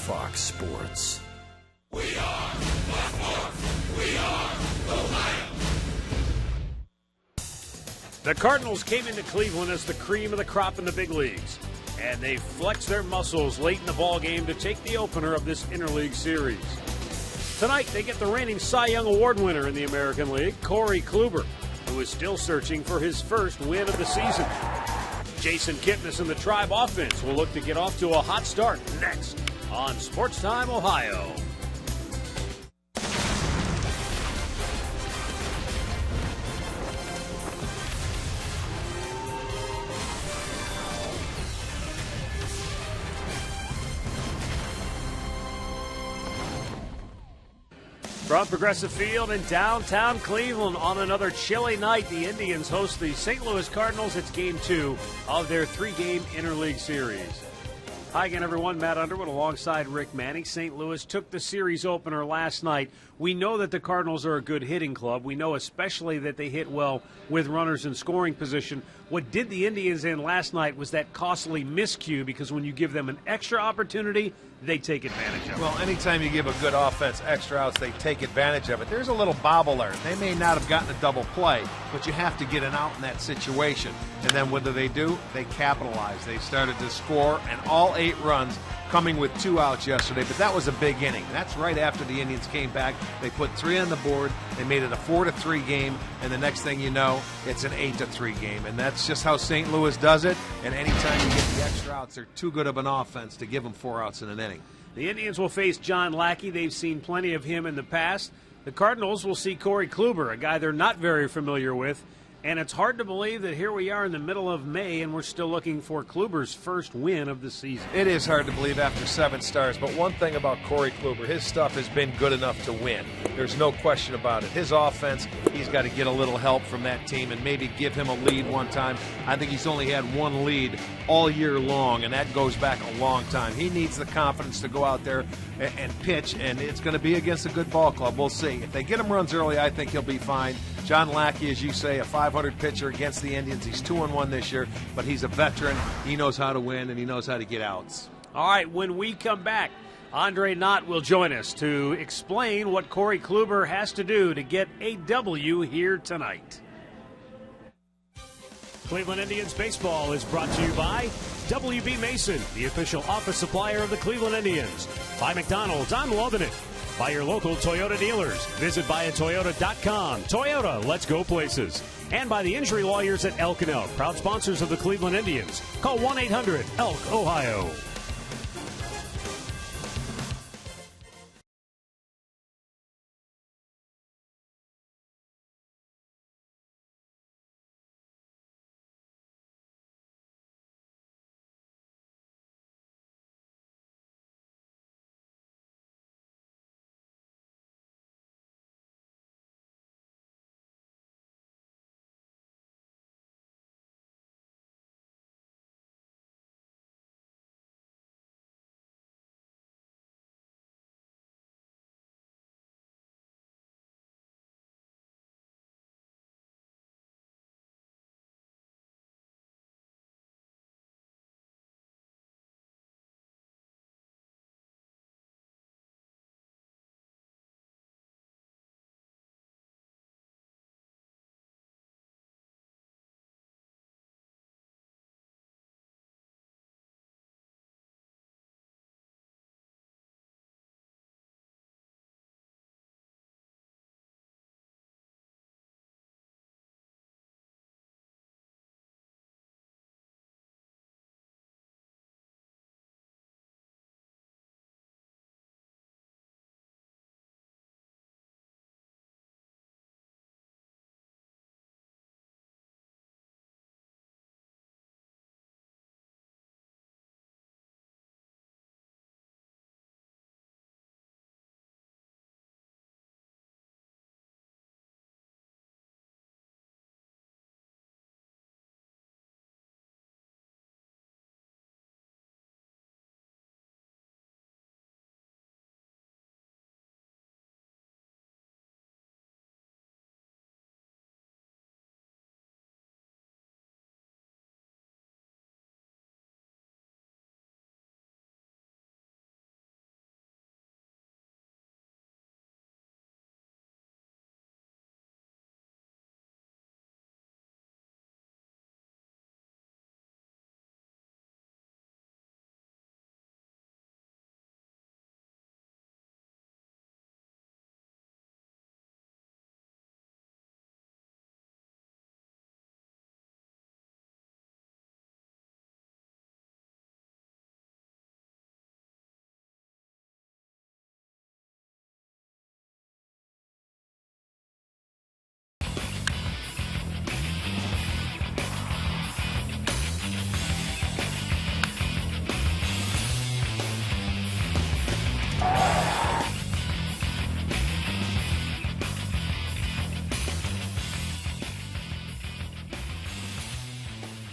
Fox Sports. We are Baltimore. We are Ohio. The Cardinals came into Cleveland as the cream of the crop in the big leagues, and they flexed their muscles late in the ballgame to take the opener of this interleague series. Tonight, they get the reigning Cy Young Award winner in the American League, Corey Kluber, who is still searching for his first win of the season. Jason Kipnis and the Tribe offense will look to get off to a hot start next on Sports Time Ohio. From Progressive Field in downtown Cleveland on another chilly night, the Indians host the St. Louis Cardinals. It's Game 2 of their 3-game interleague series. Hi again, everyone. Matt Underwood alongside Rick Manning. St. Louis took the series opener last night. We know that the Cardinals are a good hitting club. We know especially that they hit well with runners in scoring position. What did the Indians in last night was that costly miscue, because when you give them an extra opportunity, they take advantage of it. Well, anytime you give a good offense extra outs, they take advantage of it. There's a little bobble there. They may not have gotten a double play, but you have to get an out in that situation. And then what do? They capitalize. They started to score, and all 8 runs coming with 2 outs yesterday, but that was a big inning. That's right after the Indians came back. They put 3 on the board. They made it a 4-3 game, and the next thing you know, it's an 8-3 game. And that's just how St. Louis does it. And anytime you get the extra outs, they're too good of an offense to give them 4 outs in an inning. The Indians will face John Lackey. They've seen plenty of him in the past. The Cardinals will see Corey Kluber, a guy they're not very familiar with. And it's hard to believe that here we are in the middle of May and we're still looking for Kluber's first win of the season. It is hard to believe after 7 stars, but one thing about Corey Kluber, his stuff has been good enough to win. There's no question about it. His offense, he's got to get a little help from that team and maybe give him a lead one time. I think he's only had 1 lead all year long, and that goes back a long time. He needs the confidence to go out there and pitch, and it's going to be against a good ball club. We'll see. If they get him runs early, I think he'll be fine. John Lackey, as you say, a 500 pitcher against the Indians. He's 2-1 this year, but he's a veteran. He knows how to win, and he knows how to get outs. All right, when we come back, Andre Knott will join us to explain what Corey Kluber has to do to get a W here tonight. Cleveland Indians baseball is brought to you by W.B. Mason, the official office supplier of the Cleveland Indians. By McDonald's, I'm loving it. By your local Toyota dealers. Visit buyatoyota.com. Toyota, let's go places. And by the injury lawyers at Elk & Elk, proud sponsors of the Cleveland Indians. Call 1-800-ELK, Ohio.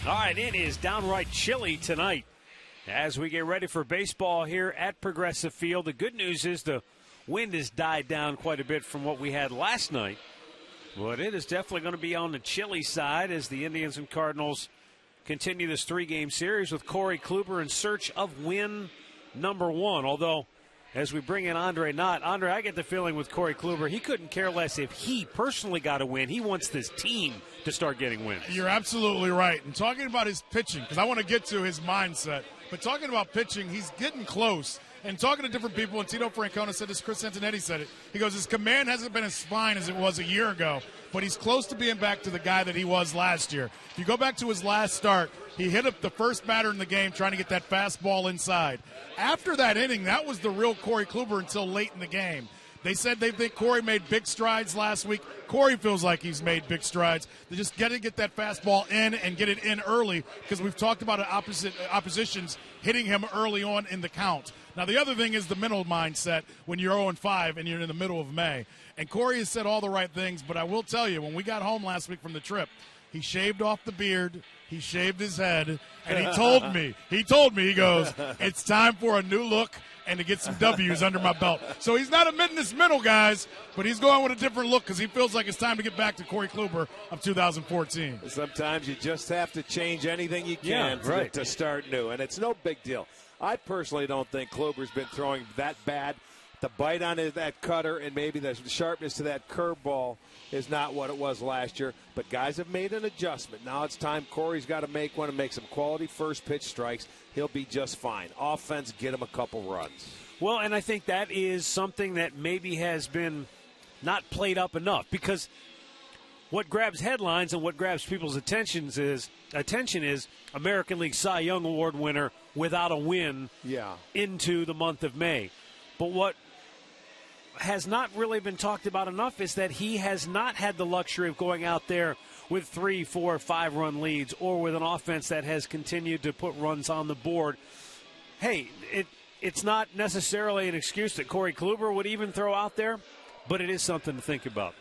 All right, it is downright chilly tonight as we get ready for baseball here at Progressive Field. The good news is the wind has died down quite a bit from what we had last night. But it is definitely going to be on the chilly side as the Indians and Cardinals continue this 3-game series with Corey Kluber in search of win number 1. Although, as we bring in Andre Knott, Andre, I get the feeling with Corey Kluber, he couldn't care less if he personally got a win. He wants this team to start getting wins. You're absolutely right. And talking about his pitching, because I want to get to his mindset, but talking about pitching, he's getting close. And talking to different people, and Tito Francona said this, Chris Cincinnati said it, he goes, his command hasn't been as fine as it was a year ago, but he's close to being back to the guy that he was last year. If you go back to his last start, he hit up the first batter in the game trying to get that fastball inside. After that inning, that was the real Corey Kluber until late in the game. They said they think Corey made big strides last week. Corey feels like he's made big strides. They just got to get that fastball in and get it in early because we've talked about oppositions hitting him early on in the count. Now, the other thing is the mental mindset when you're 0-5 and you're in the middle of May. And Corey has said all the right things, but I will tell you, when we got home last week from the trip, he shaved off the beard, he shaved his head, and he told me, he goes, it's time for a new look and to get some W's under my belt. So he's not admitting this mental, guys, but he's going with a different look because he feels like it's time to get back to Corey Kluber of 2014. Sometimes you just have to change anything you can to start new, and it's no big deal. I personally don't think Kluber's been throwing that bad. The bite on that cutter and maybe the sharpness to that curveball is not what it was last year. But guys have made an adjustment. Now it's time Corey's got to make one and make some quality first pitch strikes. He'll be just fine. Offense, get him a couple runs. Well, and I think that is something that maybe has been not played up enough because what grabs headlines and what grabs people's attention is American League Cy Young Award winner without a win into the month of May. But what has not really been talked about enough is that he has not had the luxury of going out there with 3, 4, 5-run leads or with an offense that has continued to put runs on the board. Hey, it's not necessarily an excuse that Corey Kluber would even throw out there, but it is something to think about.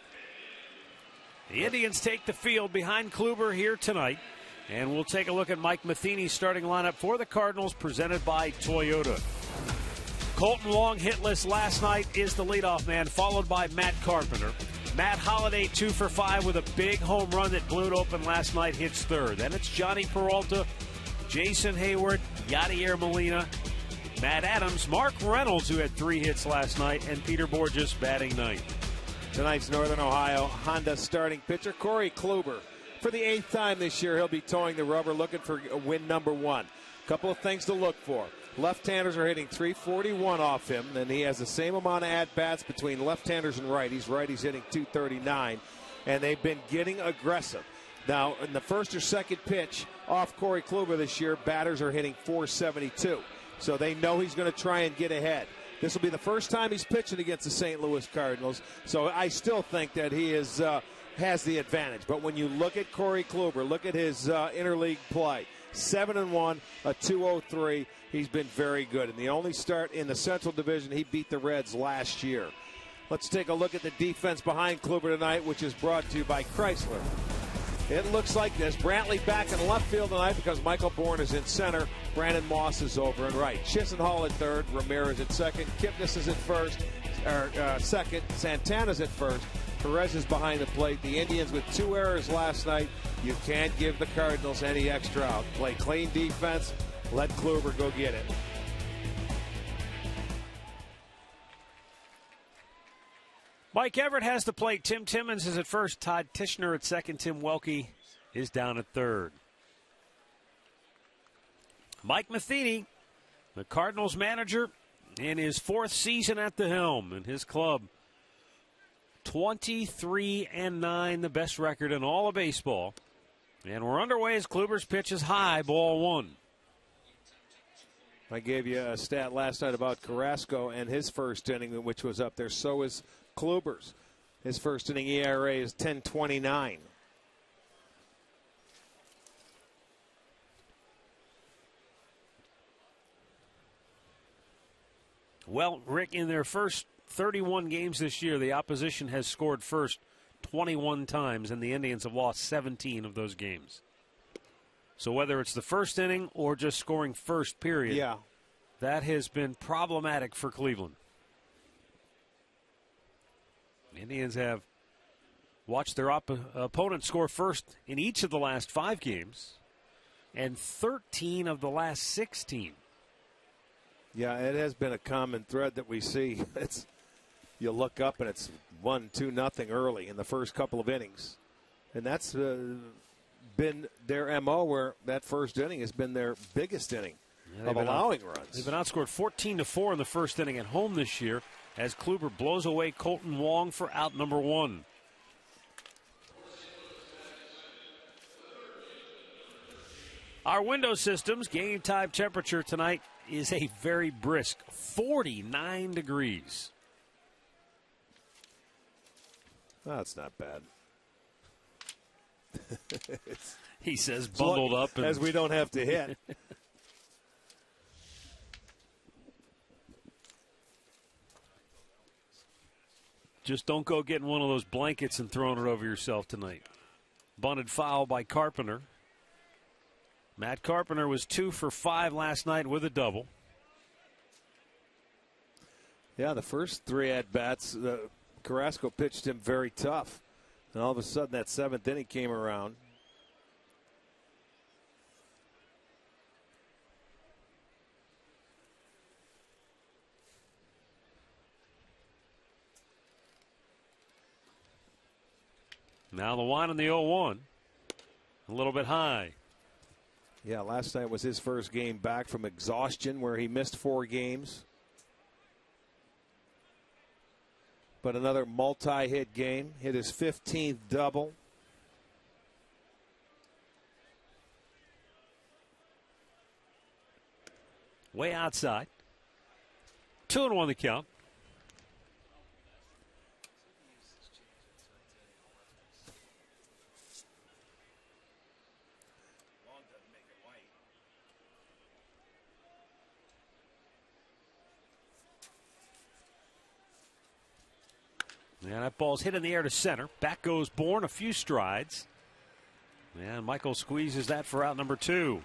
The Indians take the field behind Kluber here tonight, and we'll take a look at Mike Matheny's starting lineup for the Cardinals presented by Toyota. Colton Wong hitless last night is the leadoff man, followed by Matt Carpenter. Matt Holliday 2 for 5 with a big home run that blew it open last night, hits third. Then it's Johnny Peralta, Jason Hayward, Yadier Molina, Matt Adams, Mark Reynolds, who had 3 hits last night, and Peter Borges batting ninth. Tonight's Northern Ohio Honda starting pitcher Corey Kluber. For the 8th time this year, he'll be towing the rubber, looking for win number 1. Couple of things to look for. Left-handers are hitting 341 off him, and he has the same amount of at-bats between left-handers and righties. Righties hitting 239, and they've been getting aggressive. Now, in the first or second pitch off Corey Kluber this year, batters are hitting 472. So they know he's going to try and get ahead. This will be the first time he's pitching against the St. Louis Cardinals, so I still think that he has the advantage. But when you look at Corey Kluber, look at his interleague play, 7-1, a 2.03. He's been very good. And the only start in the Central Division, he beat the Reds last year. Let's take a look at the defense behind Kluber tonight, which is brought to you by Chrysler. It looks like this. Brantley back in left field tonight because Michael Bourne is in center. Brandon Moss is over in right. Chisenhall at third. Ramirez at second. Kipnis is at second. Santana's at first. Perez is behind the plate. The Indians with 2 errors last night. You can't give the Cardinals any extra out. Play clean defense. Let Kluber go get it. Mike Everett has the plate. Tim Timmons is at first. Todd Tishner at second. Tim Welke is down at third. Mike Matheny, the Cardinals manager, in his 4th season at the helm, and his club 23-9, the best record in all of baseball. And we're underway as Kluber's pitch is high, ball 1. I gave you a stat last night about Carrasco and his first inning, which was up there. So is Kluber's. His first inning ERA is 10.29. Well, Rick, in their first 31 games this year, the opposition has scored first 21 times, and the Indians have lost 17 of those games. So whether it's the first inning or just scoring first period, that has been problematic for Cleveland. The Indians have watched their opponent score first in each of the last 5 games and 13 of the last 16. Yeah, it has been a common thread that we see. You look up and it's 1-2-0 early in the first couple of innings. And that's been their MO, where that first inning has been their biggest inning of allowing runs. They've been outscored 14-4 in the first inning at home this year as Kluber blows away Colton Wong for out number 1. Our window systems game time temperature tonight is a very brisk 49 degrees. That's not bad. He says bundled up. As we don't have to hit. Just don't go getting one of those blankets and throwing it over yourself tonight. Bunted foul by Carpenter. Matt Carpenter was 2 for 5 last night with a double. Yeah, the first 3 at-bats, Carrasco pitched him very tough. And all of a sudden, that 7th inning came around. Now the 1 and the 0-1. A little bit high. Yeah, last night was his first game back from exhaustion, where he missed 4 games. But another multi-hit game. Hit his 15th double. Way outside. 2-1 the count. And that ball's hit in the air to center. Back goes Bourne, a few strides. And Michael squeezes that for out number 2.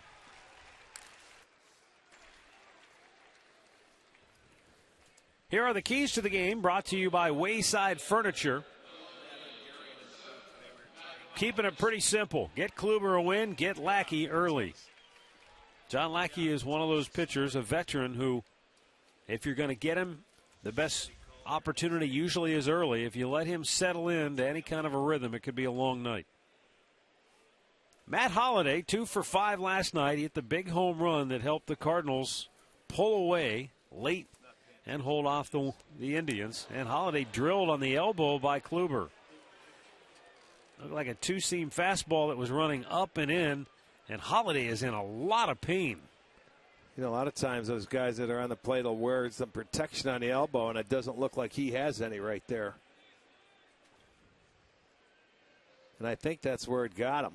Here are the keys to the game, brought to you by Wayside Furniture. Keeping it pretty simple. Get Kluber a win, get Lackey early. John Lackey is one of those pitchers, a veteran, who, if you're going to get him, the best opportunity usually is early. If you let him settle into any kind of a rhythm, it could be a long night. Matt Holliday, 2 for 5 last night. He hit the big home run that helped the Cardinals pull away late and hold off the Indians. And Holliday drilled on the elbow by Kluber. Looked like a 2-seam fastball that was running up and in, and Holliday is in a lot of pain. You know, a lot of times those guys that are on the plate will wear some protection on the elbow, and it doesn't look like he has any right there. And I think that's where it got him.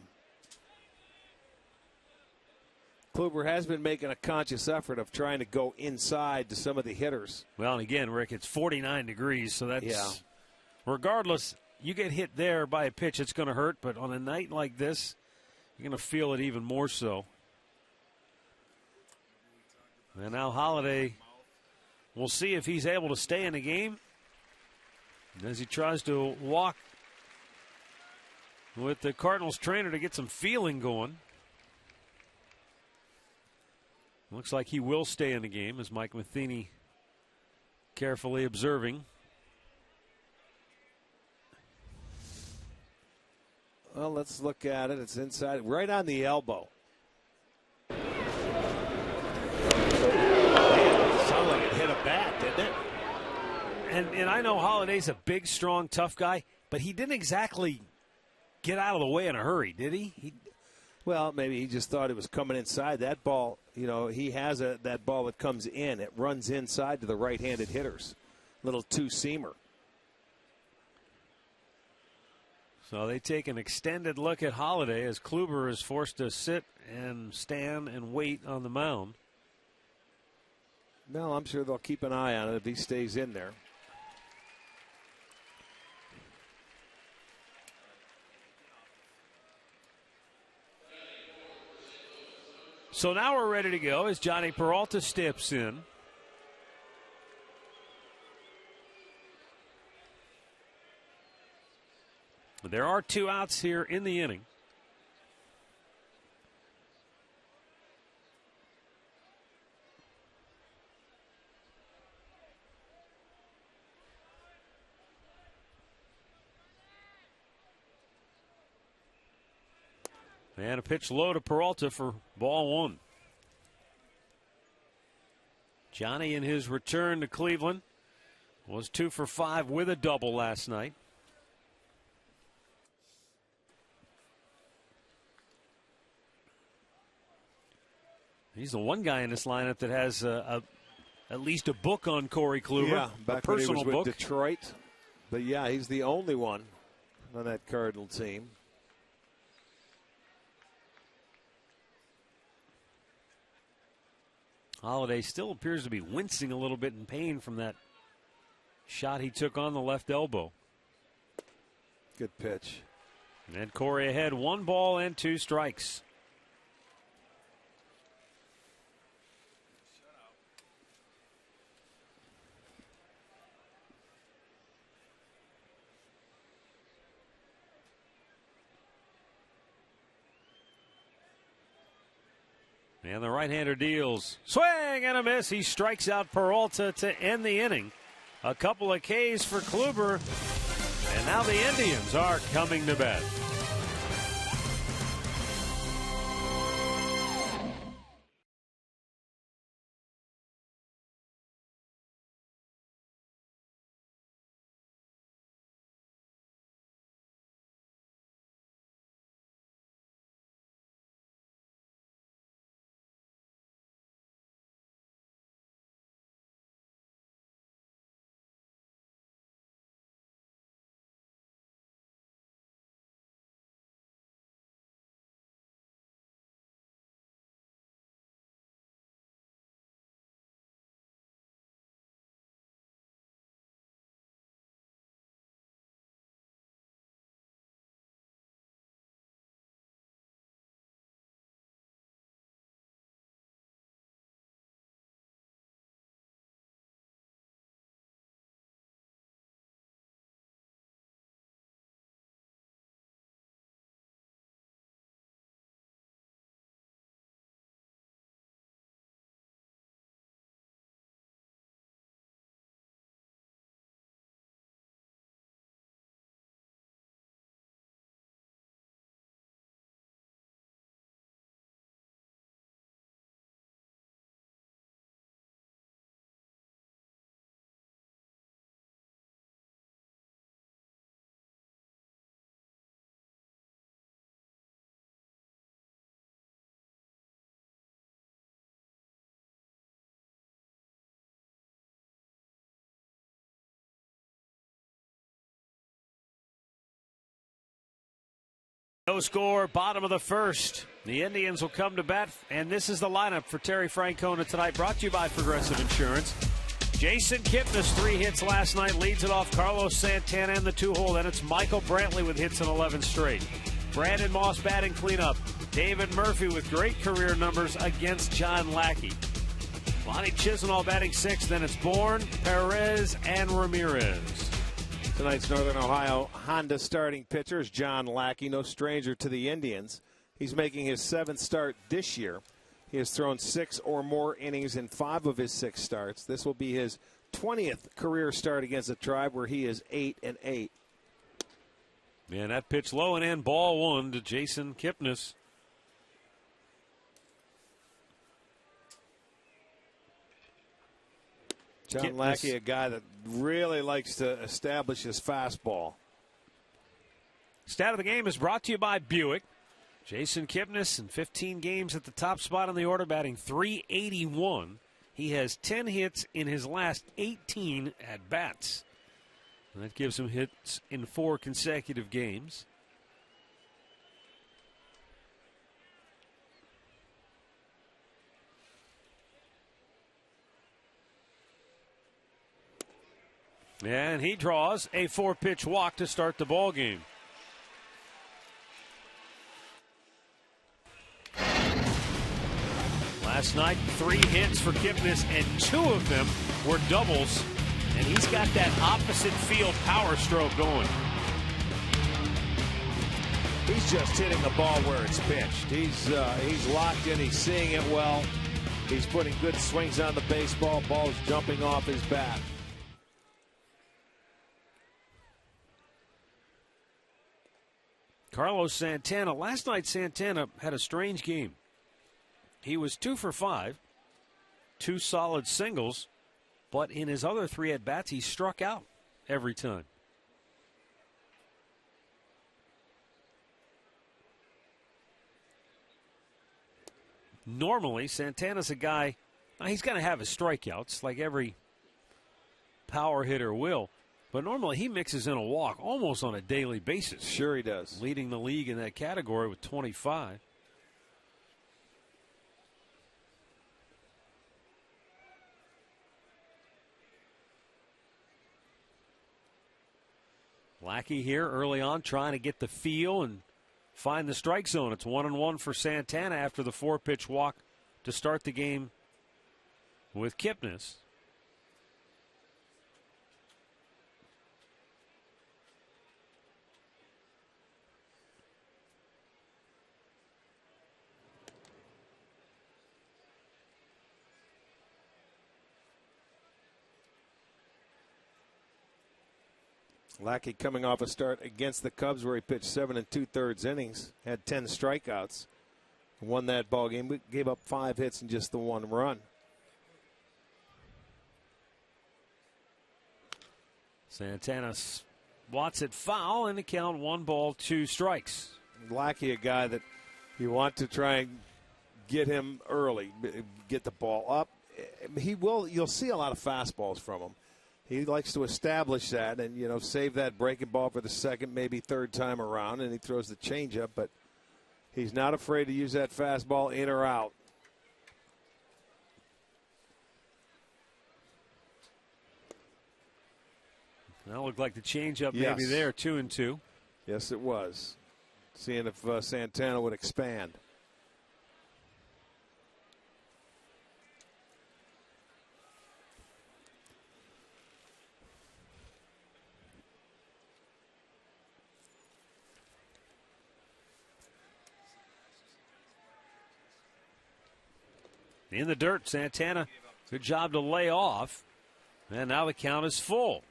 Kluber has been making a conscious effort of trying to go inside to some of the hitters. Well, and again, Rick, it's 49 degrees, so that's regardless, you get hit there by a pitch, it's going to hurt, but on a night like this, you're going to feel it even more so. And now Holliday, we'll see if he's able to stay in the game as he tries to walk with the Cardinals trainer to get some feeling going. Looks like he will stay in the game, as Mike Matheny carefully observing. Well, let's look at it. It's inside, right on the elbow. Sounded like it hit a bat, didn't it? And I know Holliday's a big, strong, tough guy, but he didn't exactly get out of the way in a hurry, did he? Well, maybe he just thought it was coming inside. That ball, you know, he has that ball that comes in. It runs inside to the right-handed hitters. Little two-seamer. So they take an extended look at Holliday as Kluber is forced to sit and stand and wait on the mound. No, I'm sure they'll keep an eye on it if he stays in there. So now we're ready to go as Johnny Peralta steps in. There are 2 outs here in the inning. And a pitch low to Peralta for ball 1. Johnny, in his return to Cleveland, was 2 for 5 with a double last night. He's the one guy in this lineup that has at least a book on Corey Kluber. Yeah, back a personal when he was book. with Detroit. But yeah, he's the only one on that Cardinal team. Holiday still appears to be wincing a little bit in pain from that shot he took on the left elbow. Good pitch. And Corey ahead, 1 ball and 2 strikes. And the right-hander deals. Swing and a miss. He strikes out Peralta to end the inning. A couple of Ks for Kluber. And now the Indians are coming to bed. No score, bottom of the first. The Indians will come to bat, and this is the lineup for Terry Francona tonight, brought to you by Progressive Insurance. Jason Kipnis, 3 hits last night, leads it off Carlos Santana in the 2-hole. Then it's Michael Brantley with hits in 11 straight. Brandon Moss batting cleanup. David Murphy with great career numbers against John Lackey. Lonnie Chisenhall batting 6th. Then it's Bourne, Perez, and Ramirez. Tonight's Northern Ohio Honda starting pitcher is John Lackey, no stranger to the Indians. He's making his 7th start this year. He has thrown 6 or more innings in 5 of his 6 starts. This will be his 20th career start against the Tribe, where he is 8-8. And that pitch low and in, ball 1 to Jason Kipnis. John Lackey, a guy that really likes to establish his fastball. Stat of the game is brought to you by Buick. Jason Kipnis in 15 games at the top spot on the order, batting .381. He has 10 hits in his last 18 at-bats. And that gives him hits in 4 consecutive games. And he draws a 4-pitch walk to start the ball game. Last night, 3 hits for Kipnis, and 2 of them were doubles. And he's got that opposite field power stroke going. He's just hitting the ball where it's pitched. He's locked in. He's seeing it well. He's putting good swings on the baseball. Ball's jumping off his bat. Carlos Santana. Last night, Santana had a strange game. He was 2 for 5, 2 solid singles, but in his other 3 at-bats, he struck out every time. Normally, Santana's a guy, he's going to have his strikeouts like every power hitter will, but normally he mixes in a walk almost on a daily basis. Sure he does. Leading the league in that category with 25. Lackey here early on trying to get the feel and find the strike zone. It's 1-1 for Santana after the 4-pitch walk to start the game with Kipnis. Lackey coming off a start against the Cubs where he pitched 7 2/3 innings, had 10 strikeouts, won that ball game. Gave up 5 hits and just the 1 run. Santana swats it foul, and the count 1 ball, 2 strikes. Lackey, a guy that you want to try and get him early, get the ball up. You'll see a lot of fastballs from him. He likes to establish that and, save that breaking ball for the second, maybe third time around, and he throws the changeup, but he's not afraid to use that fastball in or out. That looked like the changeup maybe there, 2-2. Yes, it was. Seeing if Santana would expand. In the dirt, Santana, good job to lay off. And now the count is full.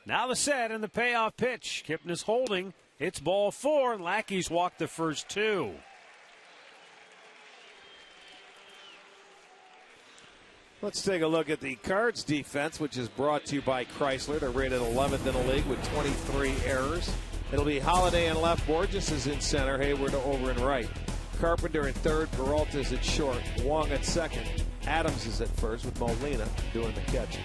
Now the set and the payoff pitch. Kipnis holding. It's ball 4, and Lackey's walked the first 2. Let's take a look at the Cards defense, which is brought to you by Chrysler. They're rated 11th in the league with 23 errors. It'll be Holiday in left, Borges is in center, Hayward over in right. Carpenter in third, Peralta is at short, Wong at second. Adams is at first with Molina doing the catching.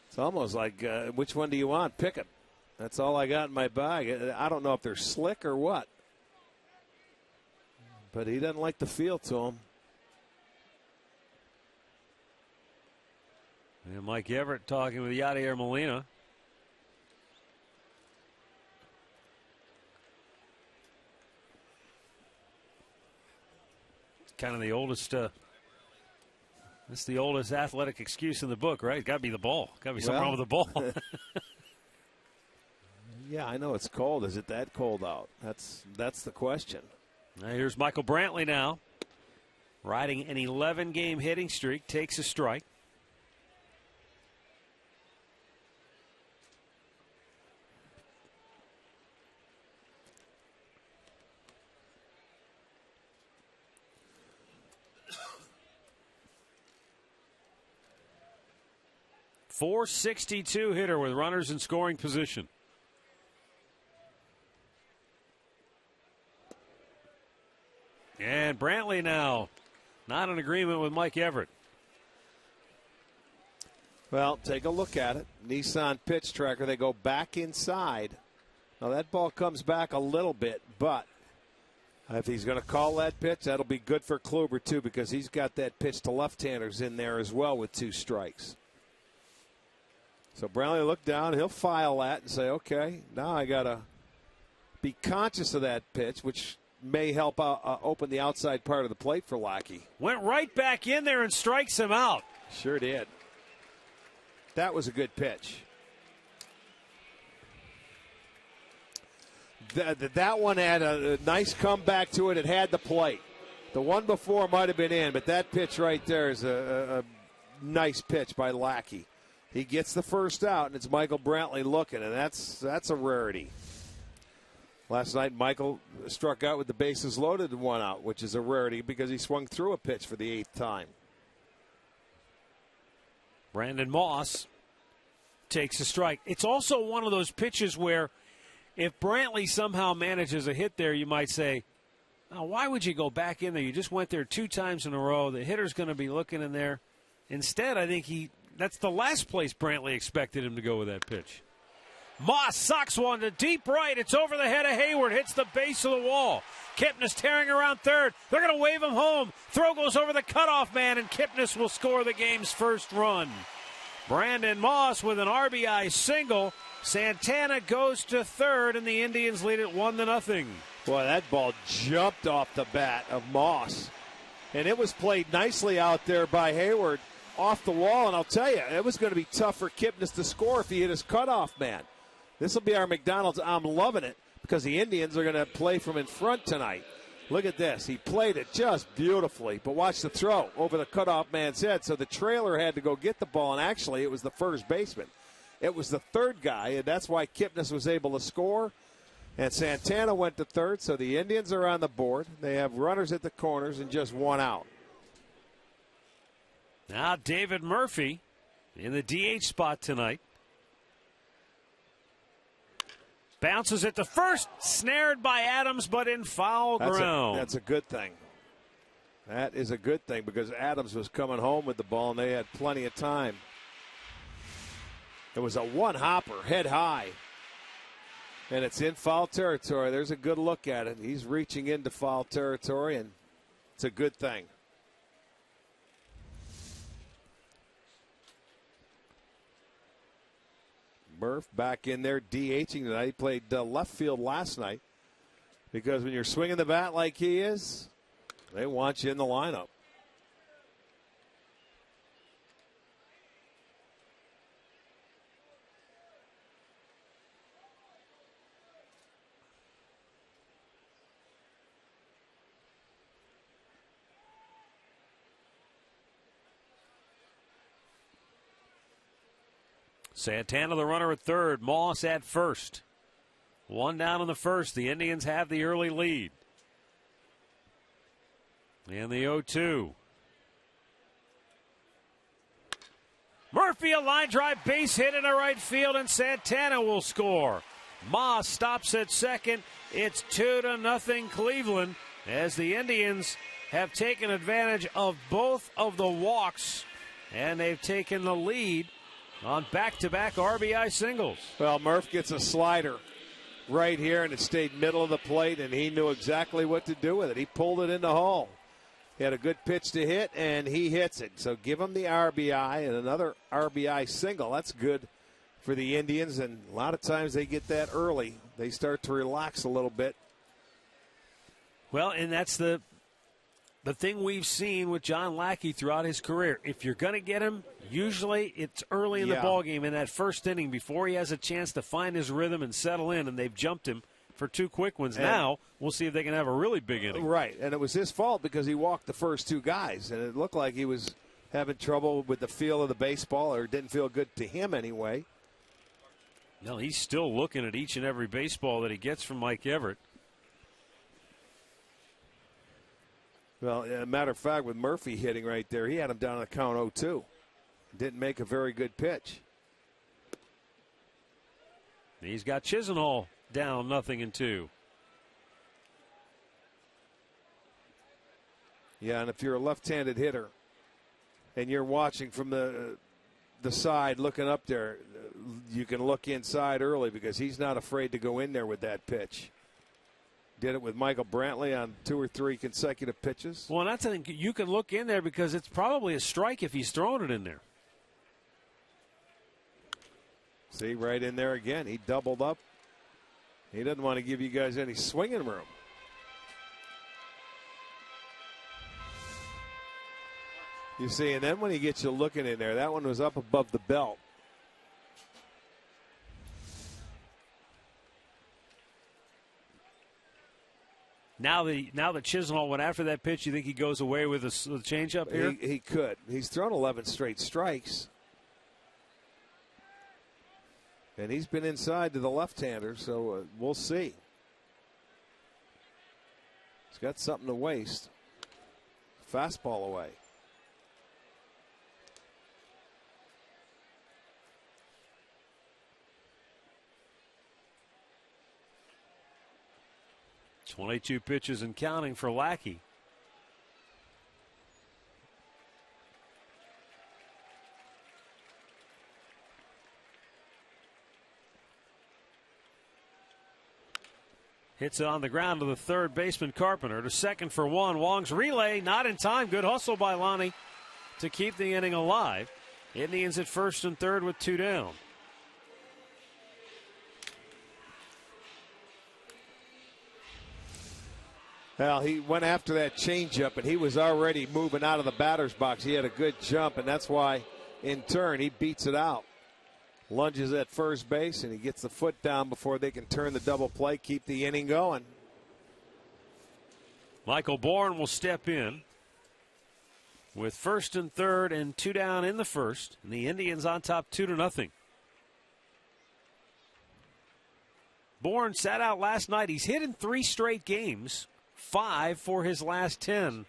It's almost like, which one do you want? Pick it. That's all I got in my bag. I don't know if they're slick or what. But he doesn't like the feel to him. And Mike Everett talking with Yadier Molina. It's kind of the oldest. That's the oldest athletic excuse in the book, right? Got to be the ball. Got to be something wrong with the ball. Yeah, I know it's cold. Is it that cold out? That's the question. Now here's Michael Brantley now, riding an 11-game hitting streak, takes a strike. .462 hitter with runners in scoring position. And Brantley now not in agreement with Mike Everett. Well, take a look at it. Nissan pitch tracker. They go back inside. Now that ball comes back a little bit, but if he's going to call that pitch, that'll be good for Kluber too, because he's got that pitch to left-handers in there as well with 2 strikes. So Brownlee will look down. He'll file that and say, okay, now I got to be conscious of that pitch, which may help open the outside part of the plate for Lackey. Went right back in there and strikes him out. Sure did. That was a good pitch. That one had a nice comeback to it. It had the plate. The one before might have been in, but that pitch right there is a nice pitch by Lackey. He gets the first out, and it's Michael Brantley looking, and that's a rarity. Last night, Michael struck out with the bases loaded and 1 out, which is a rarity because he swung through a pitch for the 8th time. Brandon Moss takes a strike. It's also one of those pitches where if Brantley somehow manages a hit there, you might say, oh, why would you go back in there? You just went there 2 times in a row. The hitter's going to be looking in there. Instead, I think that's the last place Brantley expected him to go with that pitch. Moss socks one to deep right. It's over the head of Hayward. Hits the base of the wall. Kipnis tearing around third. They're going to wave him home. Throw goes over the cutoff man, and Kipnis will score the game's first run. Brandon Moss with an RBI single. Santana goes to third, and the Indians lead it 1-0. Boy, that ball jumped off the bat of Moss. And it was played nicely out there by Hayward off the wall. And I'll tell you, it was going to be tough for Kipnis to score if he hit his cutoff man. This will be our McDonald's. I'm loving it because the Indians are going to play from in front tonight. Look at this. He played it just beautifully. But watch the throw over the cutoff man's head. So the trailer had to go get the ball, and actually it was the first baseman. It was the third guy, and that's why Kipnis was able to score. And Santana went to third, so the Indians are on the board. They have runners at the corners and just 1 out. Now David Murphy in the DH spot tonight. Bounces it to first, snared by Adams, but in foul ground. That's a good thing. That is a good thing because Adams was coming home with the ball, and they had plenty of time. It was a one-hopper, head high, and it's in foul territory. There's a good look at it. He's reaching into foul territory, and it's a good thing. Murph back in there DHing tonight. He played left field last night because when you're swinging the bat like he is, they want you in the lineup. Santana, the runner at third. Moss at first. 1 down in the first. The Indians have the early lead. And the 0-2. Murphy, a line drive base hit into right field, and Santana will score. Moss stops at second. It's 2-0 Cleveland as the Indians have taken advantage of both of the walks, and they've taken the lead on back-to-back RBI singles. Well, Murph gets a slider right here, and it stayed middle of the plate, and he knew exactly what to do with it. He pulled it in the hole. He had a good pitch to hit, and he hits it. So give him the RBI and another RBI single. That's good for the Indians, and a lot of times they get that early. They start to relax a little bit. Well, and that's the thing we've seen with John Lackey throughout his career. If you're going to get him, usually it's early in the ballgame in that first inning before he has a chance to find his rhythm and settle in, and they've jumped him for 2 quick ones. And now we'll see if they can have a really big inning. Right, and it was his fault because he walked the first 2 guys, and it looked like he was having trouble with the feel of the baseball, or it didn't feel good to him anyway. No, he's still looking at each and every baseball that he gets from Mike Everett. Well, as a matter of fact, with Murphy hitting right there, he had him down on the count 0-2. Didn't make a very good pitch. He's got Chisenhall. 0-2. Yeah, and if you're a left-handed hitter and you're watching from the side looking up there, you can look inside early because he's not afraid to go in there with that pitch. Did it with Michael Brantley on 2 or 3 consecutive pitches. Well, that's the thing. You can look in there because it's probably a strike if he's throwing it in there. See, right in there again. He doubled up. He doesn't want to give you guys any swinging room. You see, and then when he gets you looking in there, that one was up above the belt. Now that Chisenhall went after that pitch, you think he goes away with a changeup here? He could. He's thrown 11 straight strikes. And he's been inside to the left-hander, so we'll see. He's got something to waste. Fastball away. .22 pitches and counting for Lackey. Hits it on the ground to the third baseman Carpenter. To second for one. Wong's relay not in time. Good hustle by Lonnie to keep the inning alive. Indians at first and third with 2 down. Well, he went after that changeup, and he was already moving out of the batter's box. He had a good jump, and that's why, in turn, he beats it out. Lunges at first base, and he gets the foot down before they can turn the double play, keep the inning going. Michael Bourne will step in with first and third and 2 down in the first. And the Indians on top 2-0. Bourne sat out last night. He's hit in 3 straight games. 5 for his last 10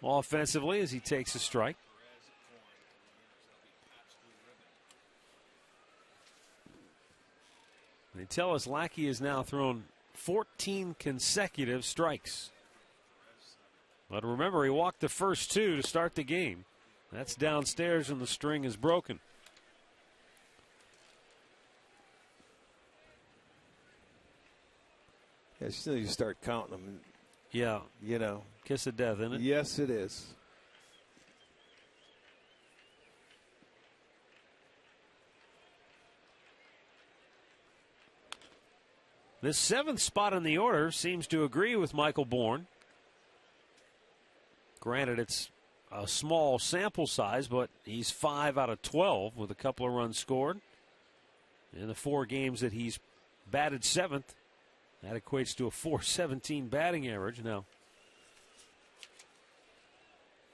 offensively as he takes a strike. They tell us Lackey has now thrown 14 consecutive strikes. But remember, he walked the first 2 to start the game. That's downstairs and the string is broken. Yeah, still you start counting them. Yeah. You know. Kiss of death, isn't it? Yes, it is. This 7th spot in the order seems to agree with Michael Bourne. Granted, it's a small sample size, but he's 5 out of 12 with a couple of runs scored. In the 4 games that he's batted 7th, that equates to a .417 batting average. Now,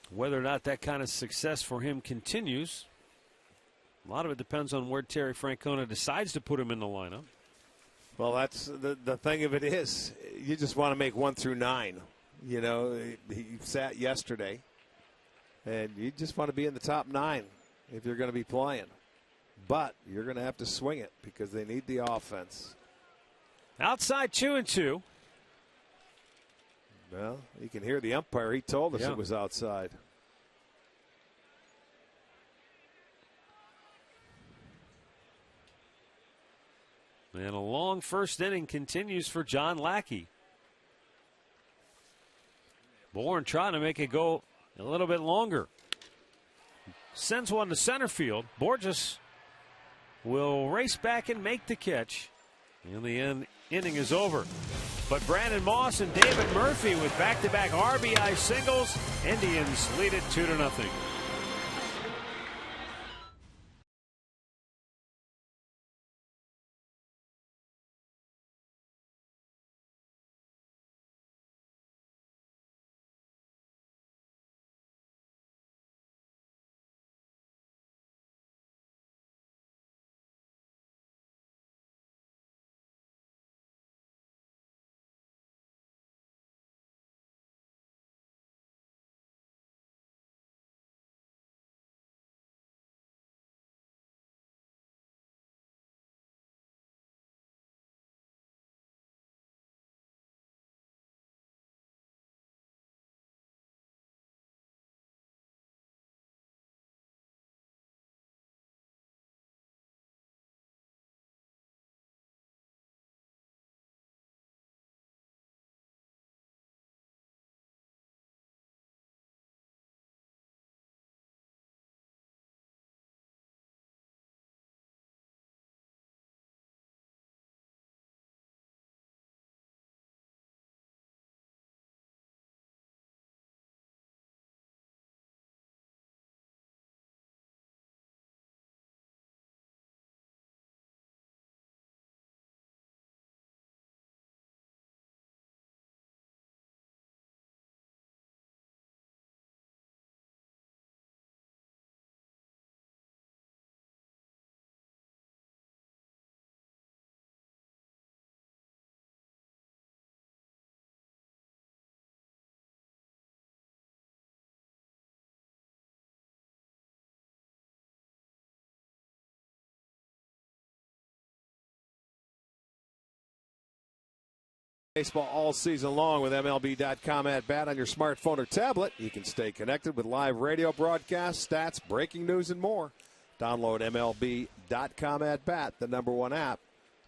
whether or not that kind of success for him continues, a lot of it depends on where Terry Francona decides to put him in the lineup. Well, that's the thing of it is, you just want to make 1 through 9. You know, he sat yesterday, and you just want to be in the top 9 if you're going to be playing. But you're going to have to swing it because they need the offense. Outside 2-2. Well, you can hear the umpire. He told us it was outside. And a long first inning continues for John Lackey. Bourne trying to make it go a little bit longer. Sends one to center field. Borges will race back and make the catch. In the end, inning is over. But Brandon Moss and David Murphy with back-to-back RBI singles. Indians lead it 2-0. Baseball all season long with MLB.com at bat on your smartphone or tablet. You can stay connected with live radio broadcasts, stats, breaking news, and more. Download MLB.com at bat, the #1 app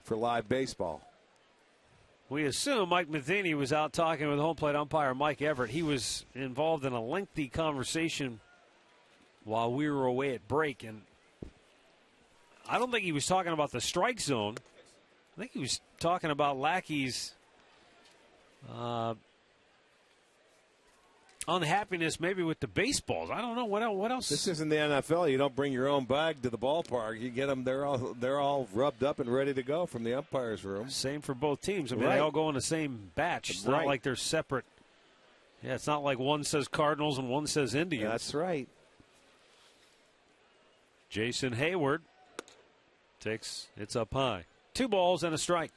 for live baseball. We assume Mike Matheny was out talking with home plate umpire Mike Everett. He was involved in a lengthy conversation while we were away at break, and I don't think he was talking about the strike zone. I think he was talking about Lackey's unhappiness maybe with the baseballs. I don't know what else. This isn't the NFL. You don't bring your own bag to the ballpark. You get them. They're all rubbed up and ready to go from the umpire's room. Same for both teams. I mean, Right. they all go in the same batch. It's not Right. like they're separate. Yeah, it's not like one says Cardinals and one says Indians. That's right. Jason Hayward takes it's up high. 2 balls and a strike.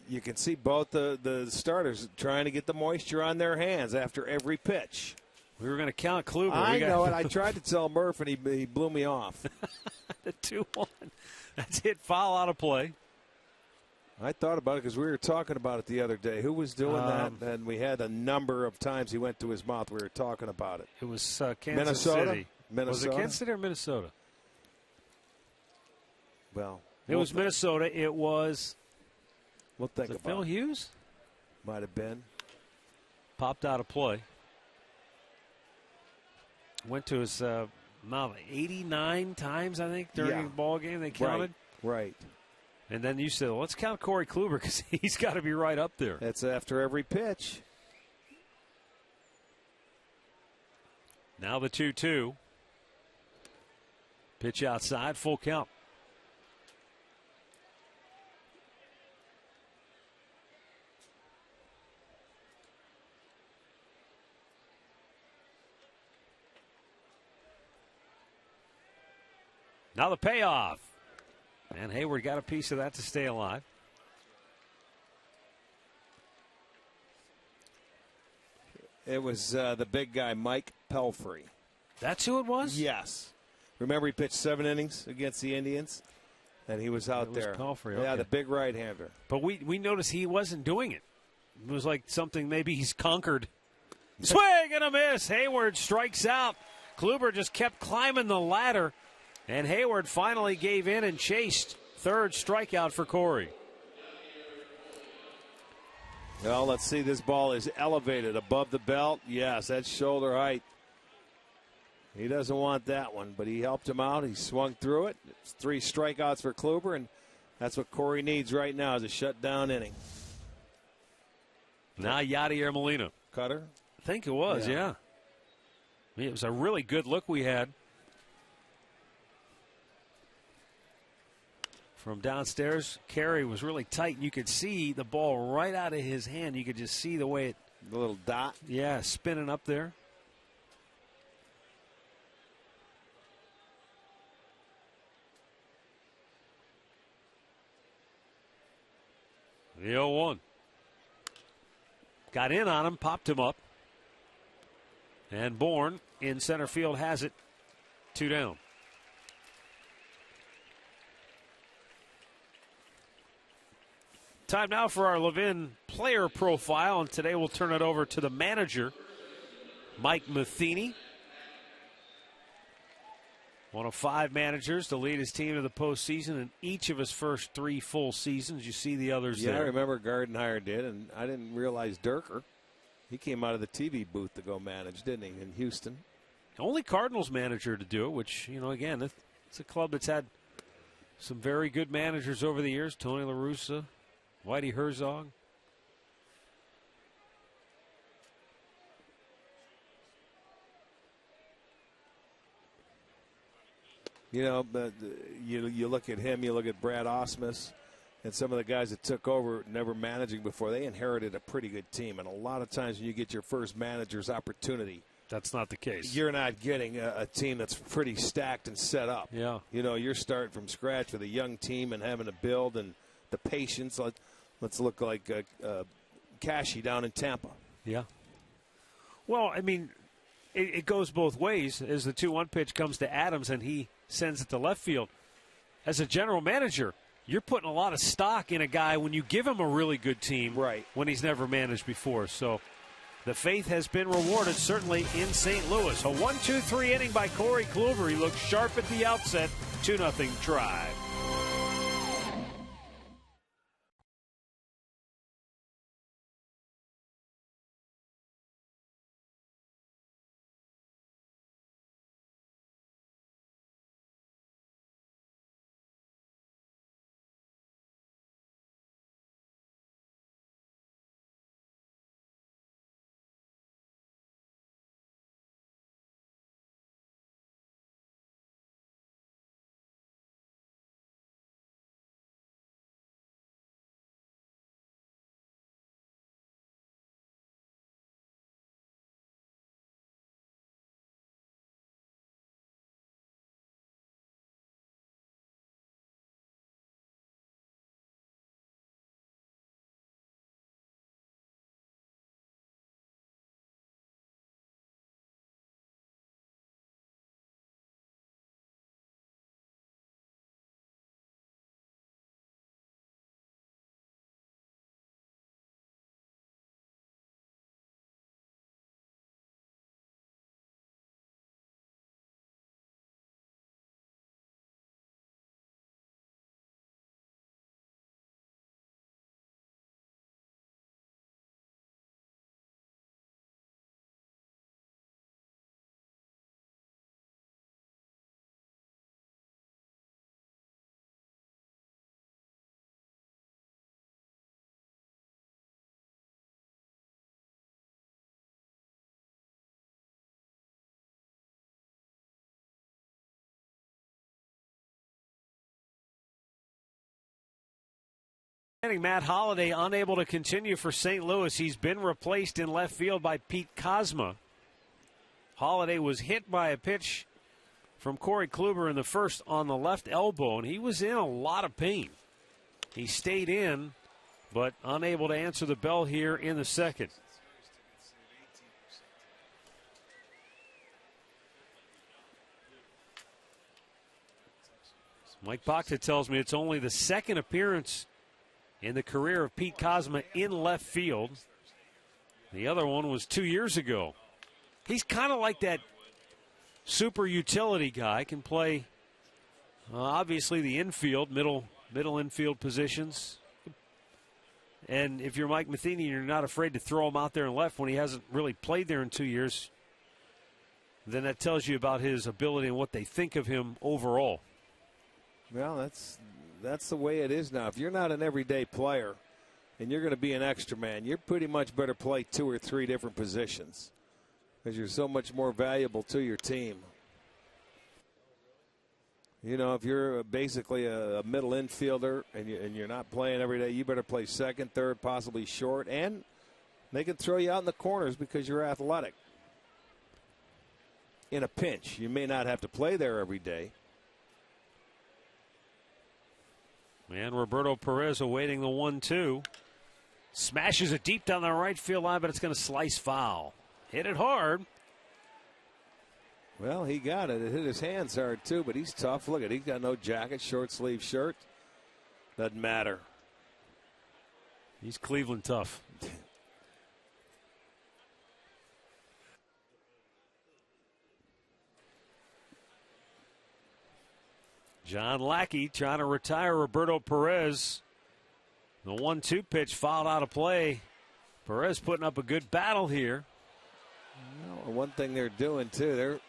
You can see both the starters trying to get the moisture on their hands after every pitch. We were going to count Kluber. I know it. I tried to tell Murph, and he blew me off. The 2-1. That's hit foul out of play. I thought about it because we were talking about it the other day. Who was doing that? And we had a number of times he went to his mouth. We were talking about it. It was Kansas Minnesota? City. Minnesota? Was it Kansas City or Minnesota? Well, It was Minnesota. It was We'll think was it about Phil it. Hughes? Might have been. Popped out of play. Went to his mouth 89 times, I think, during the ball game. They counted. Right. And then you said, well, let's count Corey Kluber because he's got to be right up there. That's after every pitch. Now the 2-2. Pitch outside, full count. Now the payoff. And Hayward got a piece of that to stay alive. It was the big guy, Mike Pelfrey. That's who it was? Yes. Remember he pitched 7 innings against the Indians? And he was out It was there. Pelfrey, Yeah, okay. the big right-hander. But we noticed he wasn't doing it. It was like something maybe he's conquered. Swing and a miss. Hayward strikes out. Kluber just kept climbing the ladder. And Hayward finally gave in and chased. 3rd strikeout for Corey. Well, let's see. This ball is elevated above the belt. Yes, that's shoulder height. He doesn't want that one, but he helped him out. He swung through it. It's 3 strikeouts for Kluber, and that's what Corey needs right now is a shutdown inning. Now Yadier Molina. Cutter? I think it was, yeah. I mean, it was a really good look we had. From downstairs, Carey was really tight, and you could see the ball right out of his hand. You could just see the way it, The little dot. yeah, spinning up there. The 0-1. Got in on him, popped him up. And Bourne in center field has it. 2 down. Time now for our Levin player profile, and today we'll turn it over to the manager, Mike Matheny. One of 5 managers to lead his team to the postseason in each of his first 3 full seasons. You see the others Yeah, there. I remember Gardenhire did, and I didn't realize Durker. He came out of the TV booth to go manage, didn't he, in Houston? Only Cardinals manager to do it, which, you know, again, it's a club that's had some very good managers over the years. Tony La Russa, Whitey Herzog. You know, but you look at him, you look at Brad Osmus, and some of the guys that took over never managing before. They inherited a pretty good team, and a lot of times when you get your first manager's opportunity, That's not the case. you're not getting a team that's pretty stacked and set up. Yeah. You know, you're starting from scratch with a young team and having to build and the patience. Let's look like Cashy down in Tampa. Yeah. Well, I mean, it goes both ways. As the 2-1 pitch comes to Adams and he sends it to left field. As a general manager, you're putting a lot of stock in a guy when you give him a really good team, right, when he's never managed before. So the faith has been rewarded, certainly in St. Louis. A 1-2-3 inning by Corey Kluber. He looked sharp at the outset. 2-0 Tribe. Matt Holliday unable to continue for St. Louis. He's been replaced in left field by Pete Kozma. Holliday was hit by a pitch from Corey Kluber in the first on the left elbow, and he was in a lot of pain. He stayed in, but unable to answer the bell here in the second. Mike Bacta tells me it's only the second appearance in the career of Pete Kozma in left field. The other one was 2 years ago. He's kind of like that super utility guy. Can play, obviously, the infield, middle infield positions. And if you're Mike Matheny, you're not afraid to throw him out there in left when he hasn't really played there in 2 years, then that tells you about his ability and what they think of him overall. Well, that's the way it is now. If you're not an everyday player and you're going to be an extra man, you're pretty much better play 2 or 3 different positions because you're so much more valuable to your team. You know, if you're basically a middle infielder and you're not playing every day, you better play second, third, possibly short, and they can throw you out in the corners because you're athletic. In a pinch, you may not have to play there every day. And Roberto Perez awaiting the 1-2. Smashes it deep down the right field line, but it's going to slice foul. Hit it hard. Well, he got it. It hit his hands hard, too, but he's tough. Look at it. He's got no jacket, short sleeve shirt. Doesn't matter. He's Cleveland tough. John Lackey trying to retire Roberto Perez. The 1-2 pitch fouled out of play. Perez putting up a good battle here. Well, one thing they're doing, too,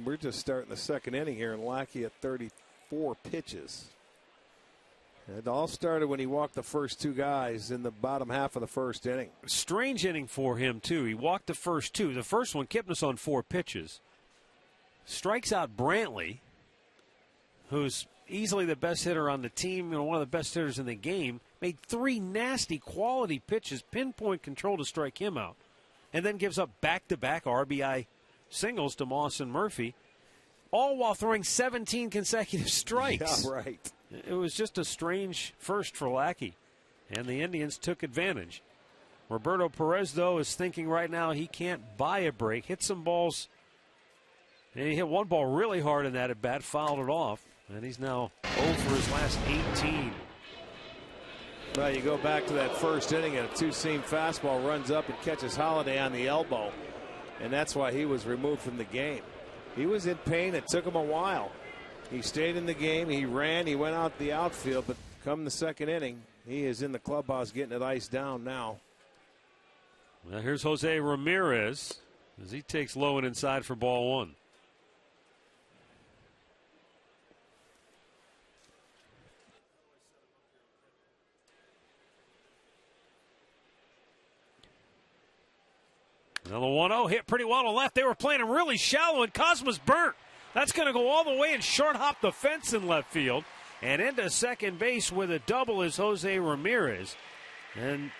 we're just starting the second inning here, and Lackey at 34 pitches. It all started when he walked the first 2 guys in the bottom half of the first inning. Strange inning for him, too. He walked the first 2. The first one, Kipnis on 4 pitches. Strikes out Brantley, who's easily the best hitter on the team, one of the best hitters in the game, made 3 nasty quality pitches, pinpoint control to strike him out, and then gives up back-to-back RBI singles to Moss and Murphy, all while throwing 17 consecutive strikes. Yeah, right. It was just a strange first for Lackey, and the Indians took advantage. Roberto Perez, though, is thinking right now he can't buy a break. Hit some balls, and he hit one ball really hard in that at bat, fouled it off. And he's now 0 for his last 18. Well, you go back to that first inning, and a two-seam fastball runs up and catches Holiday on the elbow, and that's why he was removed from the game. He was in pain. It took him a while. He stayed in the game. He ran. He went out the outfield, but come the second inning, he is in the clubhouse getting it iced down now. Now here's Jose Ramirez as he takes low and inside for ball one. Now the 1-0 hit pretty well to left. They were playing him really shallow, and Cosmo's burnt. That's going to go all the way and short hop the fence in left field. And into second base with a double is Jose Ramirez. And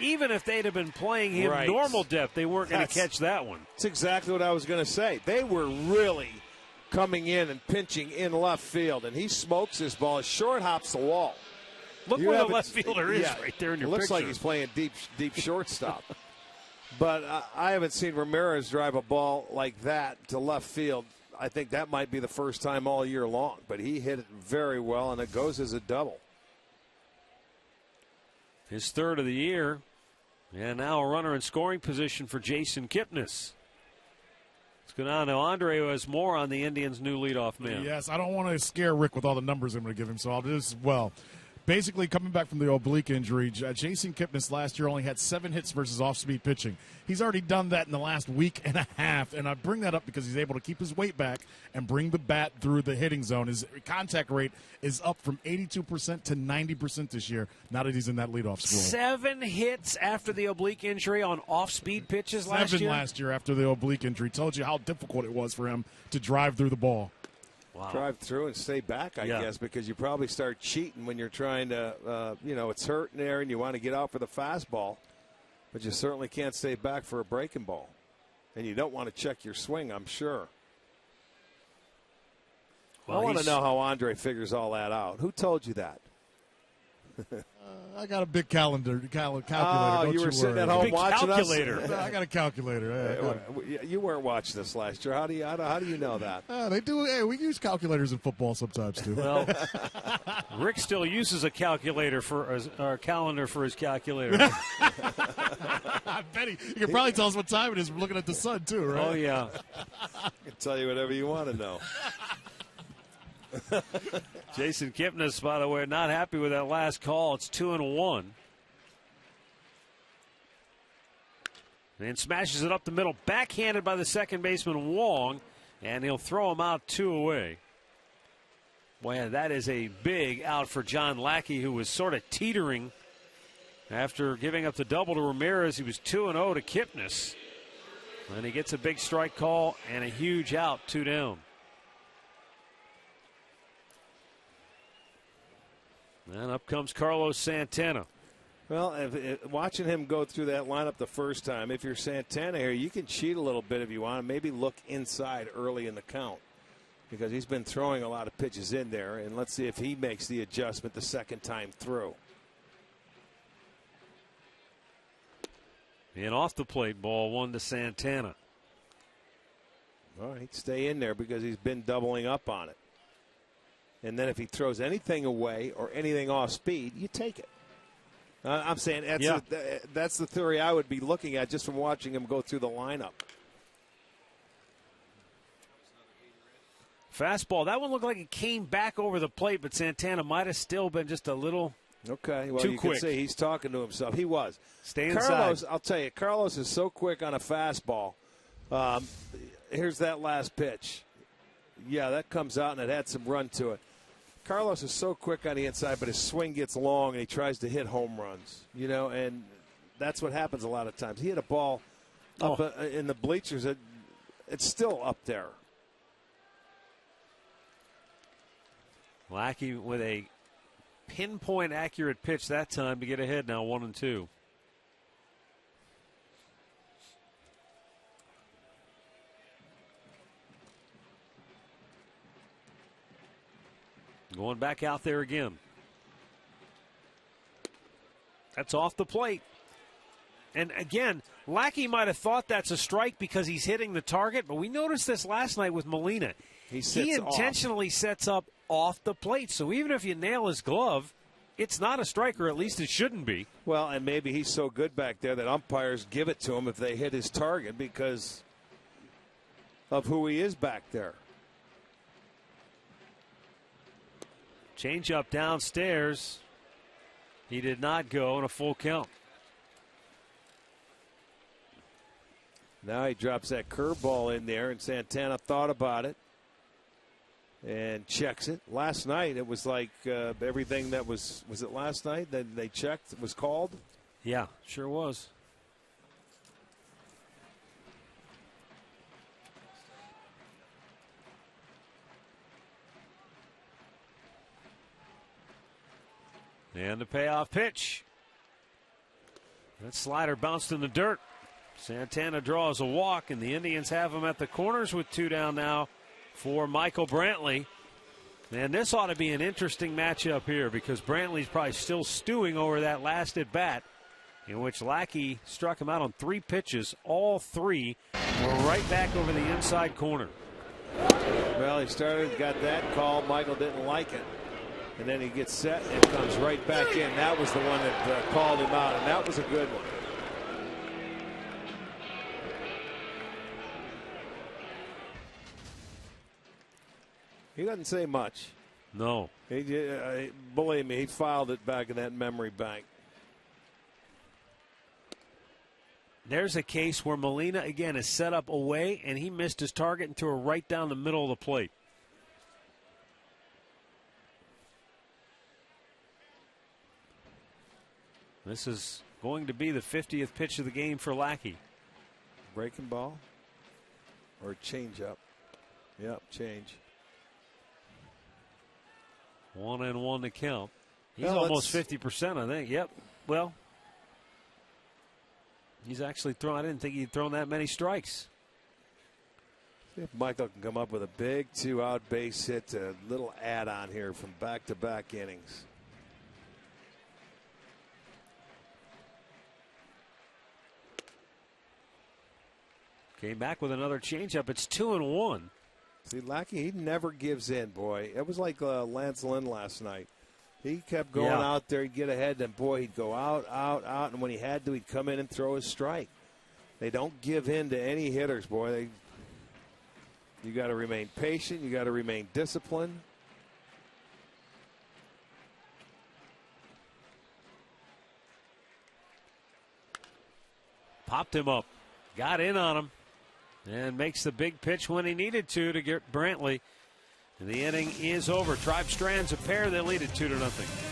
even if they'd have been playing him normal depth, they weren't going to catch that one. That's exactly what I was going to say. They were really coming in and pinching in left field, and he smokes this ball. It short hops the wall. Look where the left fielder is right there in your picture. Looks like he's playing deep shortstop. But I haven't seen Ramirez drive a ball like that to left field. I think that might be the first time all year long. But he hit it very well, and it goes as a double. His third of the year. And now a runner in scoring position for Jason Kipnis. Let's go down to Andre, who has more on the Indians' new leadoff man. Yes, I don't want to scare Rick with all the numbers I'm going to give him, so I'll do this as well. Basically, coming back from the oblique injury, Jason Kipnis last year only had 7 hits versus off-speed pitching. He's already done that in the last week and a half, and I bring that up because he's able to keep his weight back and bring the bat through the hitting zone. His contact rate is up from 82% to 90% this year, now that he's in that leadoff school. 7 hits after the oblique injury on off-speed pitches last year? 7 last year after the oblique injury. Told you how difficult it was for him to drive through the ball. Wow. Drive through and stay back, I guess, because you probably start cheating when you're trying to, it's hurting there and you want to get out for the fastball. But you certainly can't stay back for a breaking ball. And you don't want to check your swing, I'm sure. Well, I want to know how Andre figures all that out. Who told you that? I got a big calculator. Oh, you were sitting at home watching calculator. us? I got a calculator. You weren't watching this last year. How do you know that? They do. Hey, we use calculators in football sometimes too. Well, Rick still uses a calculator or calendar for his calculator. I bet he can probably tell us what time it is. We're looking at the sun too, right? Oh yeah. I can tell you whatever you want to know. Jason Kipnis, by the way, not happy with that last call. It's 2-1. And smashes it up the middle, backhanded by the second baseman Wong, and he'll throw him out 2 away. Boy, that is a big out for John Lackey, who was sort of teetering after giving up the double to Ramirez. He was 2-0 to Kipnis. And he gets a big strike call and a huge out, 2 down. And up comes Carlos Santana. Well, watching him go through that lineup the first time, if you're Santana here, you can cheat a little bit if you want, and maybe look inside early in the count because he's been throwing a lot of pitches in there, and let's see if he makes the adjustment the second time through. And off the plate, ball 1 to Santana. All right, stay in there because he's been doubling up on it. And then if he throws anything away or anything off speed, you take it. I'm saying that's the theory I would be looking at just from watching him go through the lineup. Fastball. That one looked like it came back over the plate, but Santana might have still been just a little Okay, well, too you quick. Can say he's talking to himself. He was. Stay inside. Carlos, I'll tell you, Carlos is so quick on a fastball. Here's that last pitch. Yeah, that comes out, and it had some run to it. Carlos is so quick on the inside, but his swing gets long, and he tries to hit home runs. And that's what happens a lot of times. He hit a ball up in the bleachers. It's still up there. Lackey with a pinpoint accurate pitch that time to get ahead now, 1-2. Going back out there again. That's off the plate. And again, Lackey might have thought that's a strike because he's hitting the target, but we noticed this last night with Molina. He intentionally sets up off the plate. So even if you nail his glove, it's not a strike, or at least it shouldn't be. Well, and maybe he's so good back there that umpires give it to him if they hit his target because of who he is back there. Change up downstairs. He did not go in a full count. Now he drops that curveball in there, and Santana thought about it and checks it. Last night it was like everything that was it last night that they checked was called? Yeah, sure was. And the payoff pitch. That slider bounced in the dirt. Santana draws a walk, and the Indians have him at the corners with 2 down now for Michael Brantley. And this ought to be an interesting matchup here because Brantley's probably still stewing over that last at bat in which Lackey struck him out on 3 pitches. All 3 were right back over the inside corner. Well, he started, got that call. Michael didn't like it. And then he gets set and comes right back in. That was the one that called him out, and that was a good one. He doesn't say much. No. Believe me, he filed it back in that memory bank. There's a case where Molina, again, is set up away, and he missed his target and threw it right down the middle of the plate. This is going to be the 50th pitch of the game for Lackey. Breaking ball or change up? Yep, change. 1-1 to count. He's Well, almost 50%, I think. Yep. Well, he's actually thrown. I didn't think he'd thrown that many strikes. See if Michael can come up with a big 2-out base hit, a little add-on here from back-to-back innings. Came back with another changeup. It's 2-1. See, Lackey, he never gives in, boy. It was like Lance Lynn last night. He kept going out there, he'd get ahead, and boy, he'd go out, and when he had to, he'd come in and throw his strike. They don't give in to any hitters, boy. You got to remain patient. You got to remain disciplined. Popped him up. Got in on him. And makes the big pitch when he needed to get Brantley. And the inning is over. Tribe strands a pair. They lead it 2-0.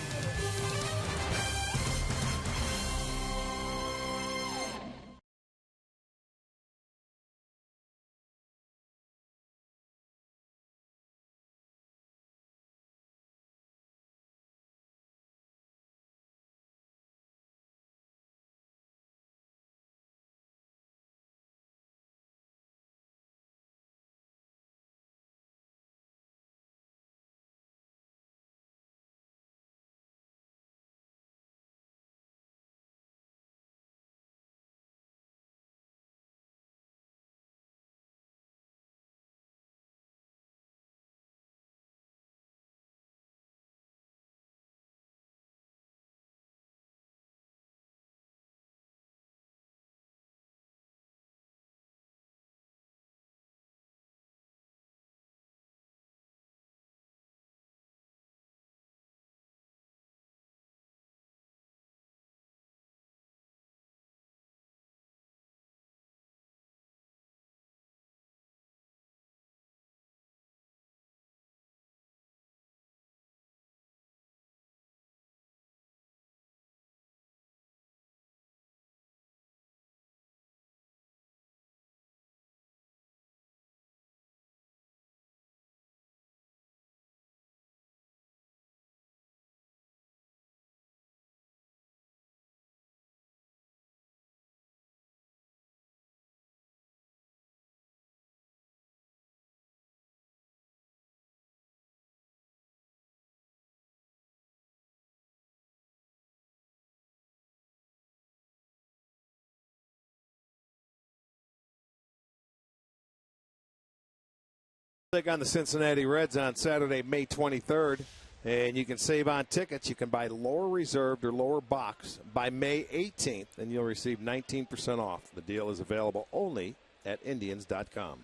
Take on the Cincinnati Reds on Saturday, May 23rd. And you can save on tickets. You can buy lower reserved or lower box by May 18th, and you'll receive 19% off. The deal is available only at Indians.com.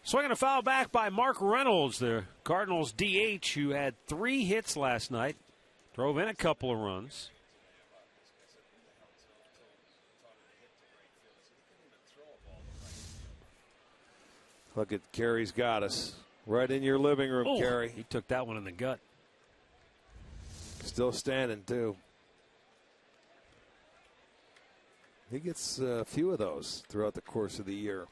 Swinging a foul back by Mark Reynolds, the Cardinals DH, who had 3 hits last night, drove in a couple of runs. Look at Kerry's got us right in your living room, Oh, Kerry. he took that one in the gut. Still standing, too. He gets a few of those throughout the course of the year.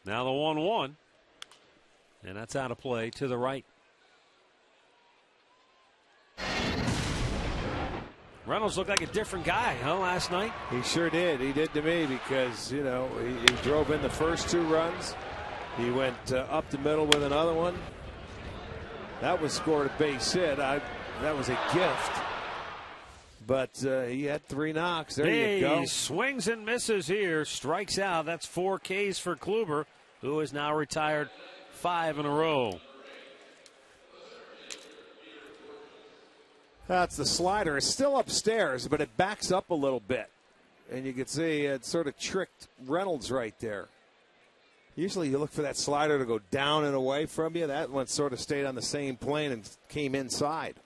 Now the 1-1. And that's out of play to the right. Reynolds looked like a different guy, last night? He sure did. He did to me because, he drove in the first 2 runs. He went up the middle with another one. That was scored a base hit. That was a gift. But he had 3 knocks. There you go. He swings and misses here. Strikes out. That's 4 Ks for Kluber, who is now retired 5 in a row. That's the slider. It's still upstairs, but it backs up a little bit. And you can see it sort of tricked Reynolds right there. Usually you look for that slider to go down and away from you. That one sort of stayed on the same plane and came inside.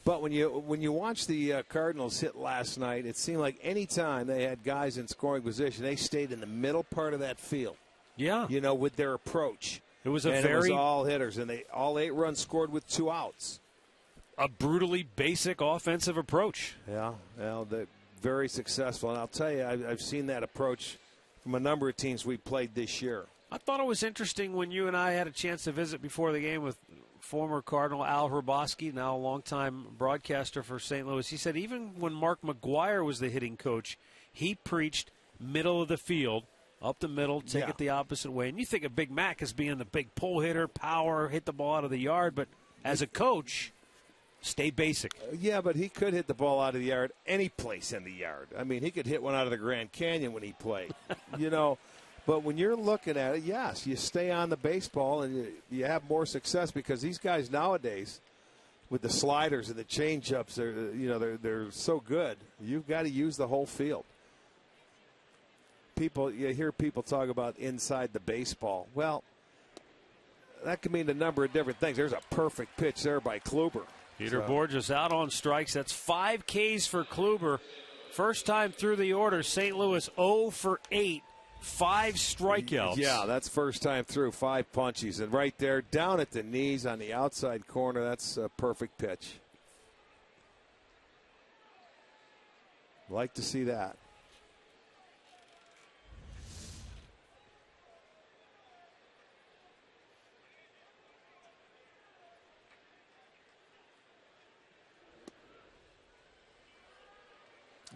But when you watch the Cardinals hit last night, it seemed like any time they had guys in scoring position, they stayed in the middle part of that field. Yeah. With their approach. It was it was all hitters, and all 8 runs scored with 2 outs. A brutally basic offensive approach. Yeah, well, they're very successful. And I'll tell you, I've seen that approach from a number of teams we played this year. I thought it was interesting when you and I had a chance to visit before the game with former Cardinal Al Hrabosky, now a longtime broadcaster for St. Louis. He said even when Mark McGwire was the hitting coach, he preached middle of the field. Up the middle, take it the opposite way. And you think of Big Mac as being the big pull hitter, power, hit the ball out of the yard. But as a coach, stay basic. Yeah, but he could hit the ball out of the yard any place in the yard. I mean, he could hit one out of the Grand Canyon when he played. But when you're looking at it, yes, you stay on the baseball and you have more success because these guys nowadays, with the sliders and the changeups, they're so good. You've got to use the whole field. You hear people talk about inside the baseball. Well, that can mean a number of different things. There's a perfect pitch there by Kluber. Peter Borges out on strikes. That's 5 Ks for Kluber. First time through the order. St. Louis 0 for 8. 5 strikeouts. Yeah, that's first time through. 5 punchies. And right there, down at the knees on the outside corner, that's a perfect pitch. Like to see that.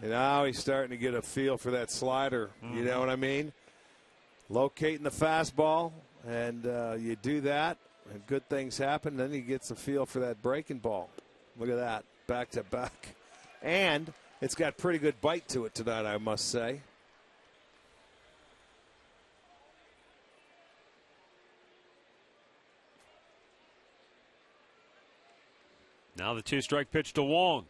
And now he's starting to get a feel for that slider. Mm-hmm. You know what I mean? Locating the fastball, and you do that, and good things happen. Then he gets a feel for that breaking ball. Look at that, back to back. And it's got pretty good bite to it tonight, I must say. Now the 2-strike pitch to Wong.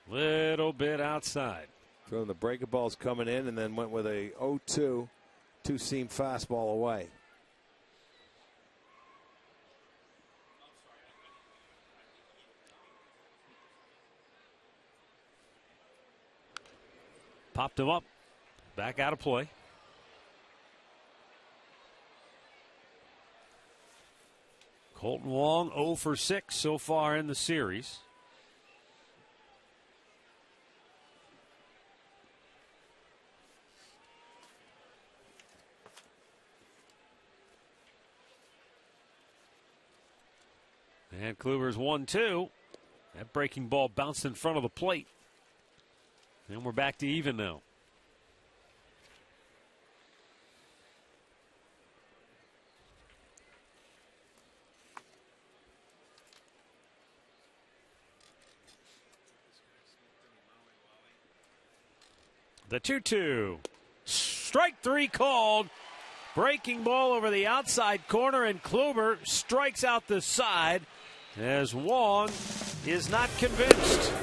Little bit outside. So the breaking ball's coming in and then went with a 0-2 two-seam fastball away. Popped him up. Back out of play. Colton Wong 0 for 6 so far in the series. And Kluber's 1-2. That breaking ball bounced in front of the plate. And we're back to even now. The 2-2. Strike 3 called. Breaking ball over the outside corner, and Kluber strikes out the side as Wong is not convinced.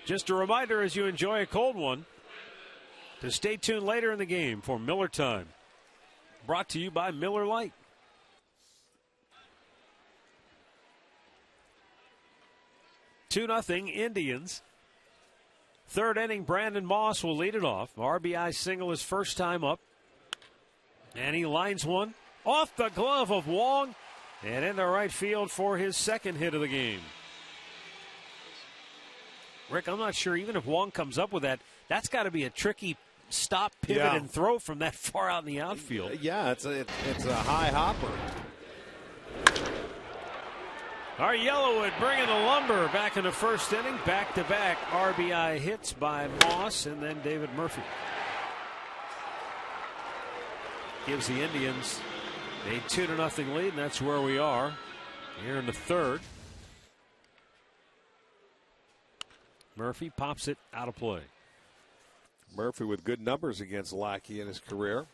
Just a reminder as you enjoy a cold one to stay tuned later in the game for Miller Time. Brought to you by Miller Lite. Two 2-0 Indians. Third inning, Brandon Moss will lead it off. RBI single his first time up. And he lines one off the glove of Wong and into right field for his second hit of the game. Rick, I'm not sure even if Wong comes up with that, that's got to be a tricky stop, pivot, and throw from that far out in the outfield. Yeah, it's a high hopper. Our Yellowwood bringing the lumber back in the first inning. Back-to-back RBI hits by Moss and then David Murphy. Gives the Indians a 2-0 lead, and that's where we are here in the third. Murphy pops it out of play. Murphy with good numbers against Lackey in his career.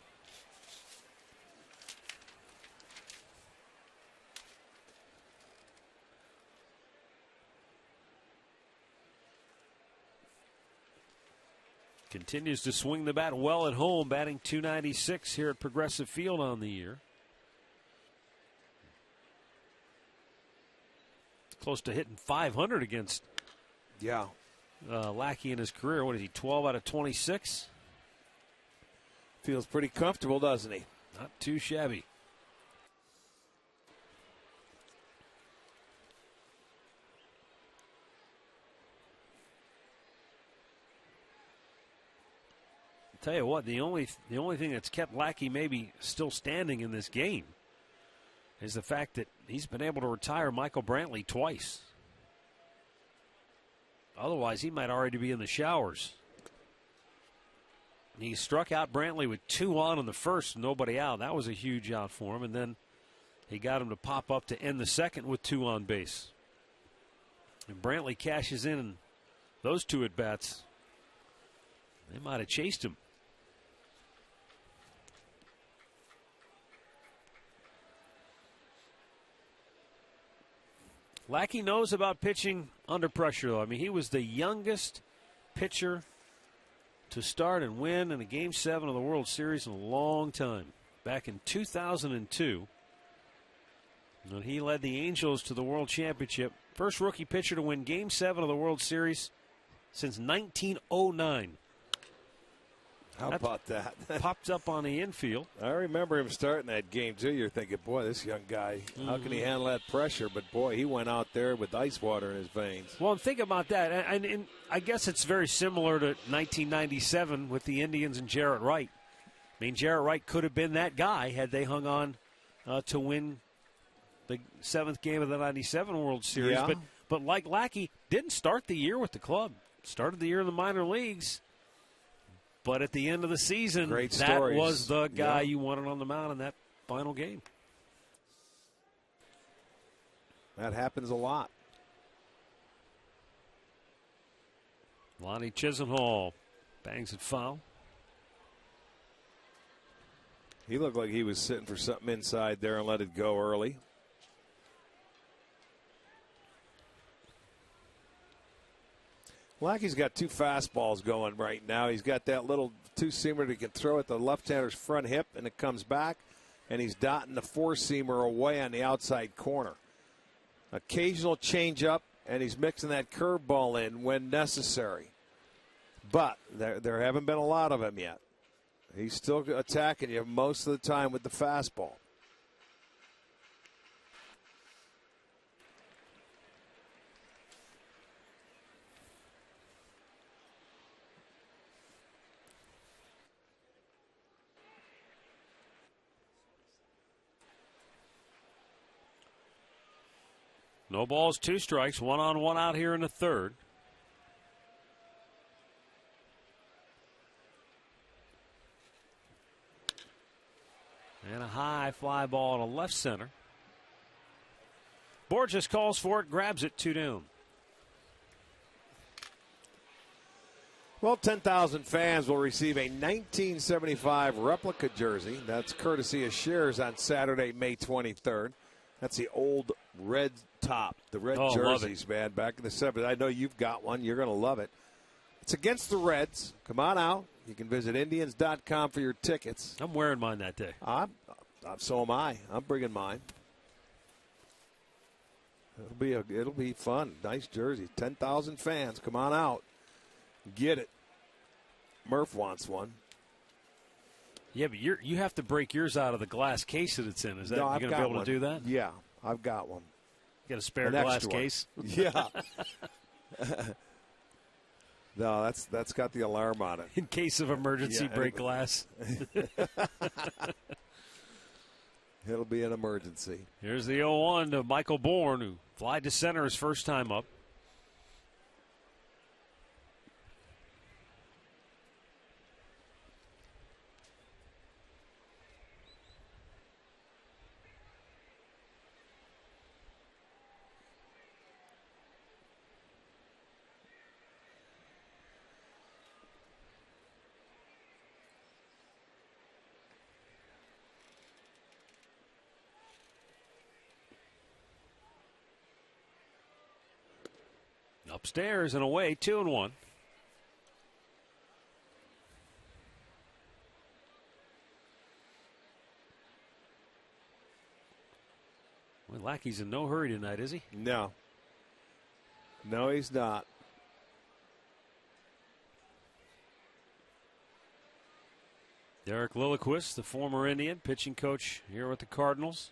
Continues to swing the bat well at home, batting .296 here at Progressive Field on the year. Close to hitting .500 against Lackey in his career. What is he, 12 out of 26? Feels pretty comfortable, doesn't he? Not too shabby. Tell you what, the only thing that's kept Lackey maybe still standing in this game is the fact that he's been able to retire Michael Brantley twice. Otherwise, he might already be in the showers. He struck out Brantley with 2 on in the first, nobody out. That was a huge out for him. And then he got him to pop up to end the second with 2 on base. And Brantley cashes in those 2 at bats. They might have chased him. Lackey knows about pitching under pressure, though. I mean, he was the youngest pitcher to start and win in a Game 7 of the World Series in a long time. Back in 2002, when he led the Angels to the World Championship. First rookie pitcher to win Game 7 of the World Series since 1909. How about that? Popped up on the infield. I remember him starting that game, too. You're thinking, boy, this young guy, how can he handle that pressure? But, boy, he went out there with ice water in his veins. Well, and think about that. And I guess it's very similar to 1997 with the Indians and Jarrett Wright. I mean, Jarrett Wright could have been that guy had they hung on to win the 7th game of the 97 World Series. Yeah. But like Lackey, didn't start the year with the club. Started the year in the minor leagues. But at the end of the season, that was the guy you wanted on the mound in that final game. That happens a lot. Lonnie Chisenhall bangs it foul. He looked like he was sitting for something inside there and let it go early. Lackey's got 2 fastballs going right now. He's got that little 2-seamer that he can throw at the left-hander's front hip, and it comes back, and he's dotting the 4-seamer away on the outside corner. Occasional changeup, and he's mixing that curveball in when necessary. But there haven't been a lot of them yet. He's still attacking you most of the time with the fastball. No balls, 2 strikes, 1-on-1 out here in the 3rd. And a high fly ball to left center. Borges calls for it, grabs it, 2 down. Well, 10,000 fans will receive a 1975 replica jersey. That's courtesy of Shears on Saturday, May 23rd. That's the old red top, the red jerseys, man, back in the 70s. I know you've got one. You're going to love it. It's against the Reds. Come on out. You can visit Indians.com for your tickets. I'm wearing mine that day. So am I. I'm bringing mine. It'll be fun. Nice jersey. 10,000 fans. Come on out. Get it. Murph wants one. Yeah, but you have to break yours out of the glass case that it's in. Is that No, you're going to be able to do that? Yeah, I've got one. You got a spare glass case? Yeah. No, that's got the alarm on it. In case of emergency, break glass. It'll be an emergency. Here's the 0-1 to Michael Bourne, who flied to center his first time up. Upstairs and away, 2-1. Well, Lackey's in no hurry tonight, is he? No. No, he's not. Derek Lilliquist, the former Indian, pitching coach here with the Cardinals.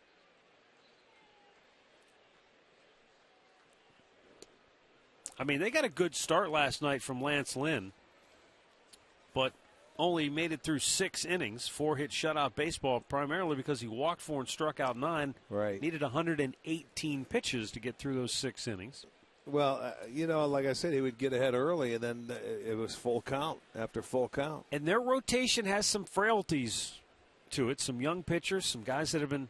I mean, they got a good start last night from Lance Lynn, but only made it through 6 innings, 4-hit shutout baseball, primarily because he walked 4 and struck out 9. Right. Needed 118 pitches to get through those 6 innings. Well, like I said, he would get ahead early, and then it was full count after full count. And their rotation has some frailties to it, some young pitchers, some guys that have been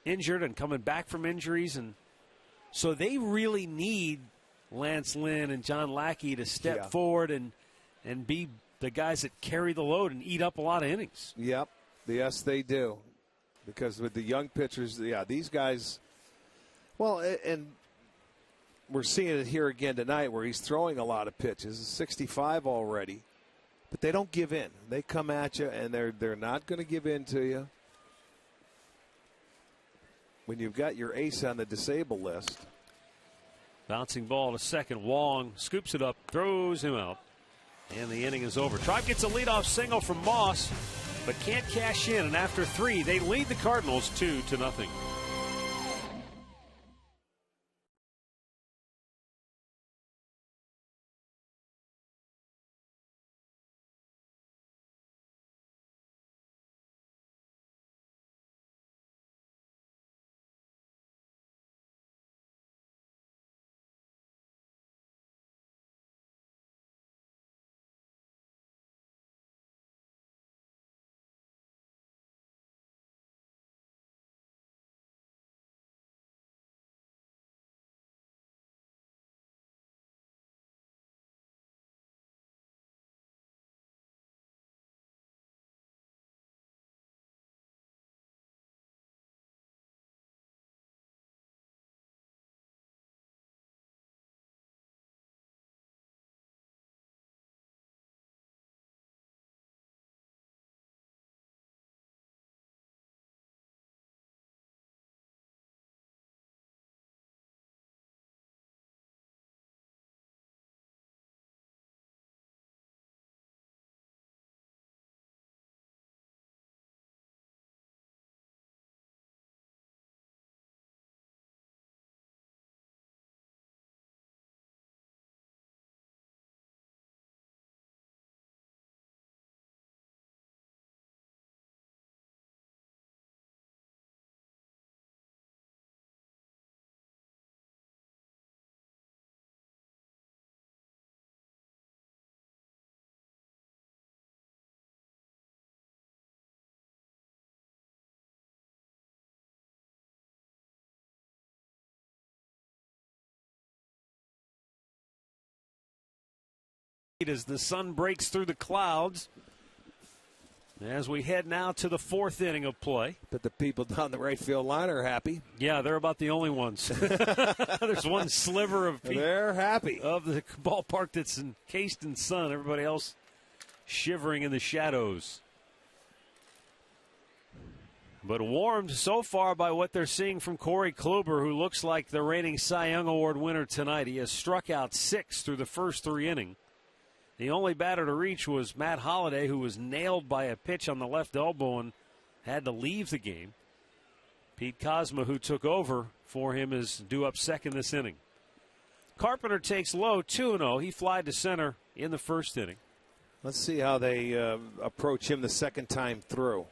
injured and coming back from injuries. And so they really need Lance Lynn and John Lackey to step forward and be the guys that carry the load and eat up a lot of innings. Yep. Yes, they do. Because with the young pitchers, these guys, well, and we're seeing it here again tonight where he's throwing a lot of pitches, 65 already, but they don't give in. They come at you, and they're not going to give in to you. When you've got your ace on the disabled list. Bouncing ball to second. Wong scoops it up, throws him out, and the inning is over. Tribe gets a leadoff single from Moss, but can't cash in. And after 3, they lead the Cardinals 2-0. as the sun breaks through the clouds. As we head now to the 4th inning of play. But the people down the right field line are happy. Yeah, they're about the only ones. There's one sliver of they're happy of the ballpark that's encased in sun. Everybody else shivering in the shadows. But warmed so far by what they're seeing from Corey Kluber, who looks like the reigning Cy Young Award winner tonight. He has struck out 6 through the first 3 innings. The only batter to reach was Matt Holliday, who was nailed by a pitch on the left elbow and had to leave the game. Pete Kozma, who took over for him, is due up second this inning. Carpenter takes low, 2-0. He flied to center in the first inning. Let's see how they approach him the second time through.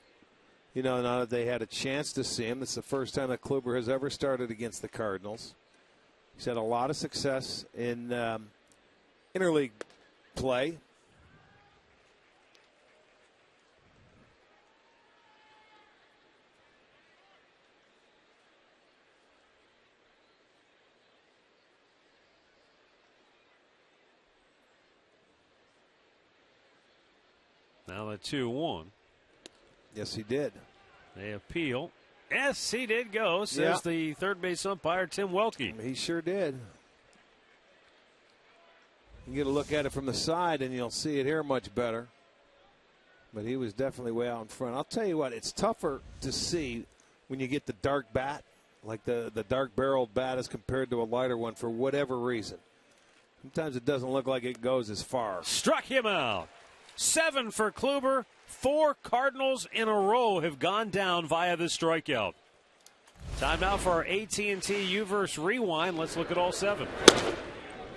You know, now that they had a chance to see him, it's the first time that Kluber has ever started against the Cardinals. He's had a lot of success in interleague play. Now the 2-1. Yes, he did. They appeal. Yes, he did go, says the third base umpire, Tim Welke. He sure did. You get a look at it from the side, and you'll see it here much better. But he was definitely way out in front. I'll tell you what, it's tougher to see when you get the dark bat, like the dark-barreled bat as compared to a lighter one for whatever reason. Sometimes it doesn't look like it goes as far. Struck him out. 7 for Kluber. 4 Cardinals in a row have gone down via the strikeout. Time now for our AT&T U-verse rewind. Let's look at all 7.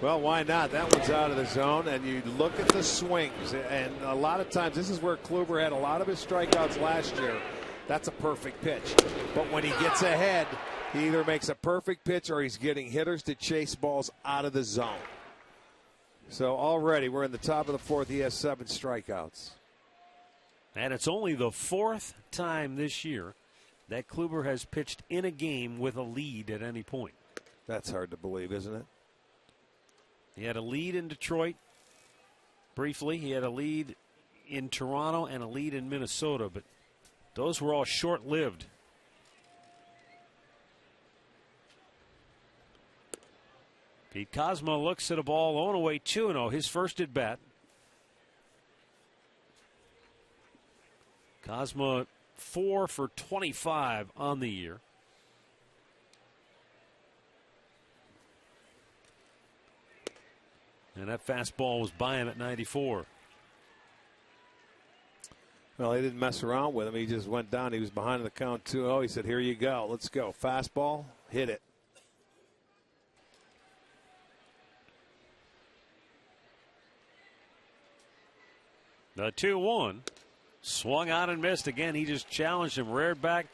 Well, why not? That one's out of the zone, and you look at the swings, and a lot of times this is where Kluber had a lot of his strikeouts last year. That's a perfect pitch. But when he gets ahead, he either makes a perfect pitch or he's getting hitters to chase balls out of the zone. So already we're in the top of the 4th. He has 7 strikeouts. And it's only the 4th time this year that Kluber has pitched in a game with a lead at any point. That's hard to believe, isn't it? He had a lead in Detroit briefly. He had a lead in Toronto and a lead in Minnesota, but those were all short-lived. Pete Kozma looks at a ball on away 2-0, his first at bat. Kozma 4 for 25 on the year. And that fastball was by him at 94. Well, he didn't mess around with him. He just went down. He was behind the count 2-0. He said, here you go. Let's go. Fastball. Hit it. The 2-1. Swung out and missed again. He just challenged him, reared back.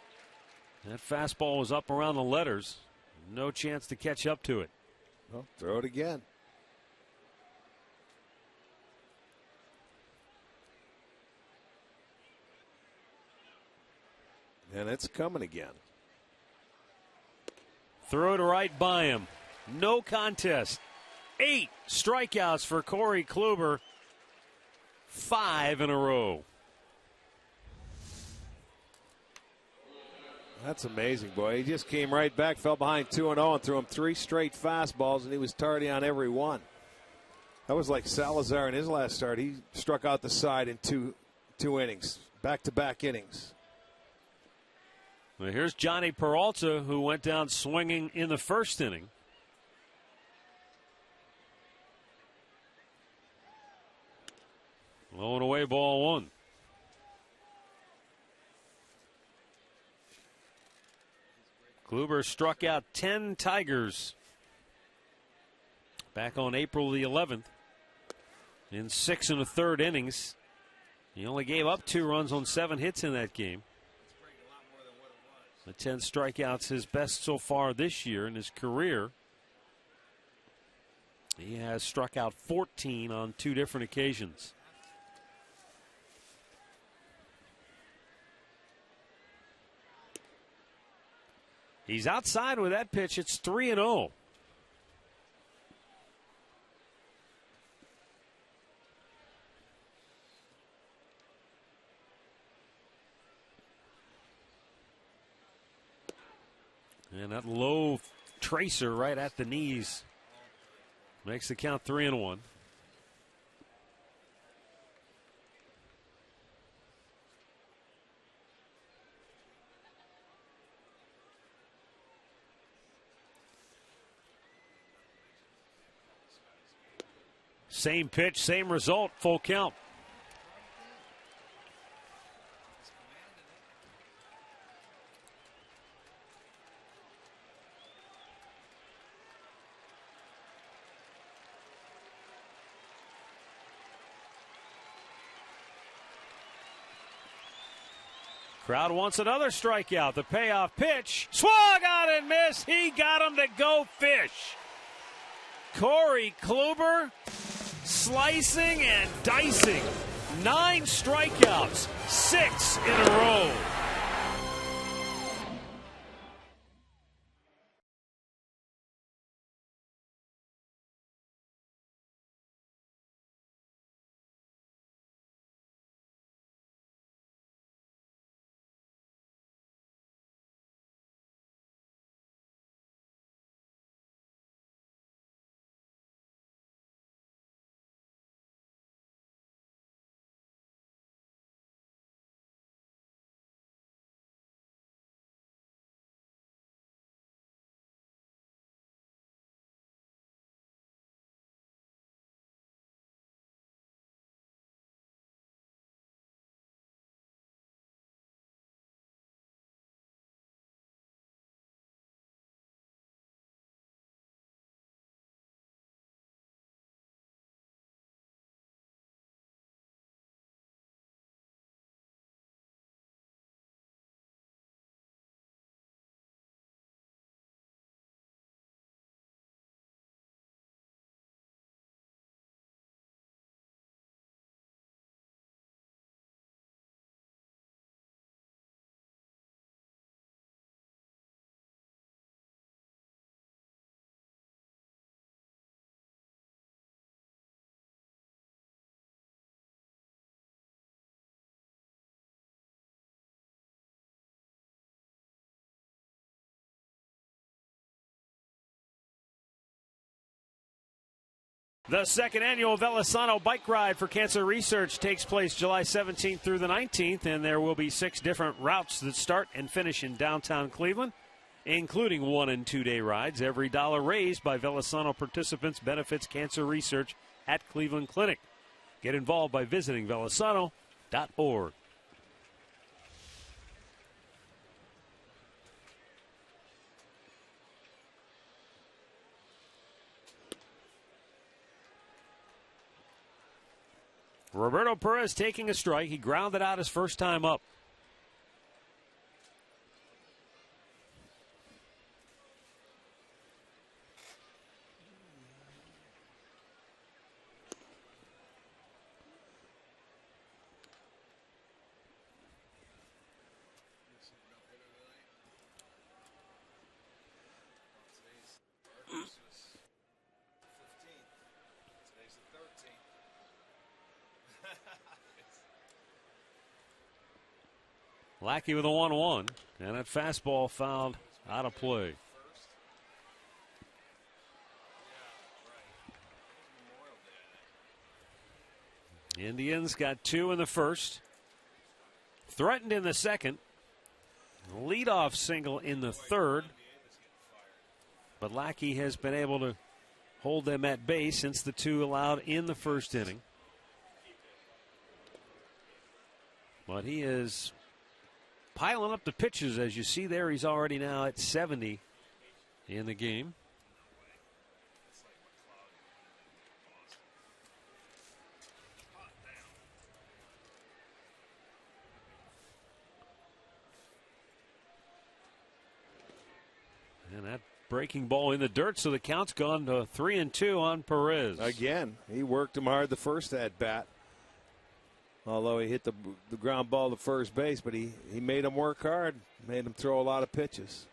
That fastball was up around the letters. No chance to catch up to it. Well, throw it again. And it's coming again. Throw to right by him. No contest. 8 strikeouts for Corey Kluber. 5 in a row. That's amazing, boy. He just came right back, fell behind 2-0, and threw him 3 straight fastballs, and he was tardy on every one. That was like Salazar in his last start. He struck out the side in two innings, back-to-back innings. Well, here's Johnny Peralta, who went down swinging in the first inning. Low and away, ball 1. Kluber struck out 10 Tigers back on April the 11th in 6 1/3 innings. He only gave up 2 runs on 7 hits in that game. The 10 strikeouts, his best so far this year in his career. He has struck out 14 on 2 different occasions. He's outside with that pitch. It's 3-0. And that low tracer right at the knees makes the count 3-1. Same pitch, same result, full count. Crowd wants another strikeout. The payoff pitch. Swung on and missed. He got him to go fish. Corey Kluber slicing and dicing. 9 strikeouts, 6 in a row. The second annual Velosano Bike Ride for Cancer Research takes place July 17th through the 19th, and there will be 6 different routes that start and finish in downtown Cleveland, including 1- and 2-day rides. Every dollar raised by Velosano participants benefits cancer research at Cleveland Clinic. Get involved by visiting velosano.org. Roberto Perez taking a strike. He grounded out his first time up. Lackey with a 1-1, and that fastball fouled out of play. Indians got 2 in the first, threatened in the second, leadoff single in the third, but Lackey has been able to hold them at bay since the 2 allowed in the first inning. But he is piling up the pitches. As you see there, he's already now at 70 in the game. And that breaking ball in the dirt, so the count's gone to 3-2 on Perez. Again, he worked him hard the first at bat. Although he hit the ground ball to first base, but he made him work hard, made him throw a lot of pitches.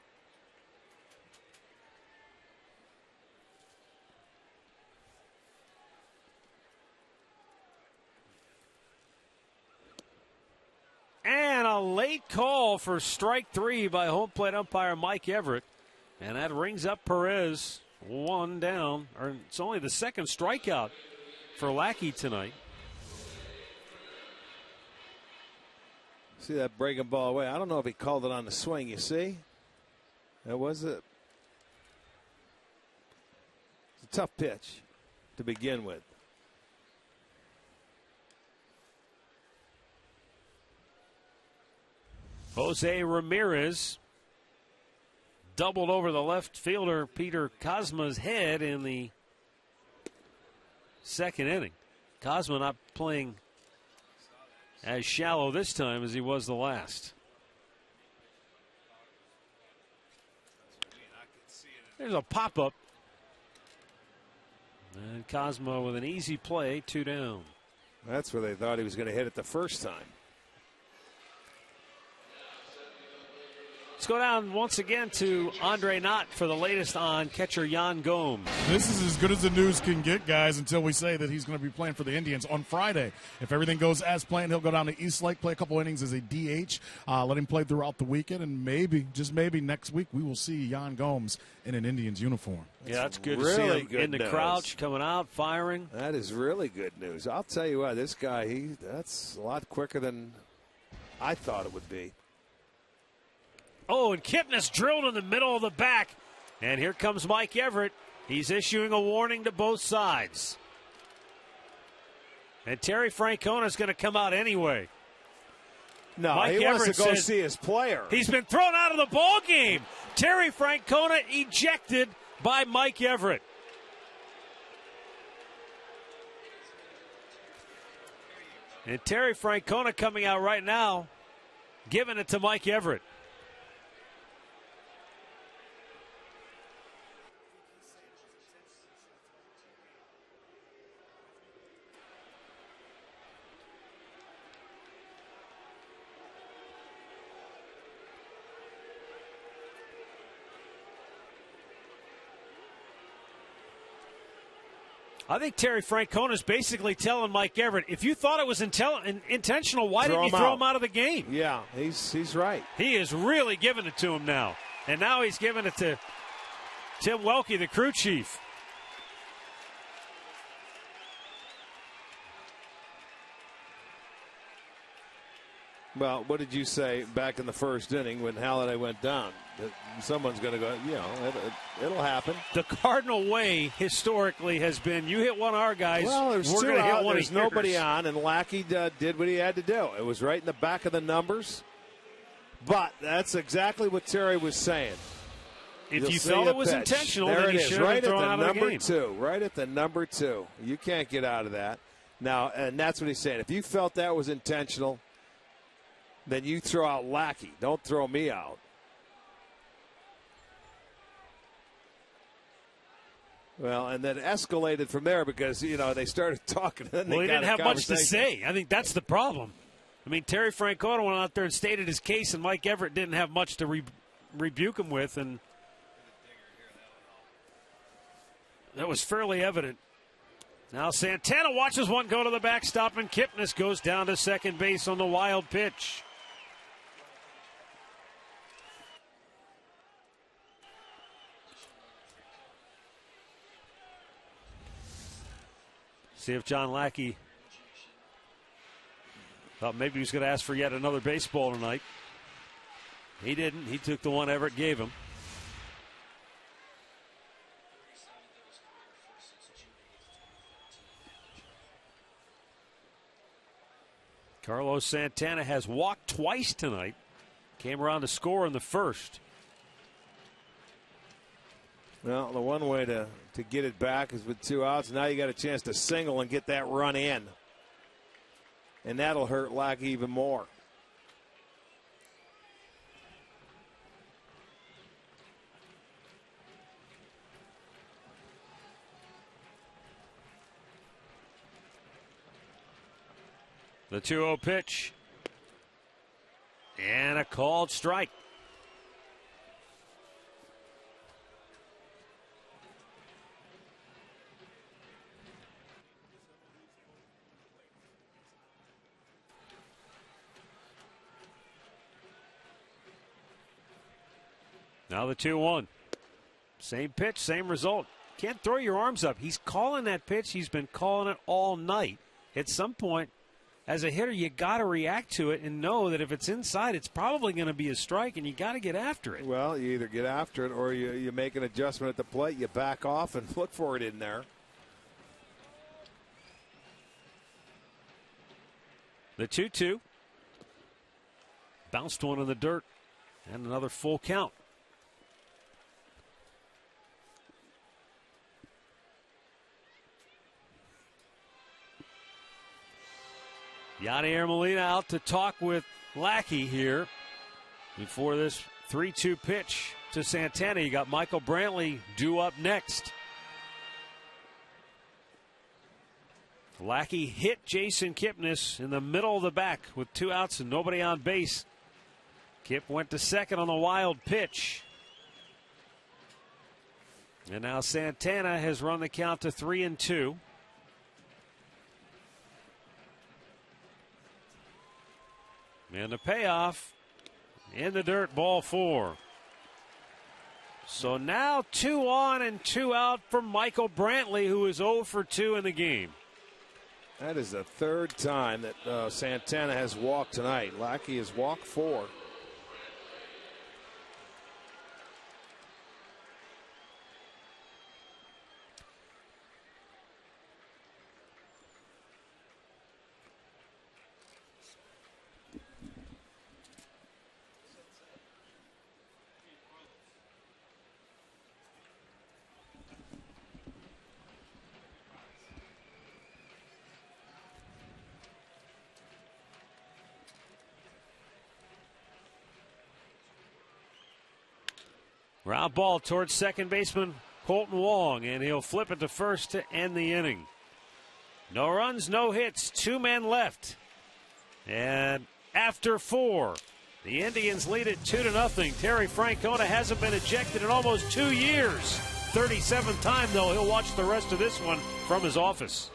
And a late call for strike 3 by home plate umpire Mike Everett. And that rings up Perez. 1 down. Or it's only the second strikeout for Lackey tonight. See that breaking ball away? I don't know if he called it on the swing. You see? That was it. It's a tough pitch to begin with. Jose Ramirez doubled over the left fielder Peter Cosma's head in the second inning. Cosma not playing as shallow this time as he was the last. There's a pop-up. And Cosma with an easy play, 2 down. That's where they thought he was going to hit it the first time. Let's go down once again to Andre Knott for the latest on catcher Yan Gomes. This is as good as the news can get, guys, until we say that he's going to be playing for the Indians on Friday. If everything goes as planned, he'll go down to East Lake, play a couple innings as a DH, let him play throughout the weekend, and maybe, just maybe, next week we will see Yan Gomes in an Indians uniform. That's good really to see him good in the news. crouch, coming out, firing. That is really good news. I'll tell you what, this guy, that's a lot quicker than I thought it would be. Oh, and Kipnis drilled in the middle of the back. And here comes Mike Everett. He's issuing a warning to both sides. And Terry Francona is going to come out anyway. No, Mike he Everett wants to go says see his player. He's been thrown out of the ball game. Terry Francona ejected by Mike Everett. And Terry Francona coming out right now, giving it to Mike Everett. I think Terry Francona is basically telling Mike Everett, if you thought it was intentional, why didn't you throw him out of the game? Yeah, he's right. He is really giving it to him now. And now he's giving it to Tim Welke, the crew chief. Well, what did you say back in the first inning when Halladay went down? That someone's going to go, it'll happen. The Cardinal way historically has been, you hit one of our guys, well, we're going to hit one there's of nobody yours. on, and Lackey did what he had to do. It was right in the back of the numbers. But that's exactly what Terry was saying. If you felt it was pitch. intentional, there then it he is, should have right been thrown at out the of the number game. 2. Right at the number 2. You can't get out of that. Now, and that's what he's saying. If you felt that was intentional, then you throw out Lackey. Don't throw me out. Well, and then escalated from there because, they started talking. And Well, he didn't have much to say. I think that's the problem. I mean, Terry Francona went out there and stated his case, and Mike Everett didn't have much to rebuke him with, and that was fairly evident. Now Santana watches one go to the backstop, and Kipnis goes down to second base on the wild pitch. See if John Lackey thought maybe he was going to ask for yet another baseball tonight. He didn't. He took the one Everett gave him. Carlos Santana has walked twice tonight. Came around to score in the first. Well, the one way to get it back is with 2 outs. Now you got a chance to single and get that run in. And that'll hurt Lackey even more. The 2-0 pitch. And a called strike. Now the 2-1. Same pitch, same result. Can't throw your arms up. He's calling that pitch. He's been calling it all night. At some point, as a hitter, you got to react to it and know that if it's inside, it's probably going to be a strike, and you got to get after it. Well, you either get after it or you make an adjustment at the plate. You back off and look for it in there. The 2-2. Bounced one in the dirt, and another full count. Yadier Molina out to talk with Lackey here before this 3-2 pitch to Santana. You got Michael Brantley due up next. Lackey hit Jason Kipnis in the middle of the back with 2 outs and nobody on base. Kip went to second on the wild pitch. And now Santana has run the count to 3-2. And the payoff in the dirt, ball 4. So now 2 on and 2 out for Michael Brantley, who is 0 for 2 in the game. That is the 3rd time that Santana has walked tonight. Lackey has walked 4. Ground ball towards second baseman Colton Wong, and he'll flip it to first to end the inning. No runs, no hits, 2 men left. And after 4, the Indians lead it 2-0. Terry Francona hasn't been ejected in almost 2 years. 37th time, though. He'll watch the rest of this one from his office.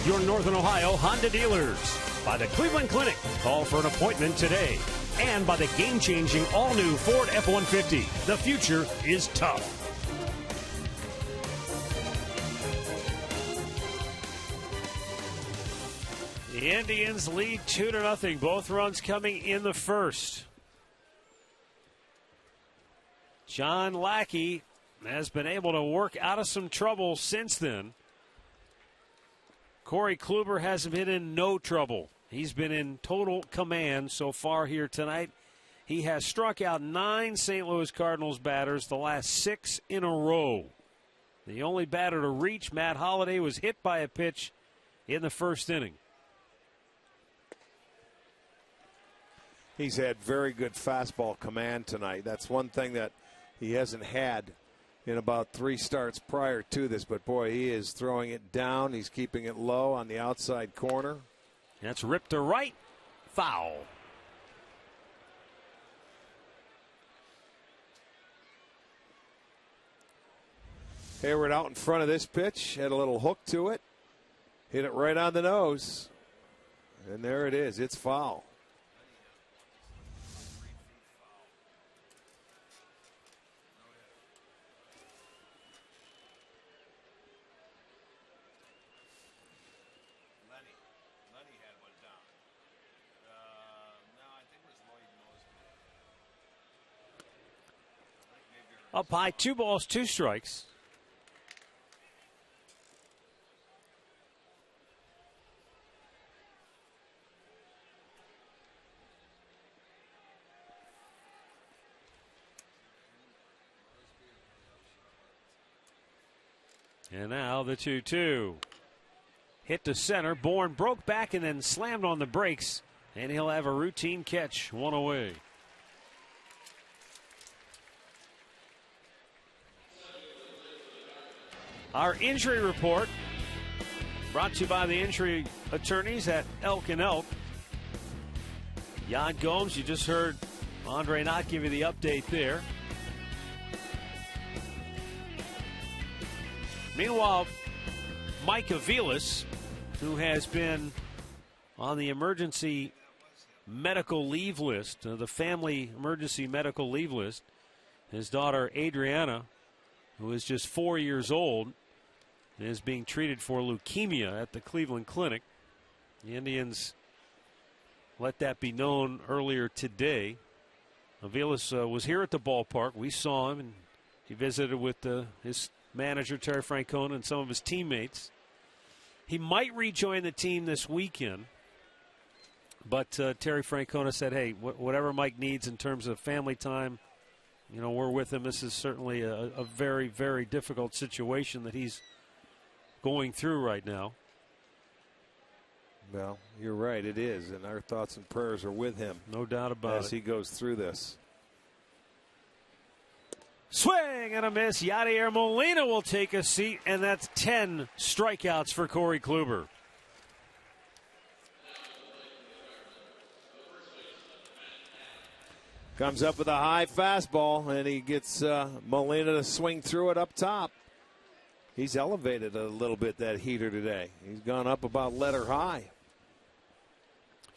Your Northern Ohio Honda dealers. By the Cleveland Clinic. Call for an appointment today. And by the game-changing all-new Ford F-150. The future is tough. The Indians lead 2-0. Both runs coming in the first. John Lackey has been able to work out of some trouble since then. Corey Kluber hasn't been in no trouble. He's been in total command so far here tonight. He has struck out 9 St. Louis Cardinals batters the last 6 in a row. The only batter to reach, Matt Holliday, was hit by a pitch in the first inning. He's had very good fastball command tonight. That's one thing that he hasn't had in about 3 starts prior to this. But, boy, he is throwing it down. He's keeping it low on the outside corner. That's ripped to right. Foul. Hayward out in front of this pitch, had a little hook to it, hit it right on the nose, and there it is. It's foul. Up high, 2 balls, 2 strikes. And now the 2-2. Hit to center. Bourne broke back and then slammed on the brakes. And he'll have a routine catch, 1 away. Our injury report brought to you by the injury attorneys at Elk and Elk. Jan Gomes, you just heard Andre Knott give you the update there. Meanwhile, Mike Aviles, who has been on the emergency medical leave list, the family emergency medical leave list, his daughter Adriana, who is just 4 years old, is being treated for leukemia at the Cleveland Clinic. The Indians let that be known earlier today. Aviles was here at the ballpark. We saw him, and he visited with his manager, Terry Francona, and some of his teammates. He might rejoin the team this weekend, but Terry Francona said, hey, whatever Mike needs in terms of family time, we're with him. This is certainly a very, very difficult situation that he's going through right now. Well, you're right, it is, and our thoughts and prayers are with him. No doubt about it. As he goes through this. Swing and a miss. Yadier Molina will take a seat, and that's 10 strikeouts for Corey Kluber. Comes up with a high fastball, and he gets Molina to swing through it up top. He's elevated a little bit, that heater, today. He's gone up about letter high.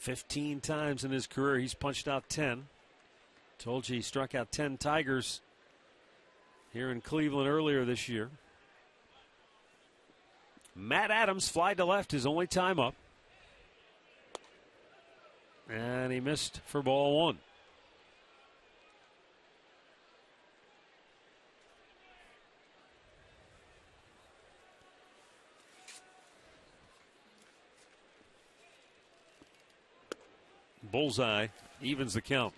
15 times in his career, he's punched out 10. Told you he struck out 10 Tigers here in Cleveland earlier this year. Matt Adams flied to left, his only time up. And he missed for ball 1. Bullseye evens the count.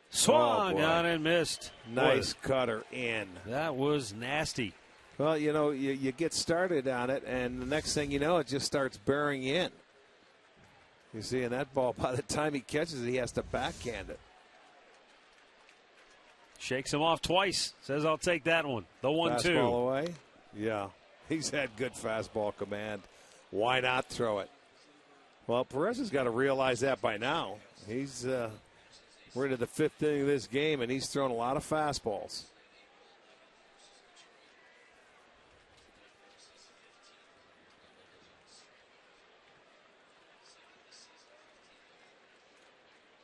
Swung on and missed. Nice cutter in. That was nasty. Well, you get started on it, and the next thing you know, it just starts bearing in. You see, in that ball, by the time he catches it, he has to backhand it. Shakes him off twice. Says, I'll take that one. The 1-2. Fastball away? Yeah. He's had good fastball command. Why not throw it? Well, Perez has got to realize that by now. We're into the 5th inning of this game, and he's thrown a lot of fastballs.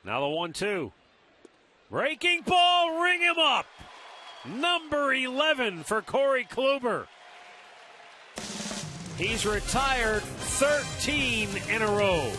Now the 1-2. Breaking ball, ring him up. Number 11 for Corey Kluber. He's retired 13 in a row.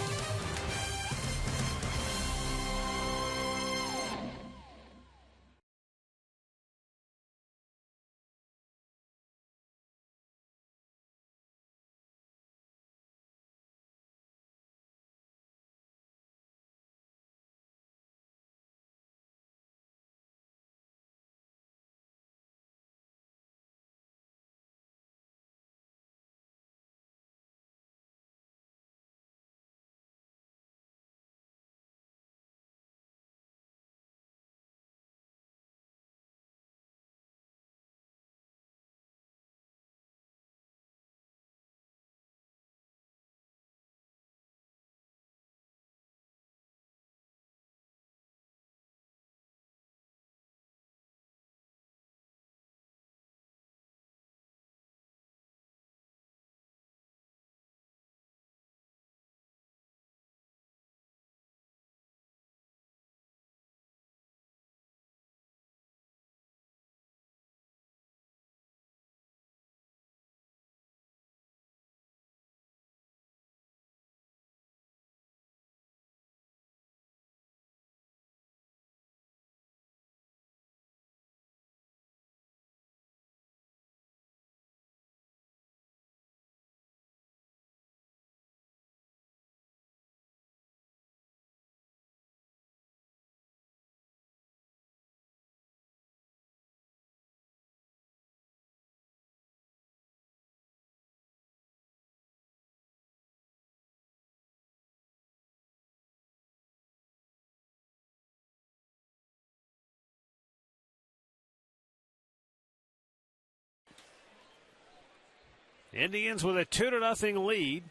Indians with a 2-0 lead.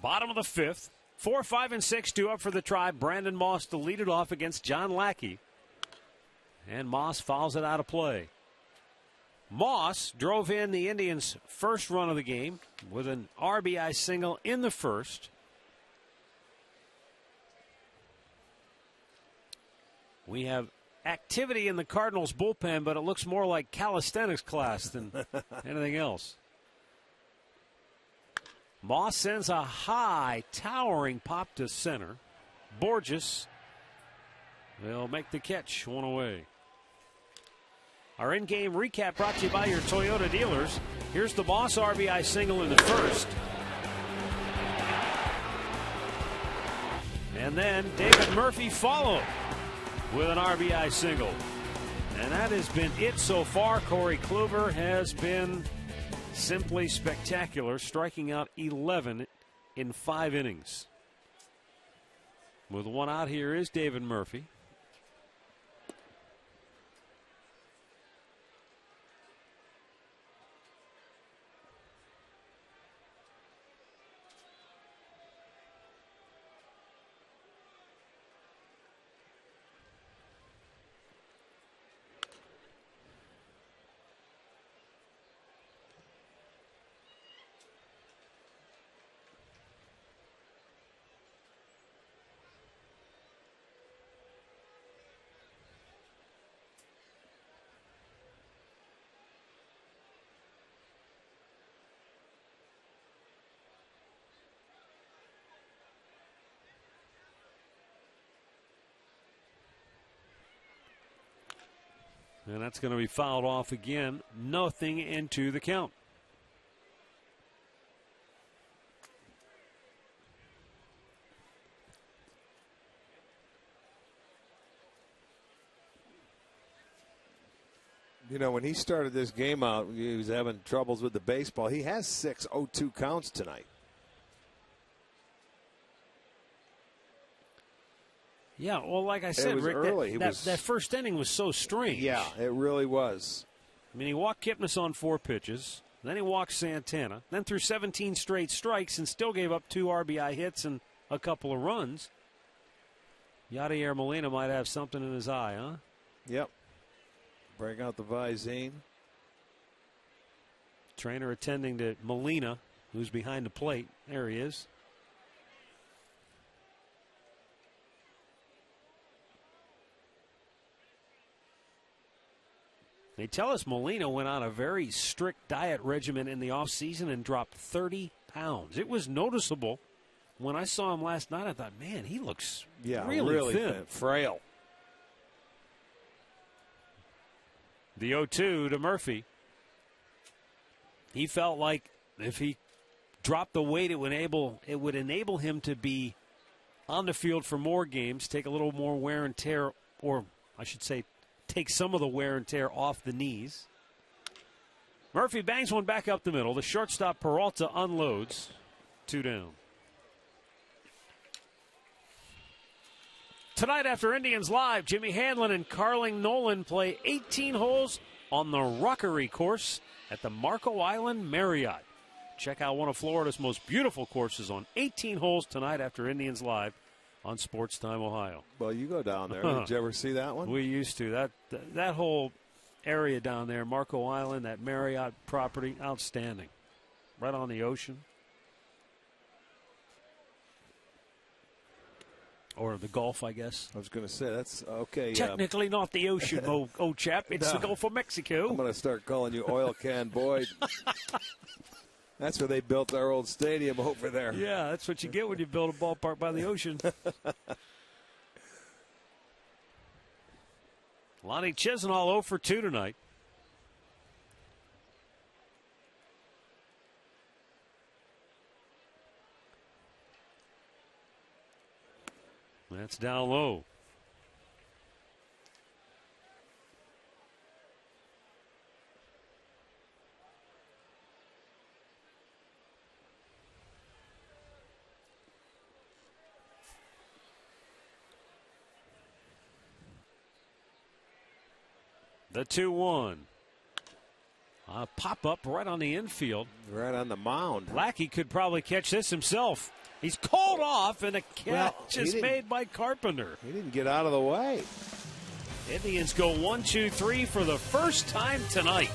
Bottom of the fifth. 4, 5, and 6 due up for the Tribe. Brandon Moss to lead it off against John Lackey. And Moss fouls it out of play. Moss drove in the Indians' first run of the game with an RBI single in the first. We have activity in the Cardinals bullpen, but it looks more like calisthenics class than anything else. Moss sends a high, towering pop to center. Borges will make the catch, one away. Our in-game recap brought to you by your Toyota dealers. Here's the Moss RBI single in the first. And then David Murphy followed with an RBI single. And that has been it so far. Corey Kluber has been simply spectacular, striking out 11 in 5 innings. With one out, here is David Murphy. And that's going to be fouled off again. Nothing into the count. You know, when he started this game out, he was having troubles with the baseball. He has 6 0-2 counts tonight. Yeah, well, like I said, Rick, early. that first inning was so strange. Yeah, it really was. I mean, he walked Kipnis on 4 pitches. Then he walked Santana. Then threw 17 straight strikes and still gave up 2 RBI hits and a couple of runs. Yadier Molina might have something in his eye, huh? Yep. Break out the Visine. Trainer attending to Molina, who's behind the plate. There he is. They tell us Molina went on a very strict diet regimen in the offseason and dropped 30 pounds. It was noticeable. When I saw him last night, I thought, man, he looks really thin. Frail. The 0-2 to Murphy. He felt like if he dropped the weight, it would enable him to be on the field for more games, take a little more wear and tear, or I should say, take some of the wear and tear off the knees. Murphy bangs one back up the middle. The shortstop Peralta unloads. 2 down. Tonight after Indians Live, Jimmy Hanlon and Carling Nolan play 18 holes on the Rockery course at the Marco Island Marriott. Check out one of Florida's most beautiful courses on 18 holes tonight after Indians Live on Sports Time Ohio. Well, you go down there. Did you ever see that one? We used to. That whole area down there, Marco Island, that Marriott property, outstanding. Right on the ocean. Or the Gulf, I guess. I was going to say, that's okay. Technically not the ocean, old chap. It's the Gulf of Mexico. I'm going to start calling you Oil Can Boyd. That's where they built our old stadium over there. Yeah, that's what you get when you build a ballpark by the ocean. Lonnie Chisenhall 0 for 2 tonight. That's down low. The 2-1. Pop up right on the infield. Right on the mound. Lackey could probably catch this himself. He's called off, and a catch is made by Carpenter. He didn't get out of the way. Indians go 1-2-3 for the first time tonight.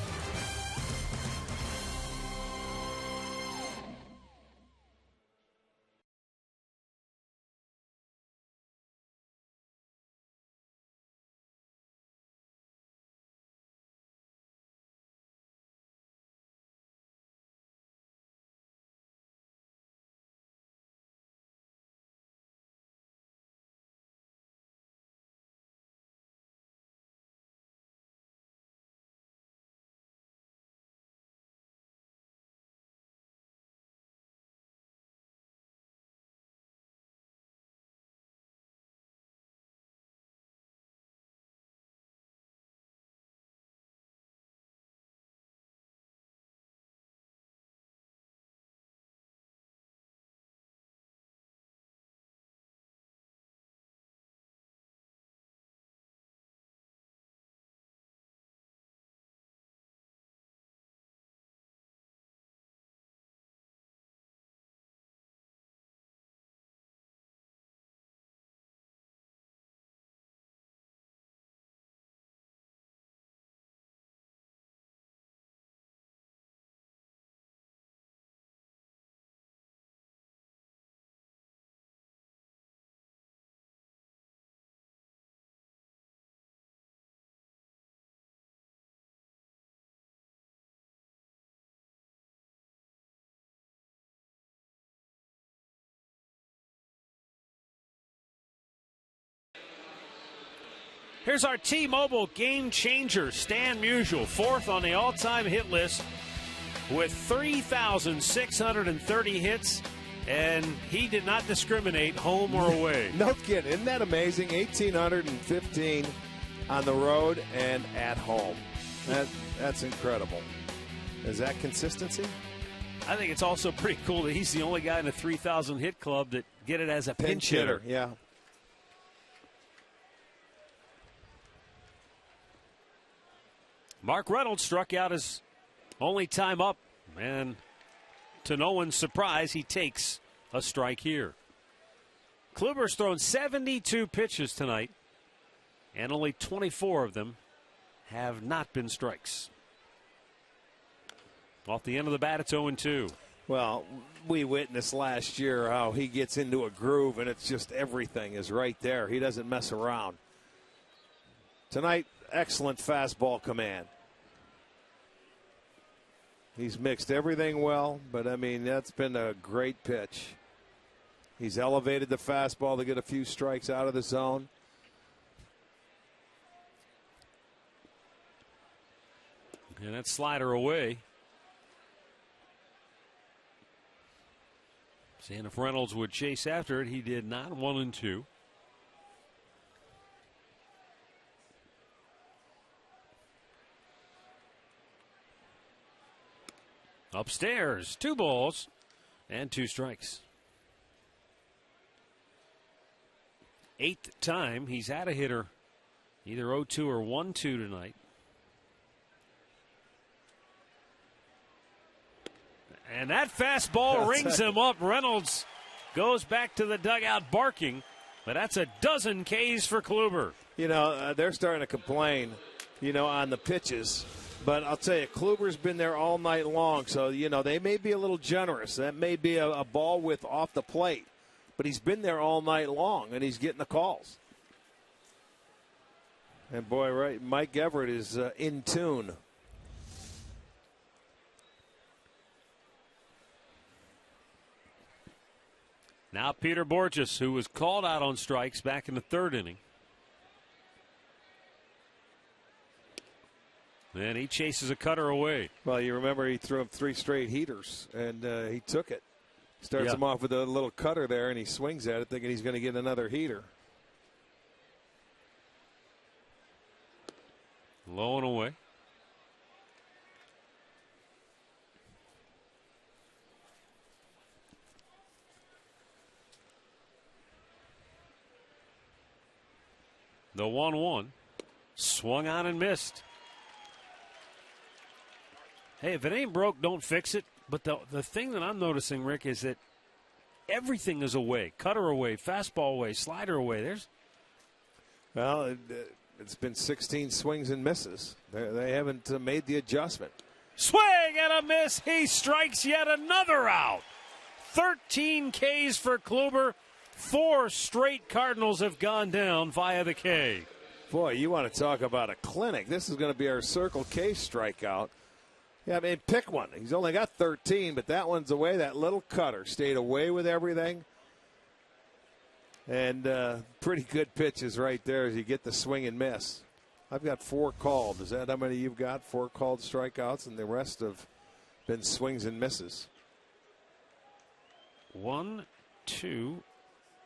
Here's our T-Mobile game changer, Stan Musial, fourth on the all-time hit list with 3,630 hits, and he did not discriminate home or away. No kidding. Isn't that amazing? 1,815 on the road and at home. That's incredible. Is that consistency? I think it's also pretty cool that he's the only guy in the 3,000 hit club that get it as a pinch hitter. Yeah. Mark Reynolds struck out his only time up, and to no one's surprise, he takes a strike here. Kluber's thrown 72 pitches tonight, and only 24 of them have not been strikes. Off the end of the bat, it's 0-2. Well, we witnessed last year how he gets into a groove, and it's just everything is right there. He doesn't mess around. Tonight, excellent fastball command. He's mixed everything well, but, I mean, that's been a great pitch. He's elevated the fastball to get a few strikes out of the zone. And that slider away. Seeing if Reynolds would chase after it. He did not. 1-2. Upstairs, 2 balls and 2 strikes. 8th time he's had a hitter, either 0-2 or 1-2 tonight. And that fastball rings him up. Reynolds goes back to the dugout barking, but that's a dozen Ks for Kluber. You know, they're starting to complain, on the pitches. But I'll tell you, Kluber's been there all night long, so, they may be a little generous. That may be a ball width off the plate. But he's been there all night long, and he's getting the calls. And, boy, right, Mike Everett is in tune. Now Peter Borges, who was called out on strikes back in the 3rd inning. And he chases a cutter away. Well, you remember he threw him 3 straight heaters, and he took it. Starts him off with a little cutter there, and he swings at it thinking he's going to get another heater. Low and away. The 1-1. Swung on and missed. Hey, if it ain't broke, don't fix it. But the thing that I'm noticing, Rick, is that everything is away. Cutter away, fastball away, slider away. Well, it's been 16 swings and misses. They haven't made the adjustment. Swing and a miss. He strikes yet another out. 13 Ks for Kluber. 4 straight Cardinals have gone down via the K. Boy, you want to talk about a clinic. This is going to be our Circle K strikeout. Yeah, I mean, pick one. He's only got 13, but that one's away. That little cutter stayed away with everything. And pretty good pitches right there as you get the swing and miss. I've got 4 called. Is that how many you've got? 4 called strikeouts, and the rest have been swings and misses. 1, 2,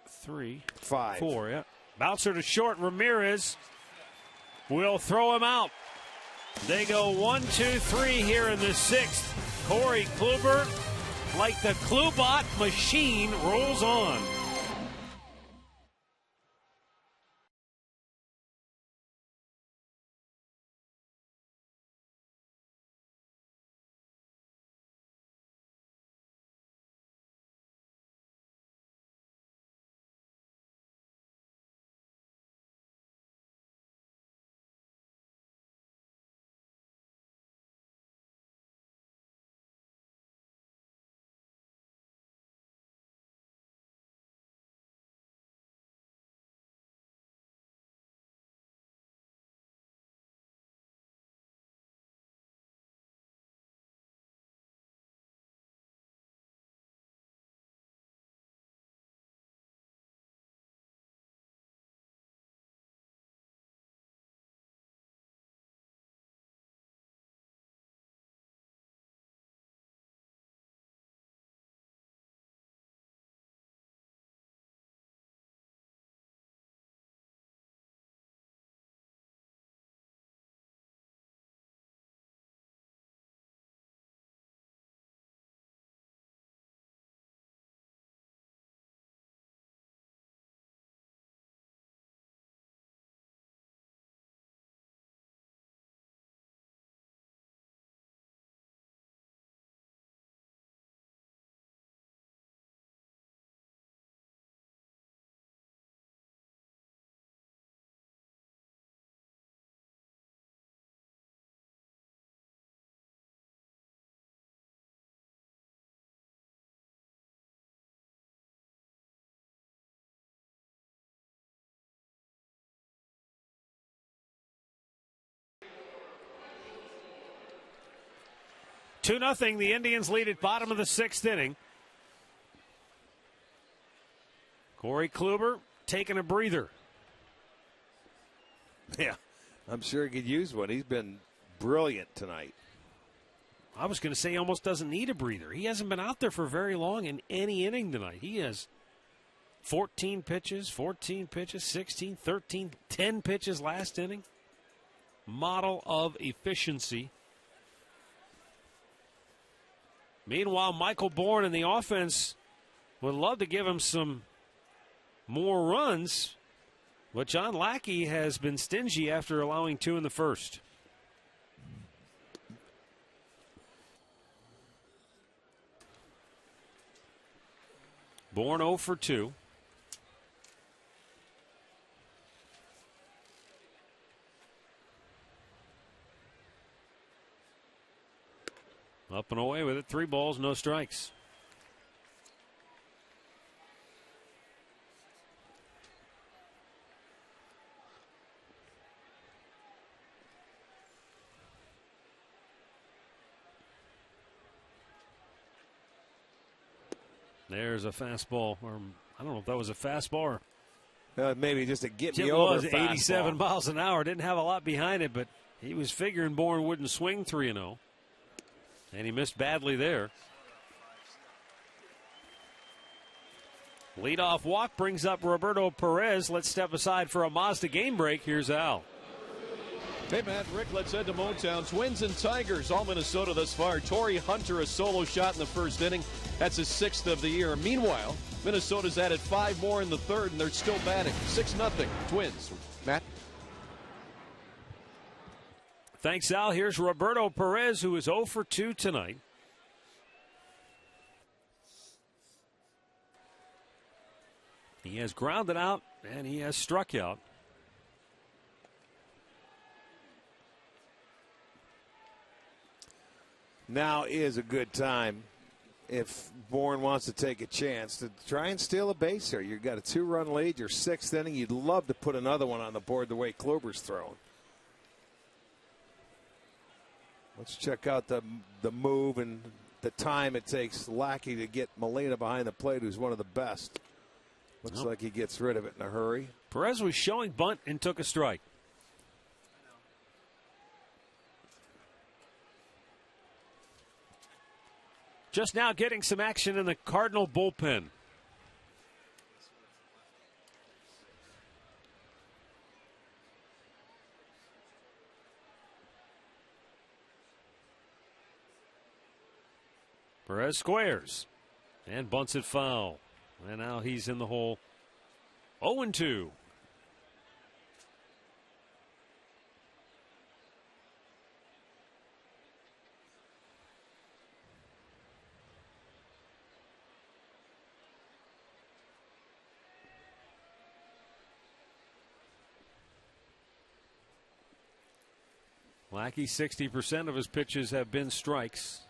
3, 5. 4. Yeah. Bouncer to short. Ramirez will throw him out. They go 1, 2, 3 here in the 6th. Corey Kluber, like the Klubot machine, rolls on. Two 2-0. The Indians lead at bottom of the 6th inning. Corey Kluber taking a breather. Yeah, I'm sure he could use one. He's been brilliant tonight. I was going to say he almost doesn't need a breather. He hasn't been out there for very long in any inning tonight. He has 14 pitches, 16, 13, 10 pitches last inning. Model of efficiency. Meanwhile, Michael Bourne and the offense would love to give him some more runs, but John Lackey has been stingy after allowing 2 in the first. Bourne 0 for 2. Up and away with it. 3 balls, no strikes. There's a fastball, or I don't know if that was a fastball or maybe just a get me it over was fastball. 87 miles an hour. Didn't have a lot behind it, but he was figuring Bourne wouldn't swing 3-0. And he missed badly there. Leadoff walk brings up Roberto Perez. Let's step aside for a Mazda game break. Here's Al. Hey, Matt, Rick, let's head to Motown. Twins and Tigers, all Minnesota thus far. Torrey Hunter, a solo shot in the first inning. That's his 6th of the year. Meanwhile, Minnesota's added 5 more in the 3rd, and they're still batting. 6-0 Twins. Matt? Thanks, Al. Here's Roberto Perez, who is 0 for 2 tonight. He has grounded out and he has struck out. Now is a good time if Bourne wants to take a chance to try and steal a base here. You've got a 2-run lead, your 6th inning. You'd love to put another one on the board the way Kluber's thrown. Let's check out the move and the time it takes Lackey to get Molina behind the plate, who's one of the best. Looks like he gets rid of it in a hurry. Perez was showing bunt and took a strike. Just now getting some action in the Cardinal bullpen. Perez squares and bunts it foul. And now he's in the hole. 0-2. Lackey, 60% of his pitches have been strikes.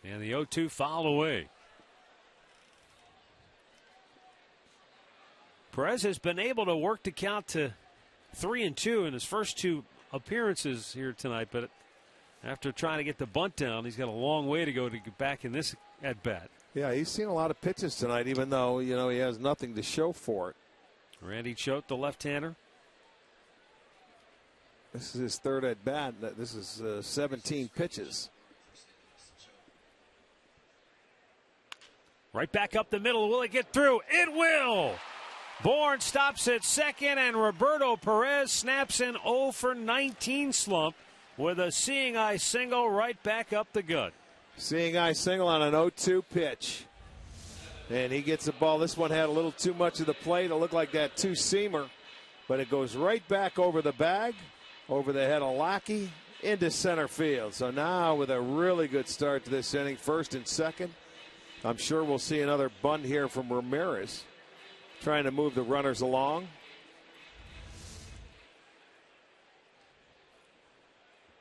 And the 0-2 foul away. Perez has been able to work the count to 3-2 in his first 2 appearances here tonight, but after trying to get the bunt down, he's got a long way to go to get back in this at bat. Yeah, he's seen a lot of pitches tonight, even though, he has nothing to show for it. Randy Choate, the left-hander. This is his 3rd at bat. This is 17 pitches. Right back up the middle. Will it get through? It will. Bourne stops at second, and Roberto Perez snaps an 0 for 19 slump with a seeing eye single right back up the gut. Seeing eye single on an 0-2 pitch. And he gets the ball. This one had a little too much of the plate. It looked like that 2-seamer, but it goes right back over the bag, over the head of Lackey, into center field. So now with a really good start to this inning, 1st and 2nd. I'm sure we'll see another bunt here from Ramirez, trying to move the runners along.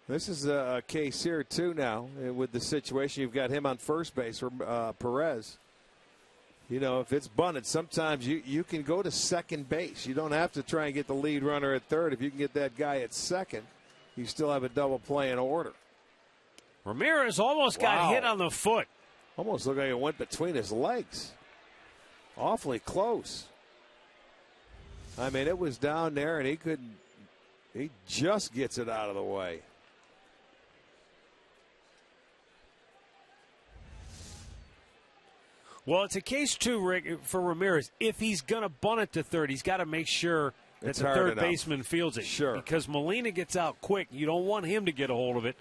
This is a case here, too, now, with the situation. You've got him on first base, Perez. If it's bunted, sometimes you can go to second base. You don't have to try and get the lead runner at third. If you can get that guy at second, you still have a double play in order. Ramirez almost got hit on the foot. Almost looked like it went between his legs. Awfully close. I mean, it was down there, and he just gets it out of the way. Well, it's a case, too, Rick, for Ramirez. If he's going to bunt it to third, he's got to make sure that the third baseman fields it. Sure. Because Molina gets out quick. You don't want him to get a hold of it.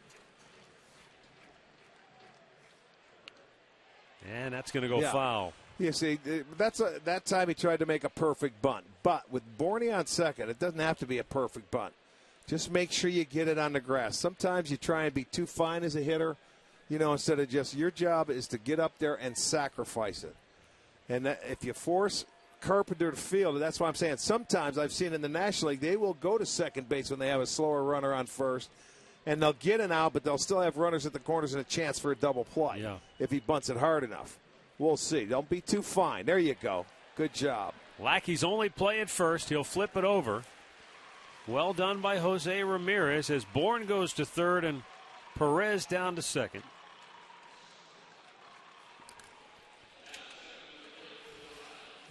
And that's going to go foul. Yeah, see, that time he tried to make a perfect bunt. But with Borney on second, it doesn't have to be a perfect bunt. Just make sure you get it on the grass. Sometimes you try and be too fine as a hitter, instead of just your job is to get up there and sacrifice it. And if you force Carpenter to field, that's why I'm saying sometimes I've seen in the National League, they will go to second base when they have a slower runner on first. And they'll get an out, but they'll still have runners at the corners and a chance for a double play if he bunts it hard enough. We'll see. Don't be too fine. There you go. Good job. Lackey's only play at first. He'll flip it over. Well done by Jose Ramirez as Bourne goes to third and Perez down to second.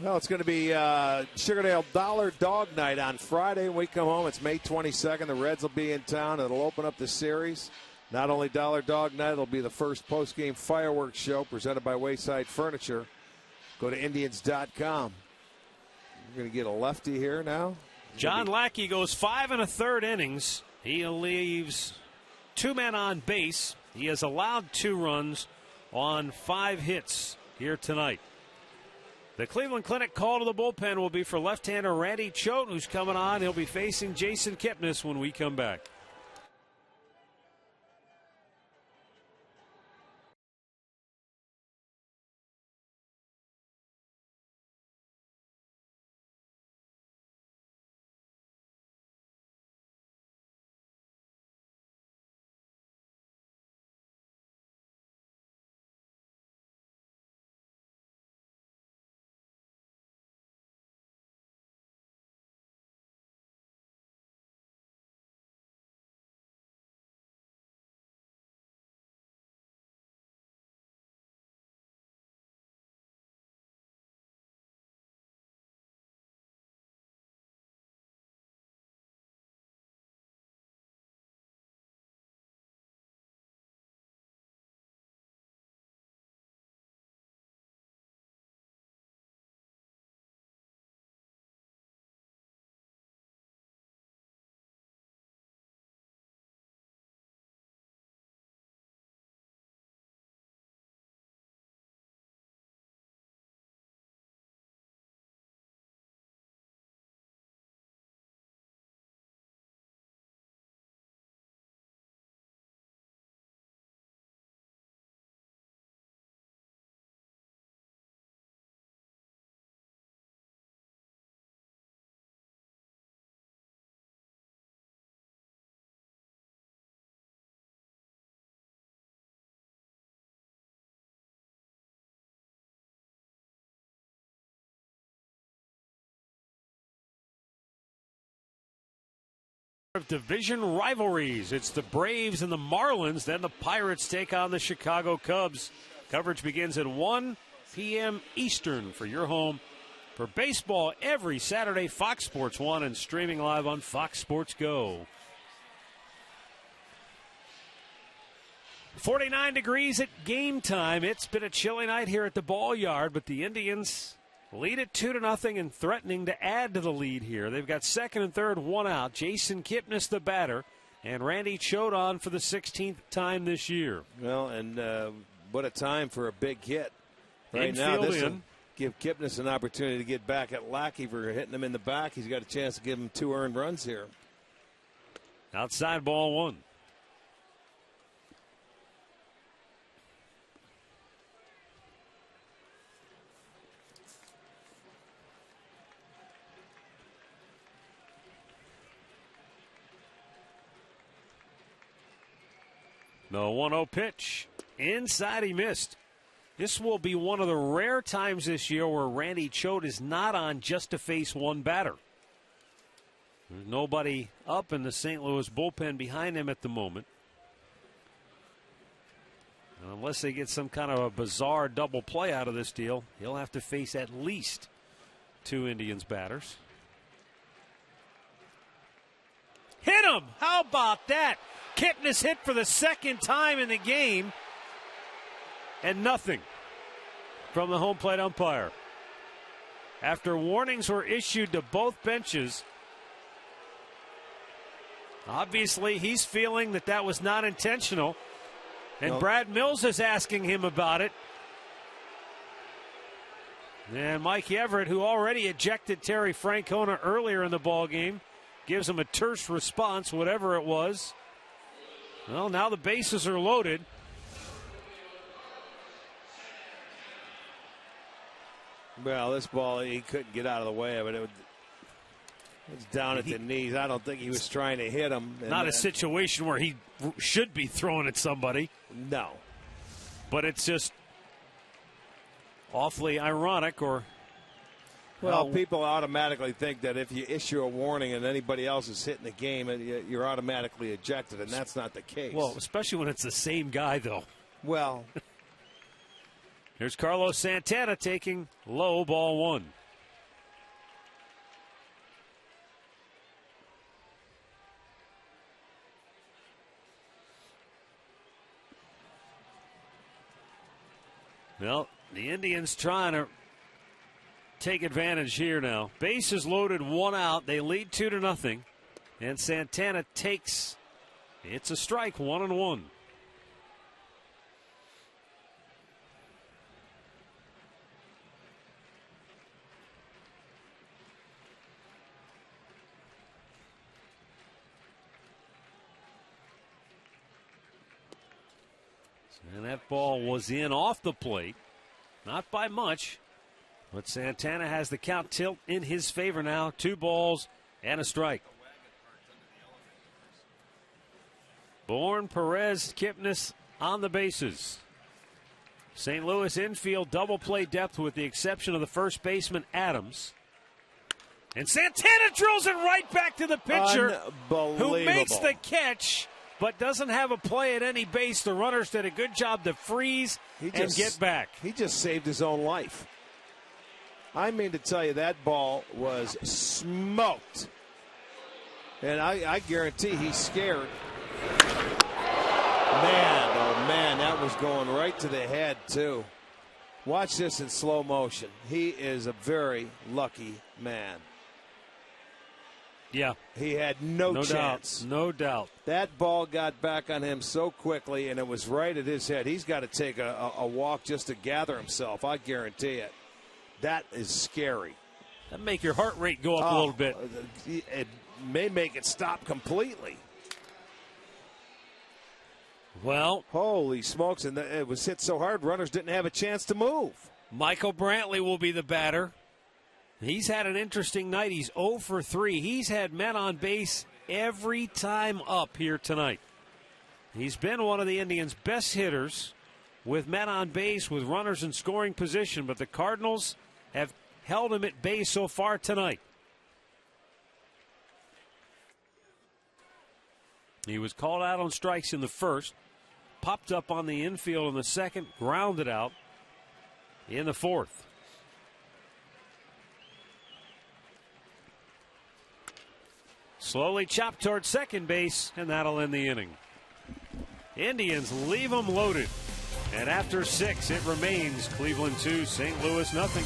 Well, it's going to be Sugardale Dollar Dog Night on Friday when we come home. It's May 22nd. The Reds will be in town. It'll open up the series. Not only Dollar Dog Night, it'll be the first post-game fireworks show presented by Wayside Furniture. Go to Indians.com. We're going to get a lefty here now. John Lackey goes 5 1/3 innings. He leaves 2 men on base. He has allowed 2 runs, on 5 hits here tonight. The Cleveland Clinic call to the bullpen will be for left-hander Randy Choate, who's coming on. He'll be facing Jason Kipnis when we come back. Of division rivalries. It's the Braves and the Marlins. Then the Pirates take on the Chicago Cubs. Coverage begins at 1 p.m. Eastern for your home for baseball every Saturday. Fox Sports 1 and streaming live on Fox Sports Go. 49 degrees at game time. It's been a chilly night here at the ball yard, but the Indians lead it 2-0 and threatening to add to the lead here. They've got second and third, one out. Jason Kipnis, the batter, and Randy Choate on for the 16th time this year. Well, and what a time for a big hit. Right now, this will give Kipnis an opportunity to get back at Lackey for hitting him in the back. He's got a chance to give him 2 earned runs here. Outside ball 1. No 1-0 pitch. Inside, he missed. This will be one of the rare times this year where Randy Choate is not on just to face one batter. There's nobody up in the St. Louis bullpen behind him at the moment. And unless they get some kind of a bizarre double play out of this deal, he'll have to face at least 2 Indians batters. Hit him! How about that? Kipnis hit for the second time in the game, and nothing from the home plate umpire. After warnings were issued to both benches, obviously he's feeling that that was not intentional, and Brad Mills is asking him about it. And Mike Everett, who already ejected Terry Francona earlier in the ballgame, gives him a terse response, whatever it was. Well, now the bases are loaded. Well, this ball, he couldn't get out of the way of it. It was down at the knees. I don't think he was trying to hit him. Not a situation where he should be throwing at somebody. No. But it's just awfully ironic, or... Well, people automatically think that if you issue a warning and anybody else is hitting the game, you're automatically ejected, and that's not the case. Well, especially when it's the same guy, though. Well. Here's Carlos Santana taking low, ball 1. Well, the Indians trying to take advantage here now. Bases loaded, 1 out. They lead 2-0. And Santana takes, it's a strike, 1-1. And that ball was in off the plate. Not by much. But Santana has the count tilt in his favor now. 2 balls and a strike. Bourne, Perez, Kipnis on the bases. St. Louis infield double play depth with the exception of the first baseman Adams. And Santana drills it right back to the pitcher who makes the catch but doesn't have a play at any base. The runners did a good job to freeze and get back. He just saved his own life. I mean to tell you, that ball was smoked. And I guarantee he's scared. Man, oh man, that was going right to the head, too. Watch this in slow motion. He is a very lucky man. Yeah. He had no chance. No doubt. That ball got back on him so quickly, and it was right at his head. He's got to take a walk just to gather himself. I guarantee it. That is scary. That make your heart rate go up a little bit. It may make it stop completely. Well, holy smokes, and it was hit so hard, runners didn't have a chance to move. Michael Brantley will be the batter. He's had an interesting night. He's 0 for 3. He's had men on base every time up here tonight. He's been one of the Indians' best hitters with men on base with runners in scoring position, but the Cardinals have held him at bay so far tonight. He was called out on strikes in the first, popped up on the infield in the second, grounded out in the fourth. Slowly chopped towards second base, and that'll end the inning. Indians leave them loaded. And after 6, it remains Cleveland 2, St. Louis nothing.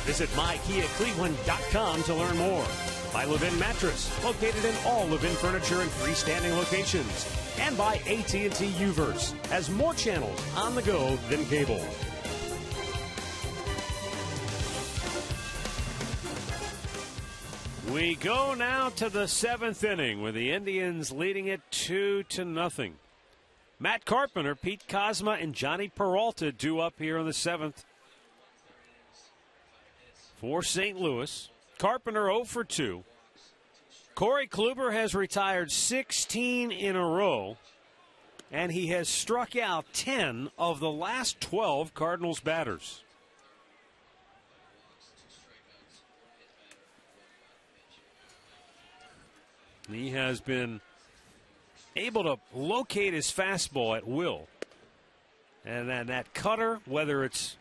Visit mykiacleveland.com to learn more. By Levin Mattress, located in all Levin furniture and freestanding locations. And by AT&T Uverse, has more channels on the go than cable. We go now to the 7th inning with the Indians leading it 2-0. Matt Carpenter, Pete Kozma, and Johnny Peralta due up here in the 7th. For St. Louis, Carpenter 0 for 2. Corey Kluber has retired 16 in a row, and he has struck out 10 of the last 12 Cardinals batters. He has been able to locate his fastball at will. And then that cutter, whether it's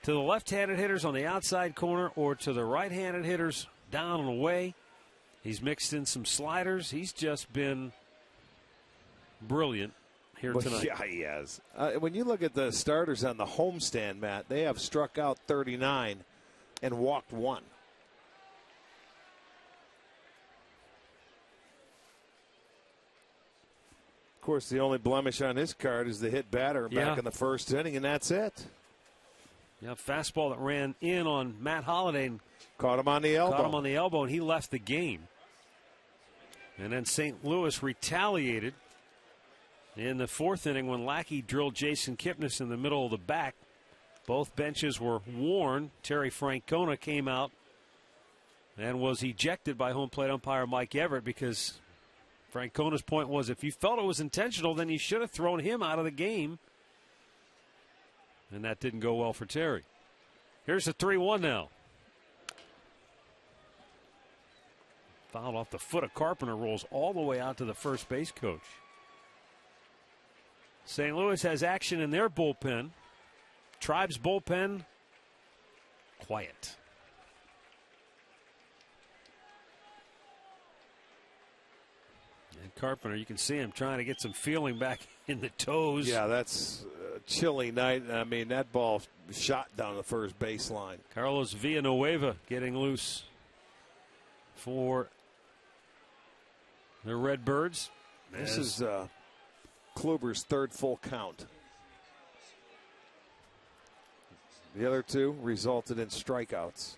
to the left-handed hitters on the outside corner or to the right-handed hitters down and away. He's mixed in some sliders. He's just been brilliant here tonight. Yeah, he has. When you look at the starters on the homestand, Matt, they have struck out 39 and walked 1. Of course, the only blemish on his card is the hit batter back in the first inning, and that's it. Yeah, fastball that ran in on Matt Holliday and caught him on the elbow. And he left the game. And then St. Louis retaliated in the 4th inning when Lackey drilled Jason Kipnis in the middle of the back. Both benches were worn. Terry Francona came out and was ejected by home plate umpire Mike Everett because Francona's point was if you felt it was intentional, then you should have thrown him out of the game. And that didn't go well for Terry. Here's the 3-1 now. Fouled off the foot of Carpenter, rolls all the way out to the first base coach. St. Louis has action in their bullpen. Tribe's bullpen, quiet. And Carpenter, you can see him trying to get some feeling back in the toes. Yeah, that's a chilly night. I mean, that ball shot down the first baseline. Carlos Villanueva getting loose for the Redbirds. This is Kluber's 3rd full count. The other 2 resulted in strikeouts.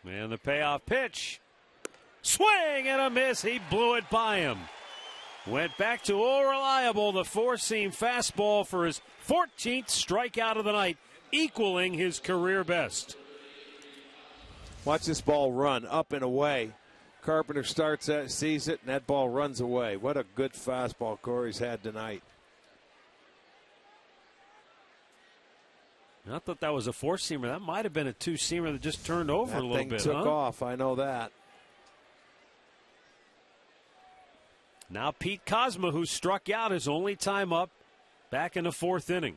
And the payoff pitch. Swing and a miss. He blew it by him. Went back to old reliable, the 4-seam fastball for his 14th strikeout of the night, equaling his career best. Watch this ball run up and away. Carpenter starts that, sees it, and that ball runs away. What a good fastball Corey's had tonight. I thought that was a 4-seamer. That might have been a 2-seamer that just turned over a little bit. That thing took off. I know that. Now Pete Kozma, who struck out his only time up, back in the 4th inning.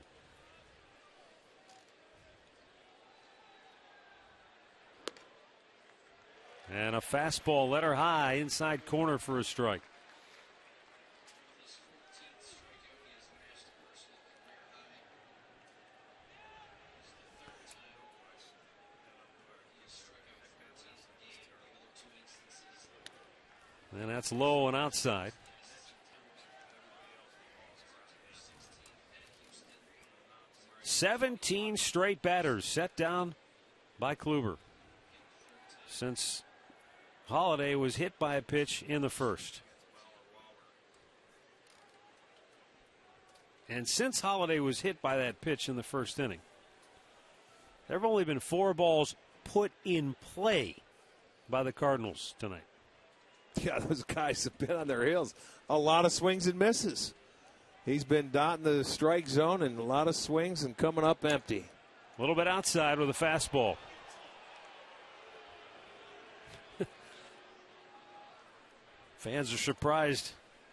And a fastball let her high inside corner for a strike. And that's low and outside. "17 straight batters set down by Kluber since Holliday was hit by a pitch in the first. And since Holliday was hit by that pitch in the first inning, there have only been 4 balls put in play by the Cardinals tonight. Yeah, those guys have been on their heels. A lot of swings and misses. He's been dotting the strike zone and a lot of swings and coming up empty. A little bit outside with a fastball. Fans are surprised.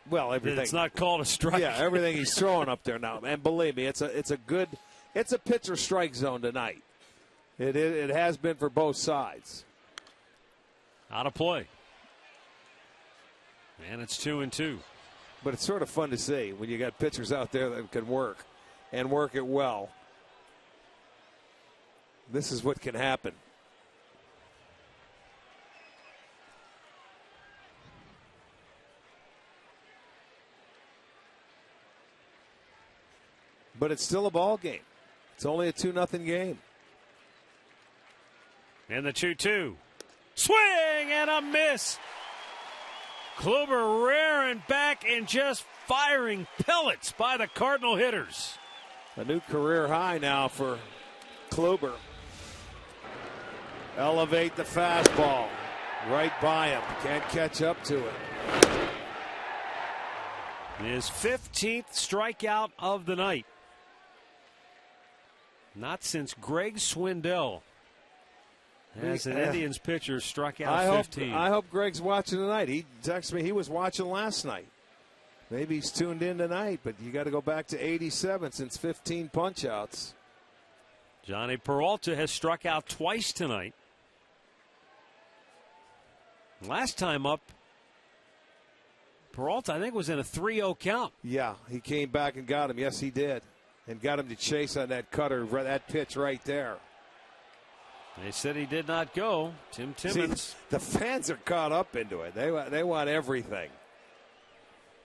Well, everything. It's not called a strike. Yeah, everything he's throwing up there now. And believe me, it's a pitcher strike zone tonight. It has been for both sides. Out of play. And it's 2-2. But it's sort of fun to see when you got pitchers out there that can work and work it well. This is what can happen. But it's still a ball game. It's only a 2-0 game. And the 2-2. Swing and a miss. Kluber rearing back and just firing pellets by the Cardinal hitters. A new career high now for Kluber. Elevate the fastball. Right by him. Can't catch up to it. His 15th strikeout of the night. Not since Greg Swindell, as an Indians pitcher, struck out 15. I hope Greg's watching tonight. He texted me he was watching last night. Maybe he's tuned in tonight, but you got to go back to 87 since 15 punch-outs. Johnny Peralta has struck out twice tonight. Last time up, Peralta, I think, was in a 3-0 count. Yeah, he came back and got him. Yes, he did. And got him to chase on that cutter, that pitch right there. They said he did not go. Tim Timmons. See, the fans are caught up into it. They want everything.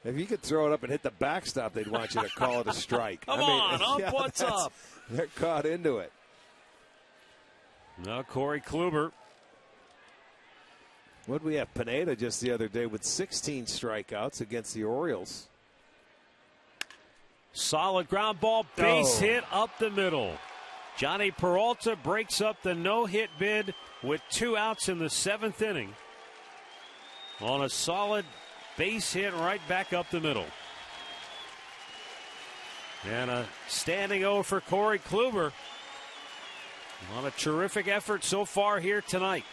If you could throw it up and hit the backstop, they'd want you to call it a strike. Come on, what's up? They're caught into it. Now Corey Kluber. What did we have? Pineda just the other day with 16 strikeouts against the Orioles. Solid ground ball, base hit up the middle. Johnny Peralta breaks up the no-hit bid with 2 outs in the 7th inning on a solid base hit right back up the middle. And a standing O for Corey Kluber on a terrific effort so far here tonight.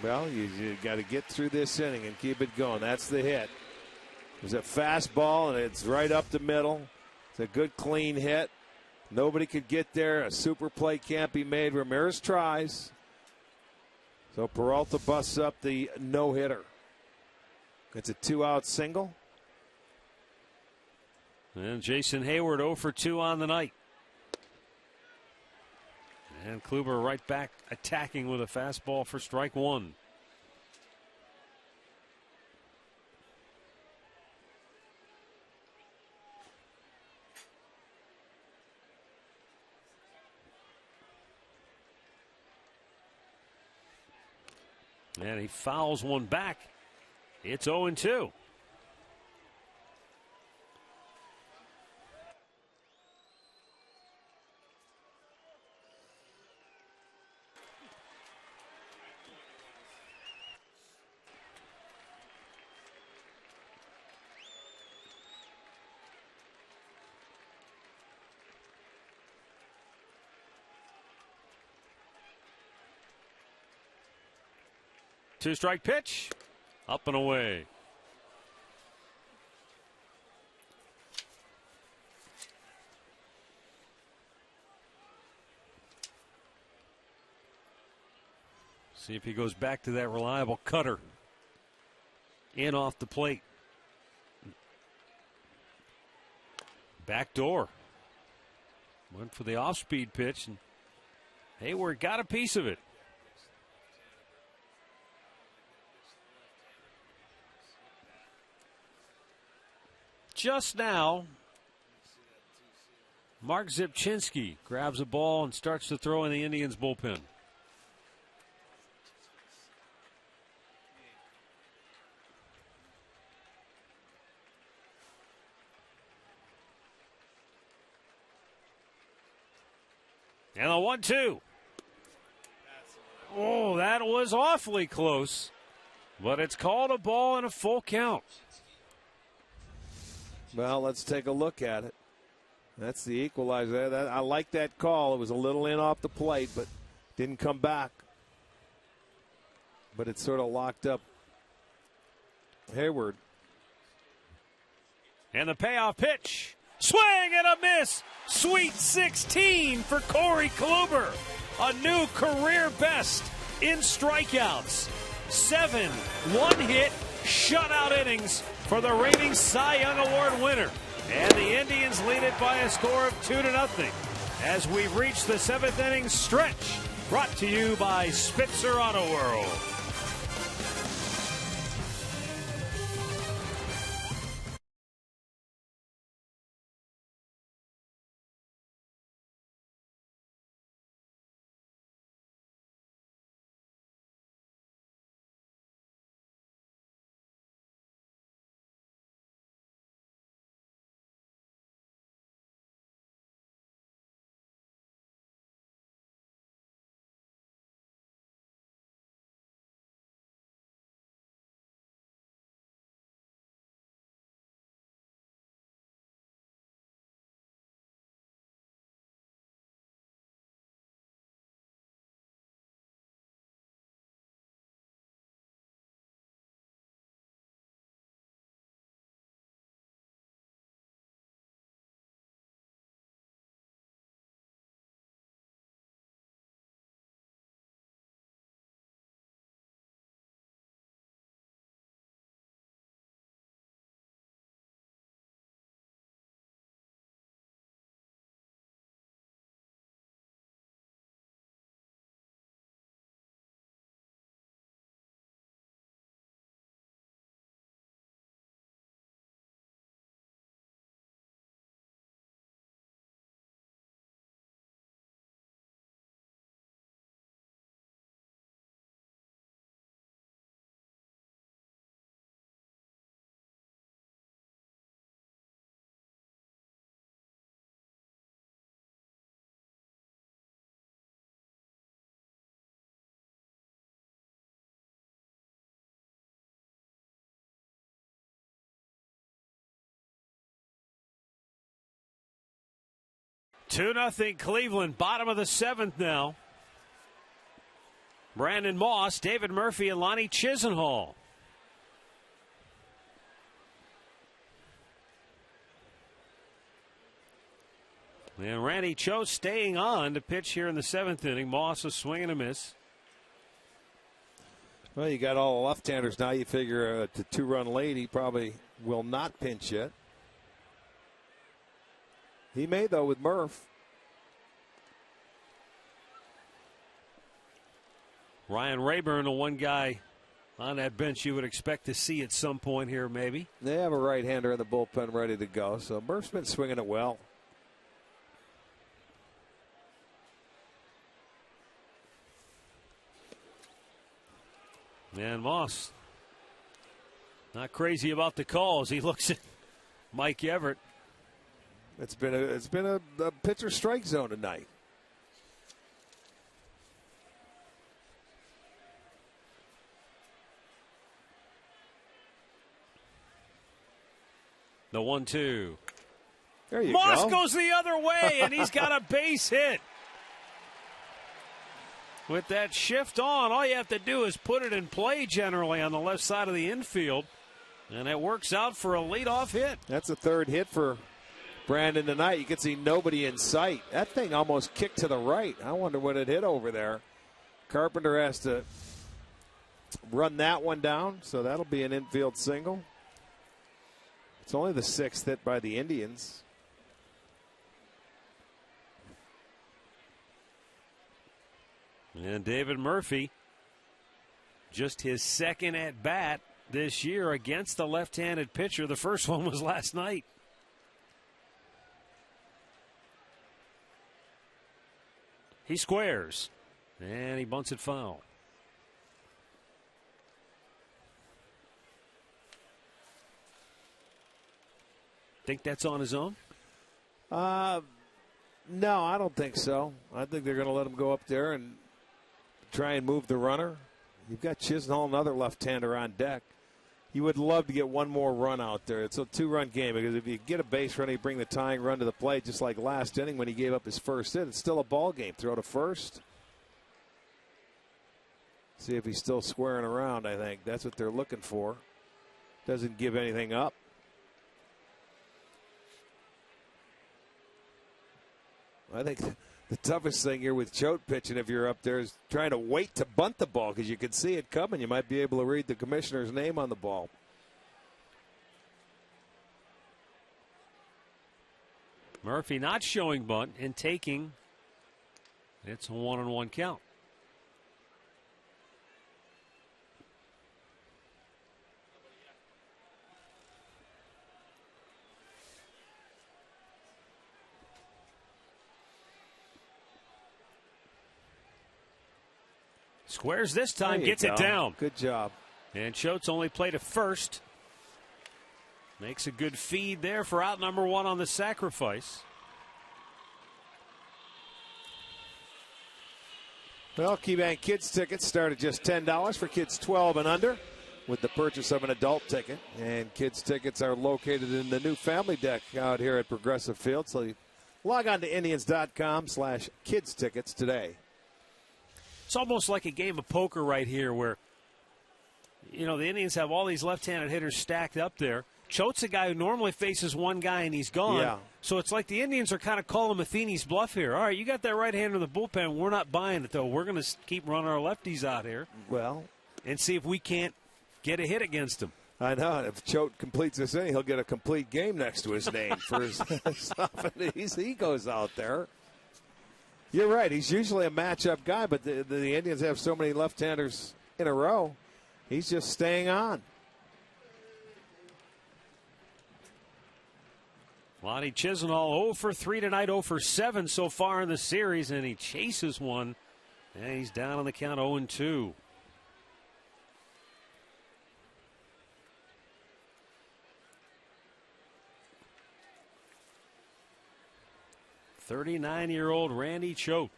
Well, you got to get through this inning and keep it going. That's the hit. There's a fastball, and it's right up the middle. It's a good, clean hit. Nobody could get there. A super play can't be made. Ramirez tries. So Peralta busts up the no-hitter. It's a 2-out single. And Jason Hayward 0 for 2 on the night. And Kluber right back attacking with a fastball for strike 1. And he fouls one back. It's 0-2. Two-strike pitch, up and away. See if he goes back to that reliable cutter. In off the plate. Back door. Went for the off-speed pitch, and Hayward got a piece of it. Just now, Mark Zipchinski grabs a ball and starts to throw in the Indians bullpen. And the 1-2. Oh, that was awfully close. But it's called a ball and a full count. Well, let's take a look at it. That's the equalizer. I like that call. It was a little in off the plate, but didn't come back. But it sort of locked up Hayward. And the payoff pitch. Swing and a miss. Sweet 16 for Corey Kluber. A new career best in strikeouts. 7 one-hit shutout innings for the reigning Cy Young Award winner. And the Indians lead it by a score of 2-0 as we reach the 7th inning stretch. Brought to you by Spitzer Auto World. 2-0 Cleveland, bottom of the 7th now. Brandon Moss, David Murphy, and Lonnie Chisenhall. And Randy Cho staying on to pitch here in the 7th inning. Moss a swing and a miss. Well, you got all the left-handers now. You figure the 2-run lead, he probably will not pinch yet. He may, though, with Murph. Ryan Rayburn, the one guy on that bench you would expect to see at some point here, maybe. They have a right-hander in the bullpen ready to go, so Murph's been swinging it well. And Moss, not crazy about the calls. He looks at Mike Everett. It's been a pitcher strike zone tonight. The 1-2. There you Moss go. goes the other way, and he's got a base hit. With that shift on, all you have to do is put it in play generally on the left side of the infield, and it works out for a leadoff hit. That's a third hit for Brandon tonight. You can see nobody in sight. That thing almost kicked to the right. I wonder what it hit over there. Carpenter has to run that one down, so that'll be an infield single. It's only the 6th hit by the Indians. And David Murphy, just his 2nd at bat this year against the left-handed pitcher. The first one was last night. He squares, and he bunts it foul. Think that's on his own? No, I don't think so. I think they're going to let him go up there and try and move the runner. You've got Chisenhall, another left-hander on deck. You would love to get one more run out there. It's a 2-run game because if you get a base run, you bring the tying run to the plate, just like last inning when he gave up his first hit. It's still a ball game. Throw to first. See if he's still squaring around, I think. That's what they're looking for. Doesn't give anything up. I think the toughest thing here with Choate pitching, if you're up there, is trying to wait to bunt the ball because you can see it coming. You might be able to read the commissioner's name on the ball. Murphy not showing bunt and taking. It's a 1-1 count. Squares this time, gets it down. Good job. And Choate's only played at first. Makes a good feed there for out number 1 on the sacrifice. Well, KeyBank Kids tickets start at just $10 for kids 12 and under with the purchase of an adult ticket. And kids tickets are located in the new family deck out here at Progressive Field. So you log on to Indians.com/kids tickets today. It's almost like a game of poker right here where, you know, the Indians have all these left-handed hitters stacked up there. Choate's a guy who normally faces one guy and he's gone. Yeah. So it's like the Indians are kind of calling Matheny's bluff here. All right, you got that right hander in the bullpen. We're not buying it, though. We're going to keep running our lefties out here. Well, and see if we can't get a hit against him. I know. If Choate completes this inning, he'll get a complete game next to his name for his stuff. And he goes out there. You're right. He's usually a matchup guy, but the Indians have so many left-handers in a row. He's just staying on. Lonnie Chisenhall 0 for 3 tonight, 0 for 7 so far in the series, and he chases one, and he's down on the count 0-2. "39-year-old Randy Choate."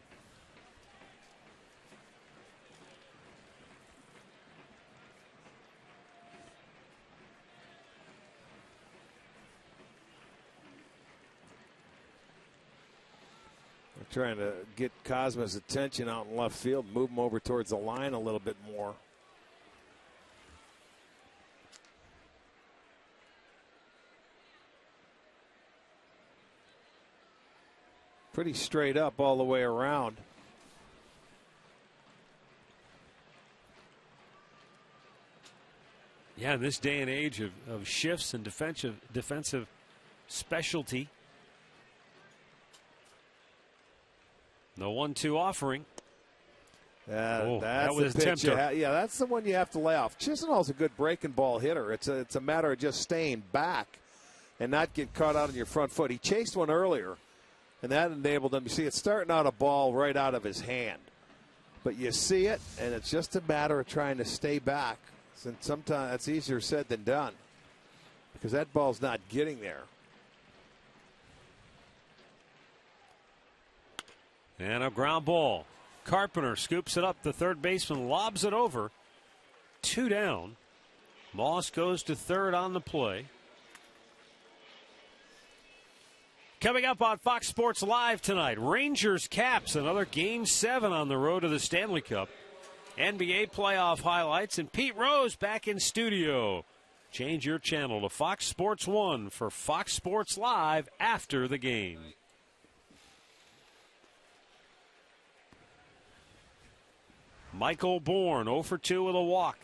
Trying to get Cosma's attention out in left field, move him over towards the line a little bit more. Pretty straight up all the way around. Yeah, in this day and age of shifts and defensive specialty. The 1-2 offering. That's that was the pitch. tempter. Yeah, that's the one you have to lay off. Chisenhall's a good breaking ball hitter. It's a matter of just staying back and not get caught out on your front foot. He chased one earlier, and that enabled him. You see, it's starting out a ball right out of his hand. But you see it, and it's just a matter of trying to stay back. And sometimes that's easier said than done because that ball's not getting there. And a ground ball. Carpenter scoops it up. The third baseman lobs it over. 2 down. Moss goes to third on the play. Coming up on Fox Sports Live tonight, Rangers Caps, another Game 7 on the road to the Stanley Cup. NBA playoff highlights, and Pete Rose back in studio. Change your channel to Fox Sports 1 for Fox Sports Live after the game. Michael Bourne 0 for 2 with a walk.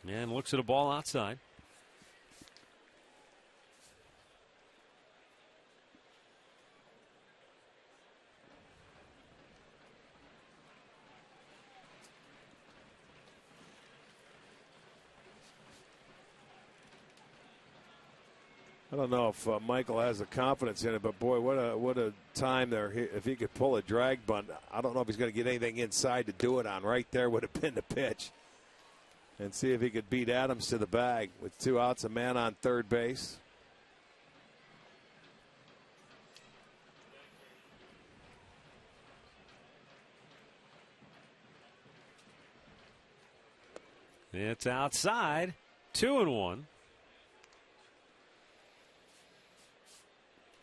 And looks at a ball outside. I don't know if Michael has the confidence in it, but boy, what a time there. If he could pull a drag bunt, I don't know if he's going to get anything inside to do it on. Right there would have been the pitch. And see if he could beat Adams to the bag with 2 outs, a man on third base. It's outside. 2-1.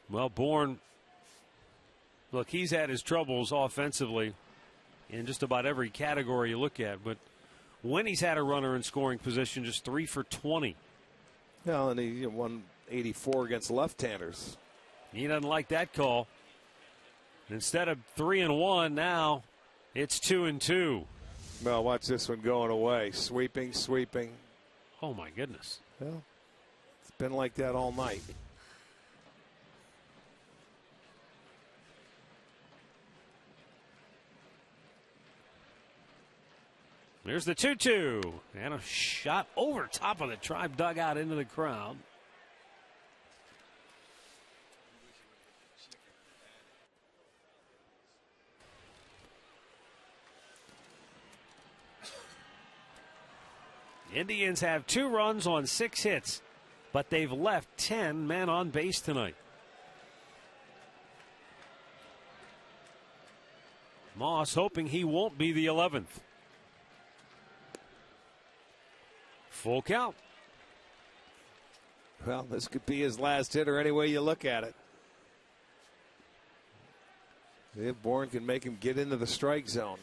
Well, Bourne, look, he's had his troubles offensively in just about every category you look at, but when he's had a runner in scoring position, just 3 for 20. Yeah, and he won 84 against left-handers. He doesn't like that call. Instead of 3-1, now it's 2-2. Well, watch this one going away. Sweeping. Oh, my goodness. Well, it's been like that all night. There's the 2-2. And a shot over top of the Tribe dugout into the crowd. Indians have 2 runs on 6 hits, but they've left 10 men on base tonight. Moss hoping he won't be the 11th. Full count. Well, this could be his last hitter any way you look at it. If Bourne can make him get into the strike zone.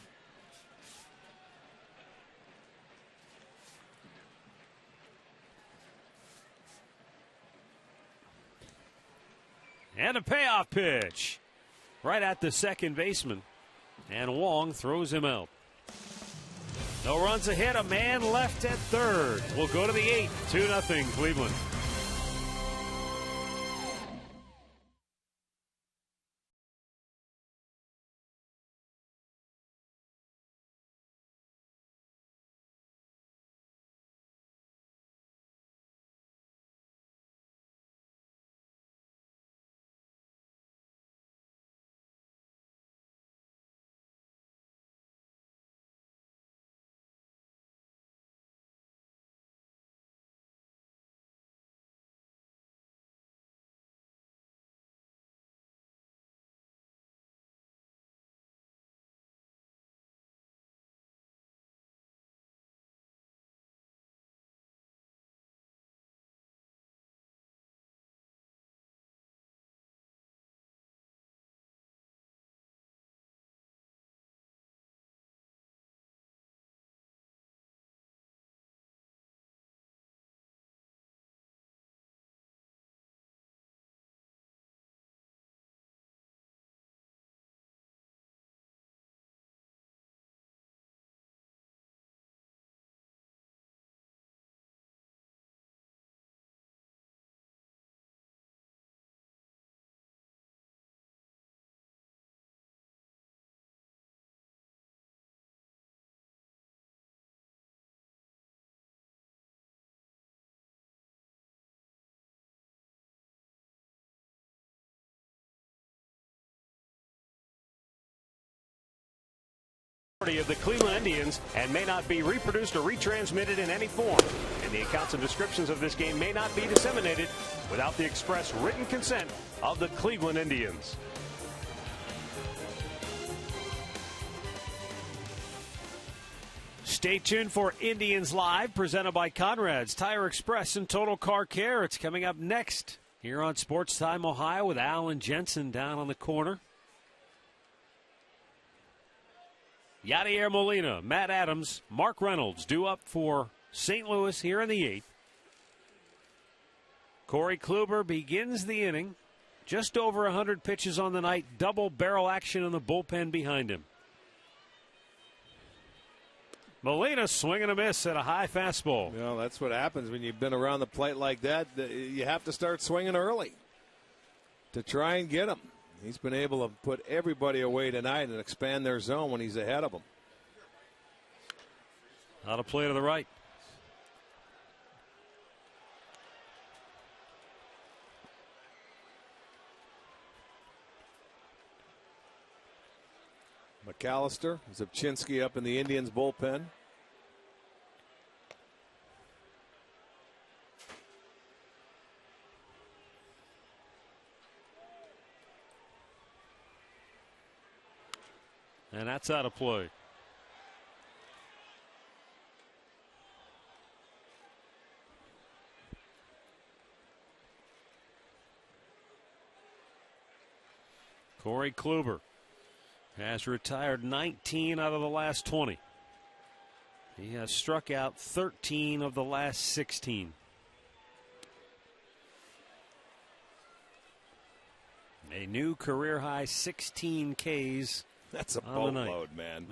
And a payoff pitch right at the second baseman. And Wong throws him out. No runs ahead, a man left at third. We'll go to the 8th, 2-0 Cleveland. Of the Cleveland Indians and may not be reproduced or retransmitted in any form. And the accounts and descriptions of this game may not be disseminated without the express written consent of the Cleveland Indians. Stay tuned for Indians Live, presented by Conrad's Tire Express and Total Car Care. It's coming up next here on Sports Time Ohio with Alan Jensen down on the corner. Yadier Molina, Matt Adams, Mark Reynolds due up for St. Louis here in the 8th. Corey Kluber begins the inning. Just over 100 pitches on the night. Double barrel action in the bullpen behind him. Molina swinging a miss at a high fastball. Well, that's what happens when you've been around the plate like that. You have to start swinging early to try and get him. He's been able to put everybody away tonight and expand their zone when he's ahead of them. Out of play to the right. McAllister, Zubchinski up in the Indians bullpen. And that's out of play. Corey Kluber has retired 19 out of the last 20. He has struck out 13 of the last 16. A new career high 16 Ks. That's a boatload, man.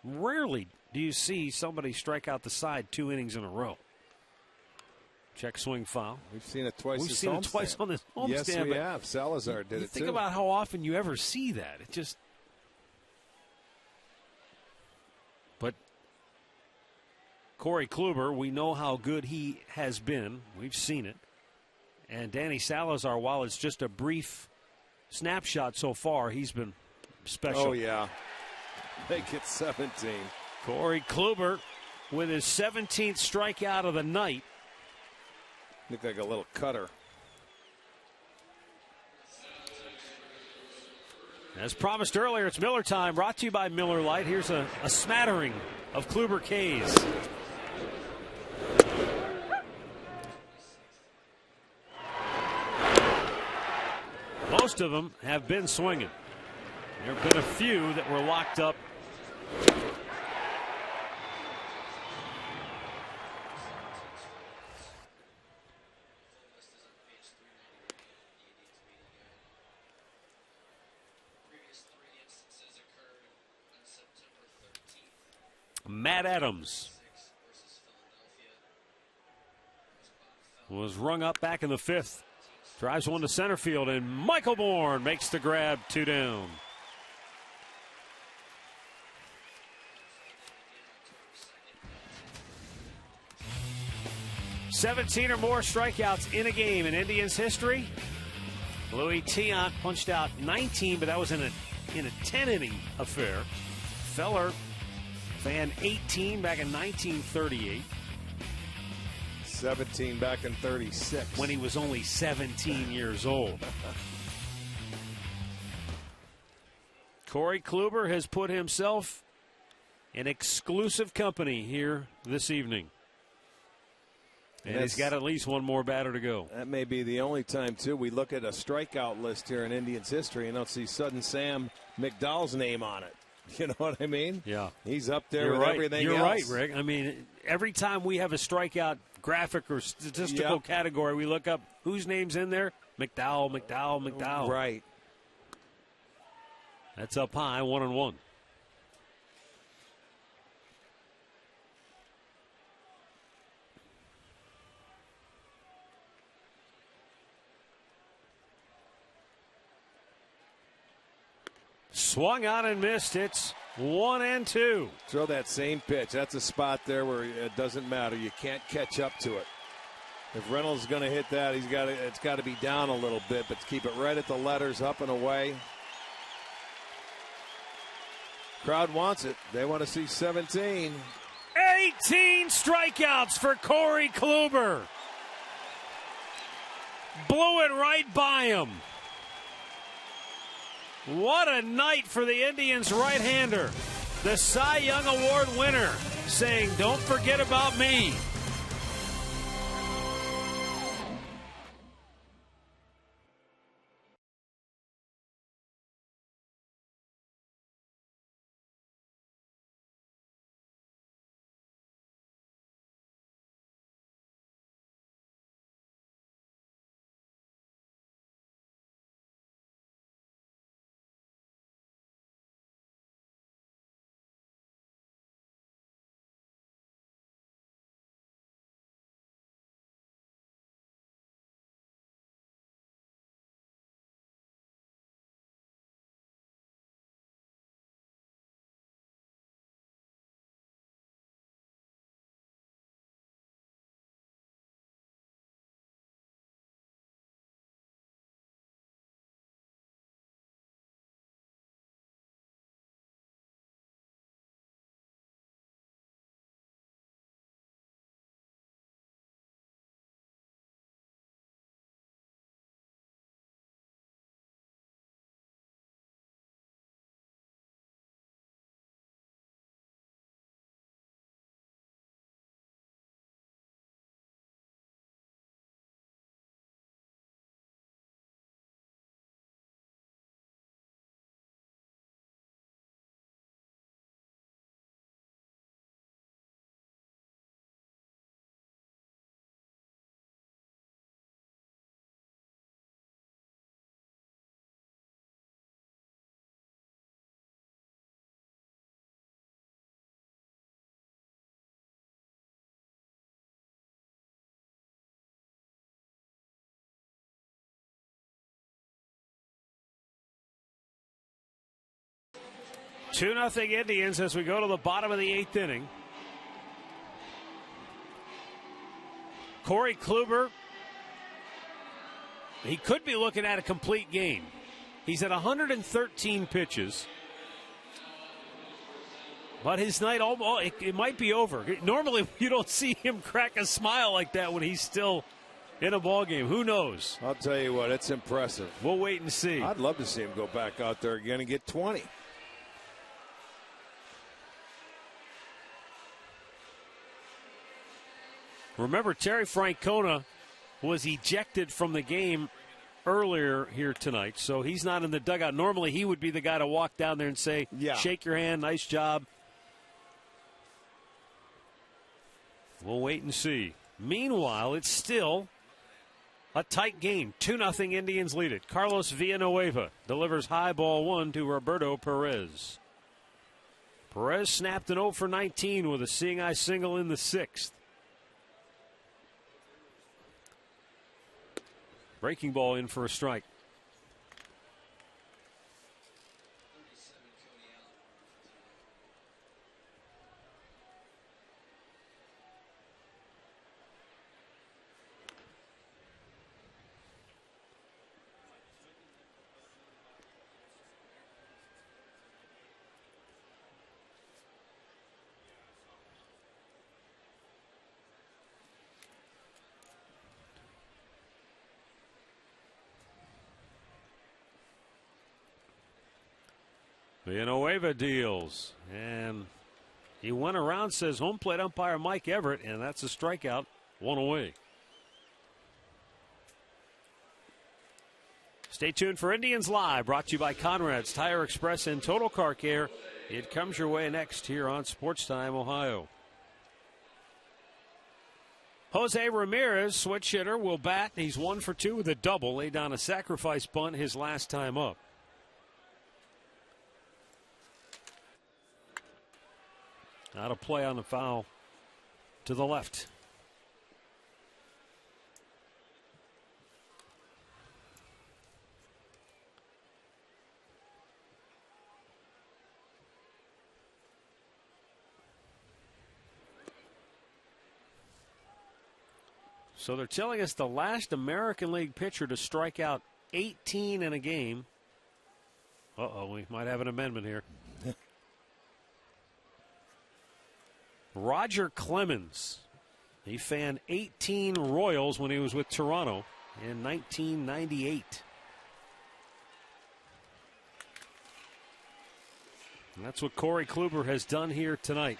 Rarely do you see somebody strike out the side 2 innings in a row. Check swing foul. We've seen it twice. We've seen it twice on this homestand. Yes, we have. Salazar did it too. Think about how often you ever see that. It just. But Corey Kluber, we know how good he has been. We've seen it. And Danny Salazar, while it's just a brief snapshot so far, he's been special. Oh, yeah. Make it 17. Corey Kluber with his 17th strikeout of the night. Looked like a little cutter. As promised earlier, it's Miller time, brought to you by Miller Lite. Here's a smattering of Kluber Ks. Most of them have been swinging. There have been a few that were locked up. Matt Adams was rung up back in the 5th. Drives one to center field, and Michael Bourne makes the grab, 2 down. "17 or more strikeouts in a game in Indians history. Louis Tiant punched out 19, but that was in a 10-inning affair. Feller fan 18 back in 1938. 17 back in 36. When he was only 17 years old. Corey Kluber has put himself in exclusive company here this evening. And he's got at least one more batter to go. That may be the only time, too, we look at a strikeout list here in Indians history and don't see Sudden Sam McDowell's name on it. You know what I mean? Yeah. He's up there with everything You're else. right, Rick. I mean, every time we have a strikeout graphic or statistical category, we look up whose name's in there. McDowell. Right. That's up high, 1-1. Swung out and missed. It's 1-2. Throw that same pitch. That's a spot there where it doesn't matter. You can't catch up to it. If Reynolds is going to hit that, it's got to be down a little bit, but keep it right at the letters, up and away. Crowd wants it. They want to see 17. 18 strikeouts for Corey Kluber. Blew it right by him. What a night for the Indians right-hander. The Cy Young Award winner saying, "Don't forget about me." Two 2-0 Indians as we go to the bottom of the 8th inning. Corey Kluber, he could be looking at a complete game. He's at 113 pitches. But his night, it might be over. Normally, you don't see him crack a smile like that when he's still in a ball game. Who knows? I'll tell you what, it's impressive. We'll wait and see. I'd love to see him go back out there again and get 20. Remember, Terry Francona was ejected from the game earlier here tonight, so he's not in the dugout. Normally, he would be the guy to walk down there and say, shake your hand, nice job. We'll wait and see. Meanwhile, it's still a tight game. 2-0 Indians lead it. Carlos Villanueva delivers high ball 1 to Roberto Perez. Perez snapped an 0 for 19 with a seeing-eye single in the 6th. Breaking ball in for a strike. Villanueva deals, and he went around, says home plate umpire Mike Everett, and that's a strikeout, 1 away. Stay tuned for Indians Live, brought to you by Conrad's Tire Express and Total Car Care. It comes your way next here on Sports Time Ohio. Jose Ramirez, switch hitter, will bat. He's 1 for 2 with a double. Laid down a sacrifice bunt his last time up. Out of play on the foul to the left. So they're telling us the last American League pitcher to strike out 18 in a game. Uh-oh, we might have an amendment here. Roger Clemens. He fanned 18 Royals when he was with Toronto in 1998. And that's what Corey Kluber has done here tonight.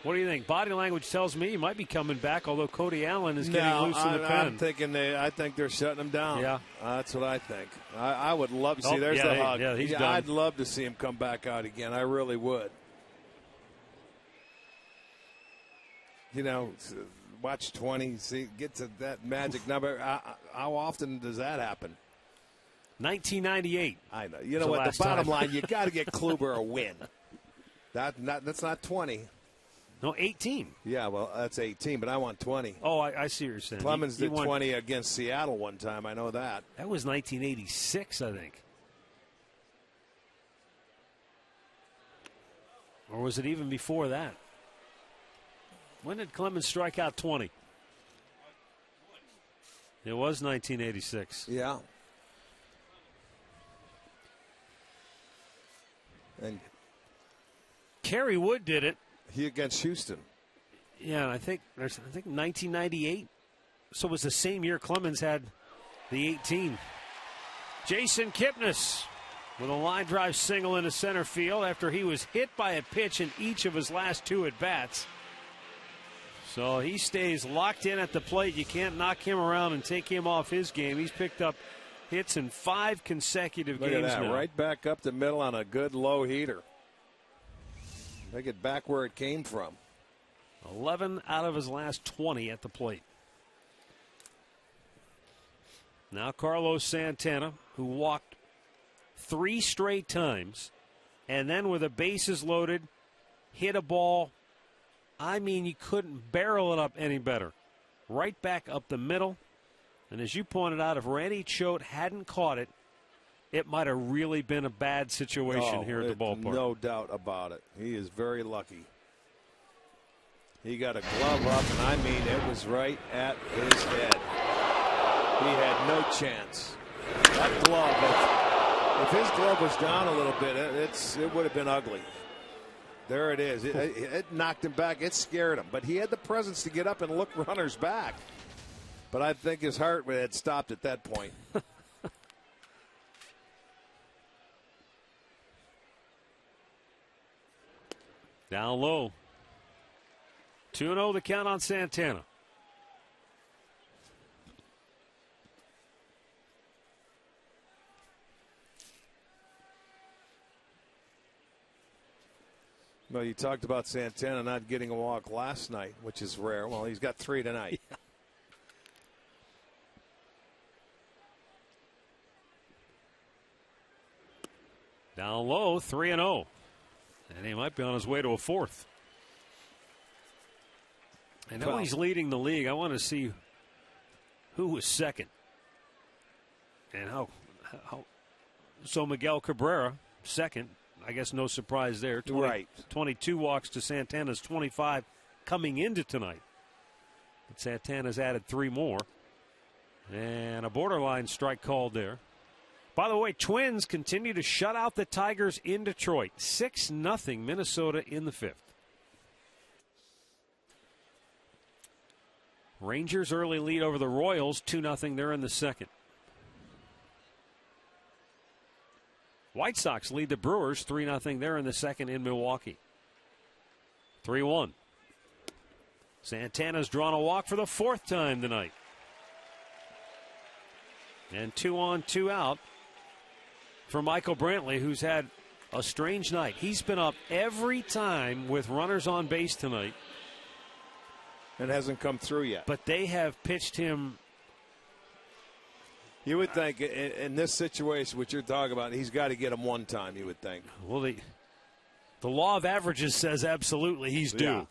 What do you think? Body language tells me he might be coming back, although Cody Allen is getting loose in the pen. I'm thinking I think they're shutting him down. Yeah. That's what I think. I would love to see. There's the hug. Yeah, he's done. I'd love to see him come back out again. I really would. You know, watch 20, see, get to that magic number. How often does that happen? 1998. I know. You know what? The bottom line, you got to get Kluber a win. That's not 20. No, 18. Yeah, well, that's 18, but I want 20. Oh, I see what you're saying. Clemens did 20 against Seattle one time. I know that. That was 1986, I think. Or was it even before that? When did Clemens strike out 20? It was 1986. Yeah. And Kerry Wood did it. He against Houston. Yeah, I think 1998. So it was the same year Clemens had the 18. Jason Kipnis with a line drive single into center field after he was hit by a pitch in each of his last 2 at-bats. So he stays locked in at the plate. You can't knock him around and take him off his game. He's picked up hits in 5 consecutive games Look at that, now. right back up the middle on a good low heater. Make it back where it came from. 11 out of his last 20 at the plate. Now Carlos Santana, who walked 3 straight times, and then with the bases loaded, hit a ball. I mean, you couldn't barrel it up any better. Right back up the middle. And as you pointed out, if Randy Choate hadn't caught it, it might have really been a bad situation here at the ballpark. No doubt about it. He is very lucky. He got a glove up, and I mean, it was right at his head. He had no chance. That glove, if his glove was down a little bit, it would have been ugly. There it is. It knocked him back. It scared him. But he had the presence to get up and look runners back. But I think his heart had stopped at that point. Down low. 2-0 the count on Santana. Well, you talked about Santana not getting a walk last night, which is rare. Well, he's got 3 tonight. Yeah. Down low, 3-0. And he might be on his way to a 4th. I know he's leading the league. I want to see who was second. And how so Miguel Cabrera, second. I guess no surprise there. 22 walks to Santana's 25 coming into tonight. But Santana's added 3 more. And a borderline strike called there. By the way, Twins continue to shut out the Tigers in Detroit. 6-0 Minnesota in the 5th. Rangers early lead over the Royals, 2-0. They're in the 2nd. White Sox lead the Brewers, 3-0. They're in the 2nd in Milwaukee. 3-1. Santana's drawn a walk for the 4th time tonight. And 2 on, 2 out for Michael Brantley, who's had a strange night. He's been up every time with runners on base tonight. And hasn't come through yet. But they have pitched him. You would think in this situation, what you're talking about, he's got to get him one time, you would think. Well, the law of averages says absolutely he's due. Yeah.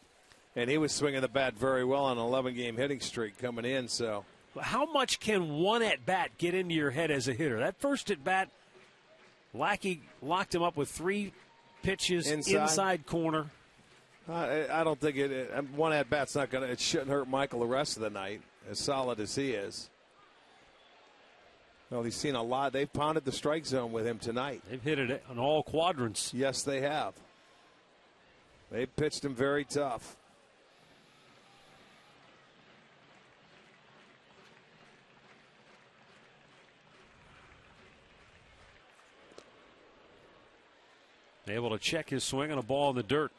And he was swinging the bat very well on an 11-game hitting streak coming in. So, how much can one at-bat get into your head as a hitter? That first at-bat, Lackey locked him up with 3 pitches inside corner. I don't think one at-bat's not going to – it shouldn't hurt Michael the rest of the night, as solid as he is. Well, he's seen a lot. They've pounded the strike zone with him tonight. They've hit it on all quadrants. Yes, they have. They pitched him very tough. Able to check his swing on a ball in the dirt.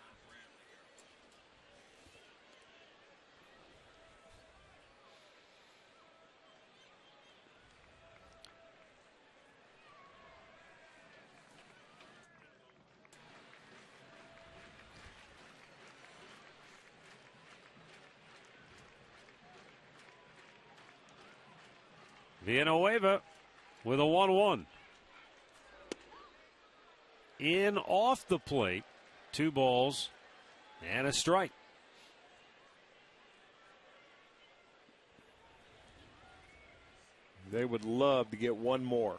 Villanueva with a 1-1. In off the plate, 2 balls and a strike. They would love to get one more,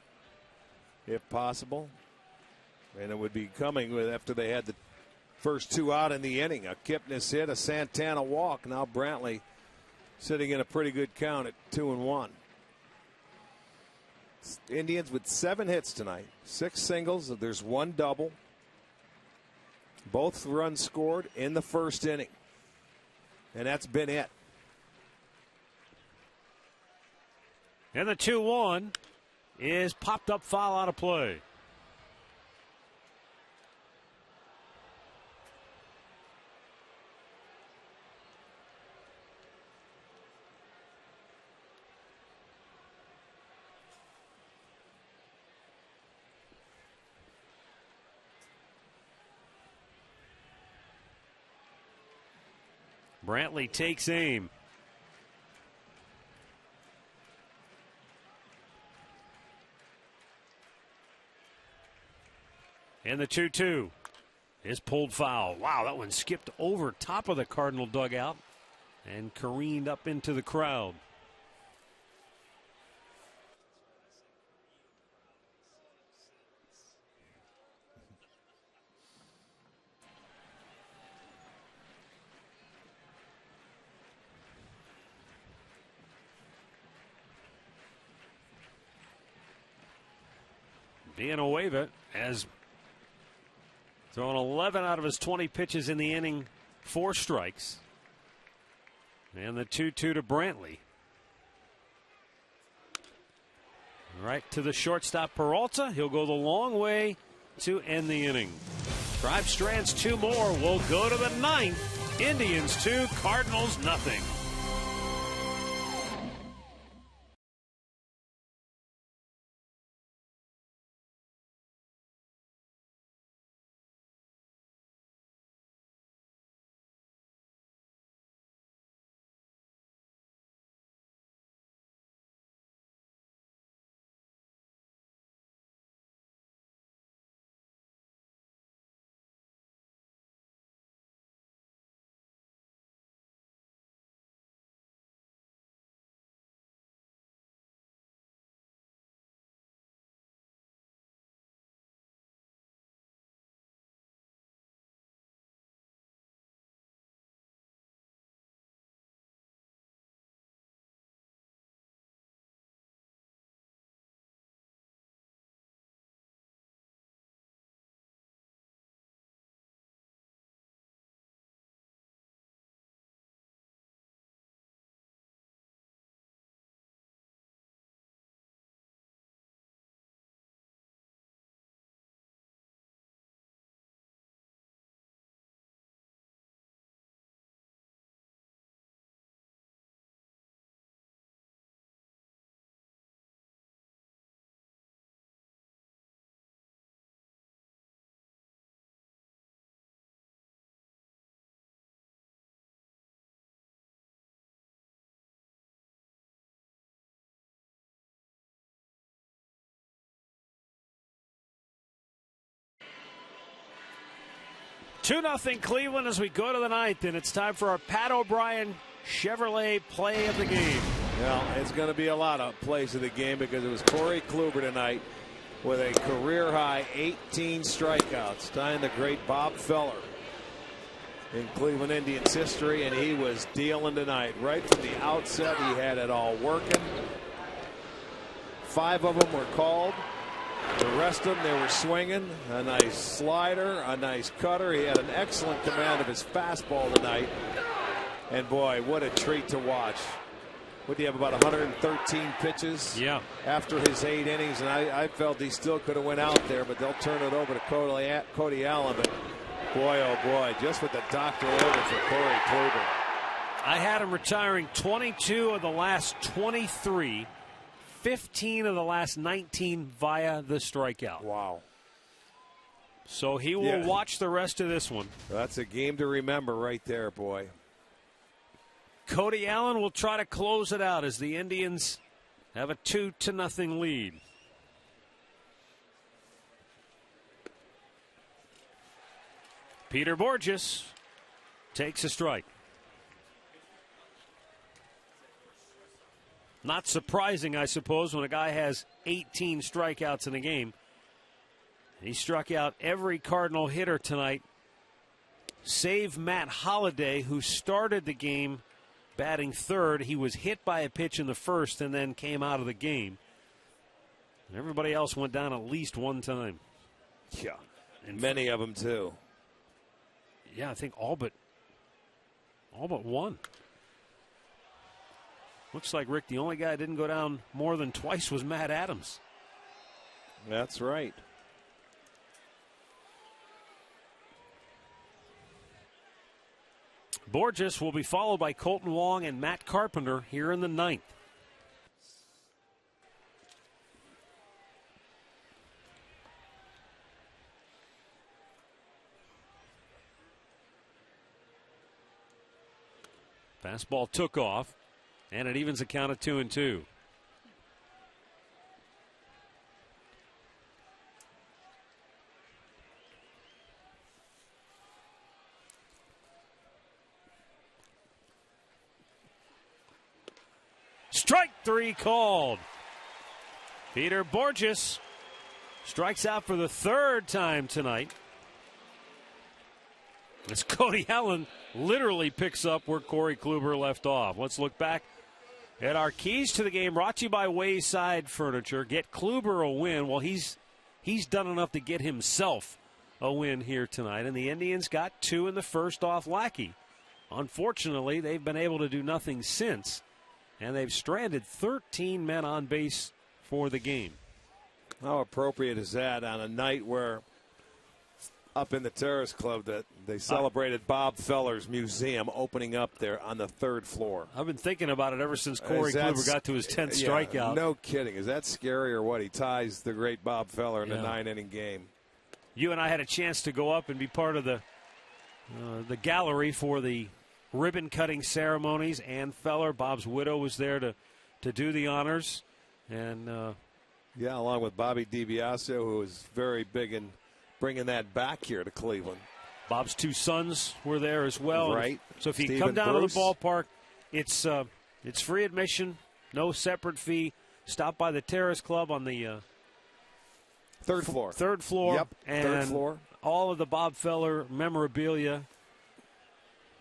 if possible. And it would be coming with after they had the first 2 out in the inning. A Kipnis hit, a Santana walk. Now Brantley sitting in a pretty good count at 2-1. Indians with 7 hits tonight, 6 singles. There's 1 double. Both runs scored in the first inning. And that's been it. And the 2-1 is popped up, foul out of play. Brantley takes aim. And the 2-2 is pulled foul. Wow, that one skipped over top of the Cardinal dugout and careened up into the crowd. Villanueva has thrown 11 out of his 20 pitches in the inning, 4 strikes. And the 2-2 to Brantley. Right to the shortstop Peralta. He'll go the long way to end the inning. Tribe strands 2 more. We'll go to the 9th. Indians 2, Cardinals nothing. Two 2-0 Cleveland as we go to the 9th, and it's time for our Pat O'Brien Chevrolet play of the game. Well, it's going to be a lot of plays of the game because it was Corey Kluber tonight with a career-high 18 strikeouts, tying the great Bob Feller in Cleveland Indians history, and he was dealing tonight. Right from the outset, he had it all working. 5 of them were called. The rest of them, they were swinging. A nice slider, a nice cutter. He had an excellent command of his fastball tonight. And boy, what a treat to watch. Would he have about 113 pitches? Yeah. After his 8 innings, and I felt he still could have went out there, but they'll turn it over to Cody Allen. But boy, oh boy, just with the doctor over for Corey Kluber. I had him retiring 22 of the last 23, 15 of the last 19 via the strikeout. Wow. So he will watch the rest of this one. That's a game to remember right there, boy. Cody Allen will try to close it out as the Indians have a 2-0 lead. Peter Borges takes a strike. Not surprising, I suppose, when a guy has 18 strikeouts in a game. He struck out every Cardinal hitter tonight, save Matt Holliday, who started the game batting third. He was hit by a pitch in the first and then came out of the game. And everybody else went down at least one time. Yeah, and many of them too. Yeah, I think all but one. Looks like, Rick, the only guy that didn't go down more than twice was Matt Adams. That's right. Borges will be followed by Colton Wong and Matt Carpenter here in the 9th. Fastball took off, and it evens a count of 2-2. Strike 3 called. Peter Borges strikes out for the 3rd time tonight. As Cody Allen literally picks up where Corey Kluber left off. Let's look back at our keys to the game, brought to you by Wayside Furniture. Get Kluber a win. Well, he's done enough to get himself a win here tonight. And the Indians got 2 in the first off Lackey. Unfortunately, they've been able to do nothing since. And they've stranded 13 men on base for the game. How appropriate is that on a night where up in the Terrace Club that they celebrated Bob Feller's museum opening up there on the 3rd floor? I've been thinking about it ever since Corey Kluber got to his 10th strikeout. No kidding. Is that scary or what? He ties the great Bob Feller in a 9-inning game. You and I had a chance to go up and be part of the gallery for the ribbon cutting ceremonies. Ann Feller, Bob's widow, was there to do the honors. And along with Bobby DiBiasio, who was very big in bringing that back here to Cleveland. Bob's 2 sons were there as well. Right. So if you Stephen come down Bruce. to the ballpark, it's free admission, no separate fee. Stop by the Terrace Club on the 3rd floor. 3rd floor. Yep. And 3rd floor. All of the Bob Feller memorabilia.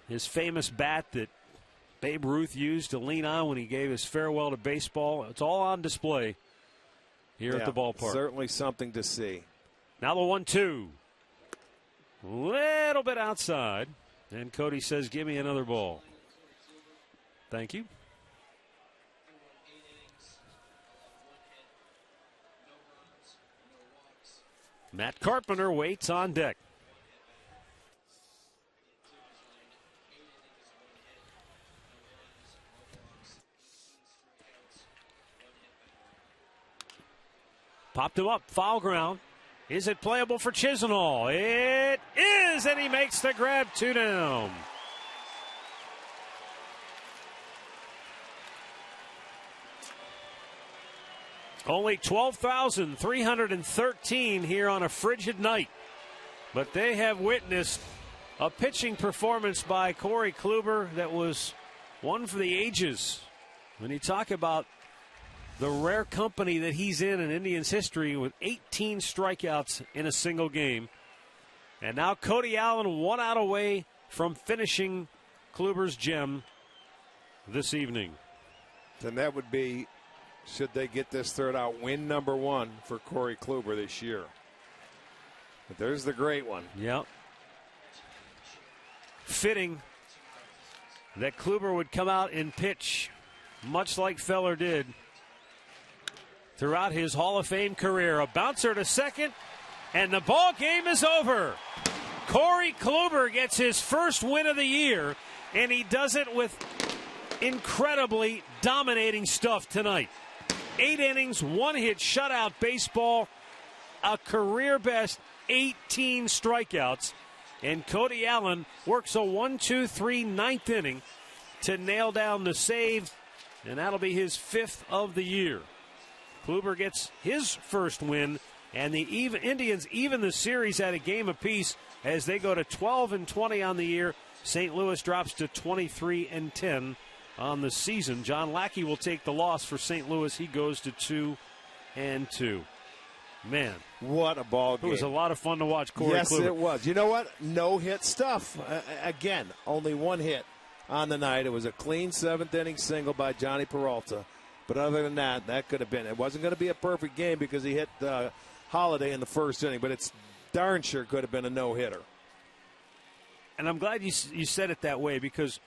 His famous bat that Babe Ruth used to lean on when he gave his farewell to baseball. It's all on display here at the ballpark. Certainly something to see. Now the 1-2. Little bit outside. And Cody says, give me another ball. Thank you. Matt Carpenter waits on deck. Popped him up, foul ground. Is it playable for Chisenhall? It is, and he makes the grab, 2 down. Only 12,313 here on a frigid night. But they have witnessed a pitching performance by Corey Kluber that was one for the ages. When you talk about the rare company that he's in Indians history with 18 strikeouts in a single game. And now Cody Allen 1 out away from finishing Kluber's gem this evening. Then that would be should they get this third out. Win number 1 for Corey Kluber this year. But there's the great one. Yep. Fitting that Kluber would come out and pitch much like Feller did throughout his Hall of Fame career. A bouncer to second, and the ball game is over. Corey Kluber gets his first win of the year, and he does it with incredibly dominating stuff tonight. 8 innings, 1 hit, shutout baseball, a career best 18 strikeouts, and Cody Allen works a 1-2-3 ninth inning to nail down the save, and that'll be his 5th of the year. Kluber gets his first win, and the Indians even the series at a game apiece as they go to 12-20 on the year. St. Louis drops to 23-10 on the season. John Lackey will take the loss for St. Louis. He goes to 2-2. Man, what a ball game. It was a lot of fun to watch Corey Kluber. Yes, it was. You know what? No hit stuff. Again, only 1 hit on the night. It was a clean 7th inning single by Johnny Peralta. But other than that, that could have been. It wasn't going to be a perfect game because he hit Holiday in the first inning, but it's darn sure could have been a no-hitter. And I'm glad you said it that way, because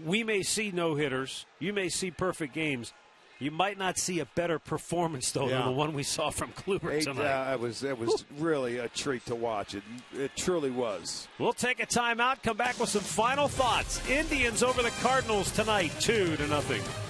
we may see no-hitters. You may see perfect games. You might not see a better performance, though, than the one we saw from Kluber tonight. It was really a treat to watch. It truly was. We'll take a timeout, come back with some final thoughts. Indians over the Cardinals tonight, 2-0.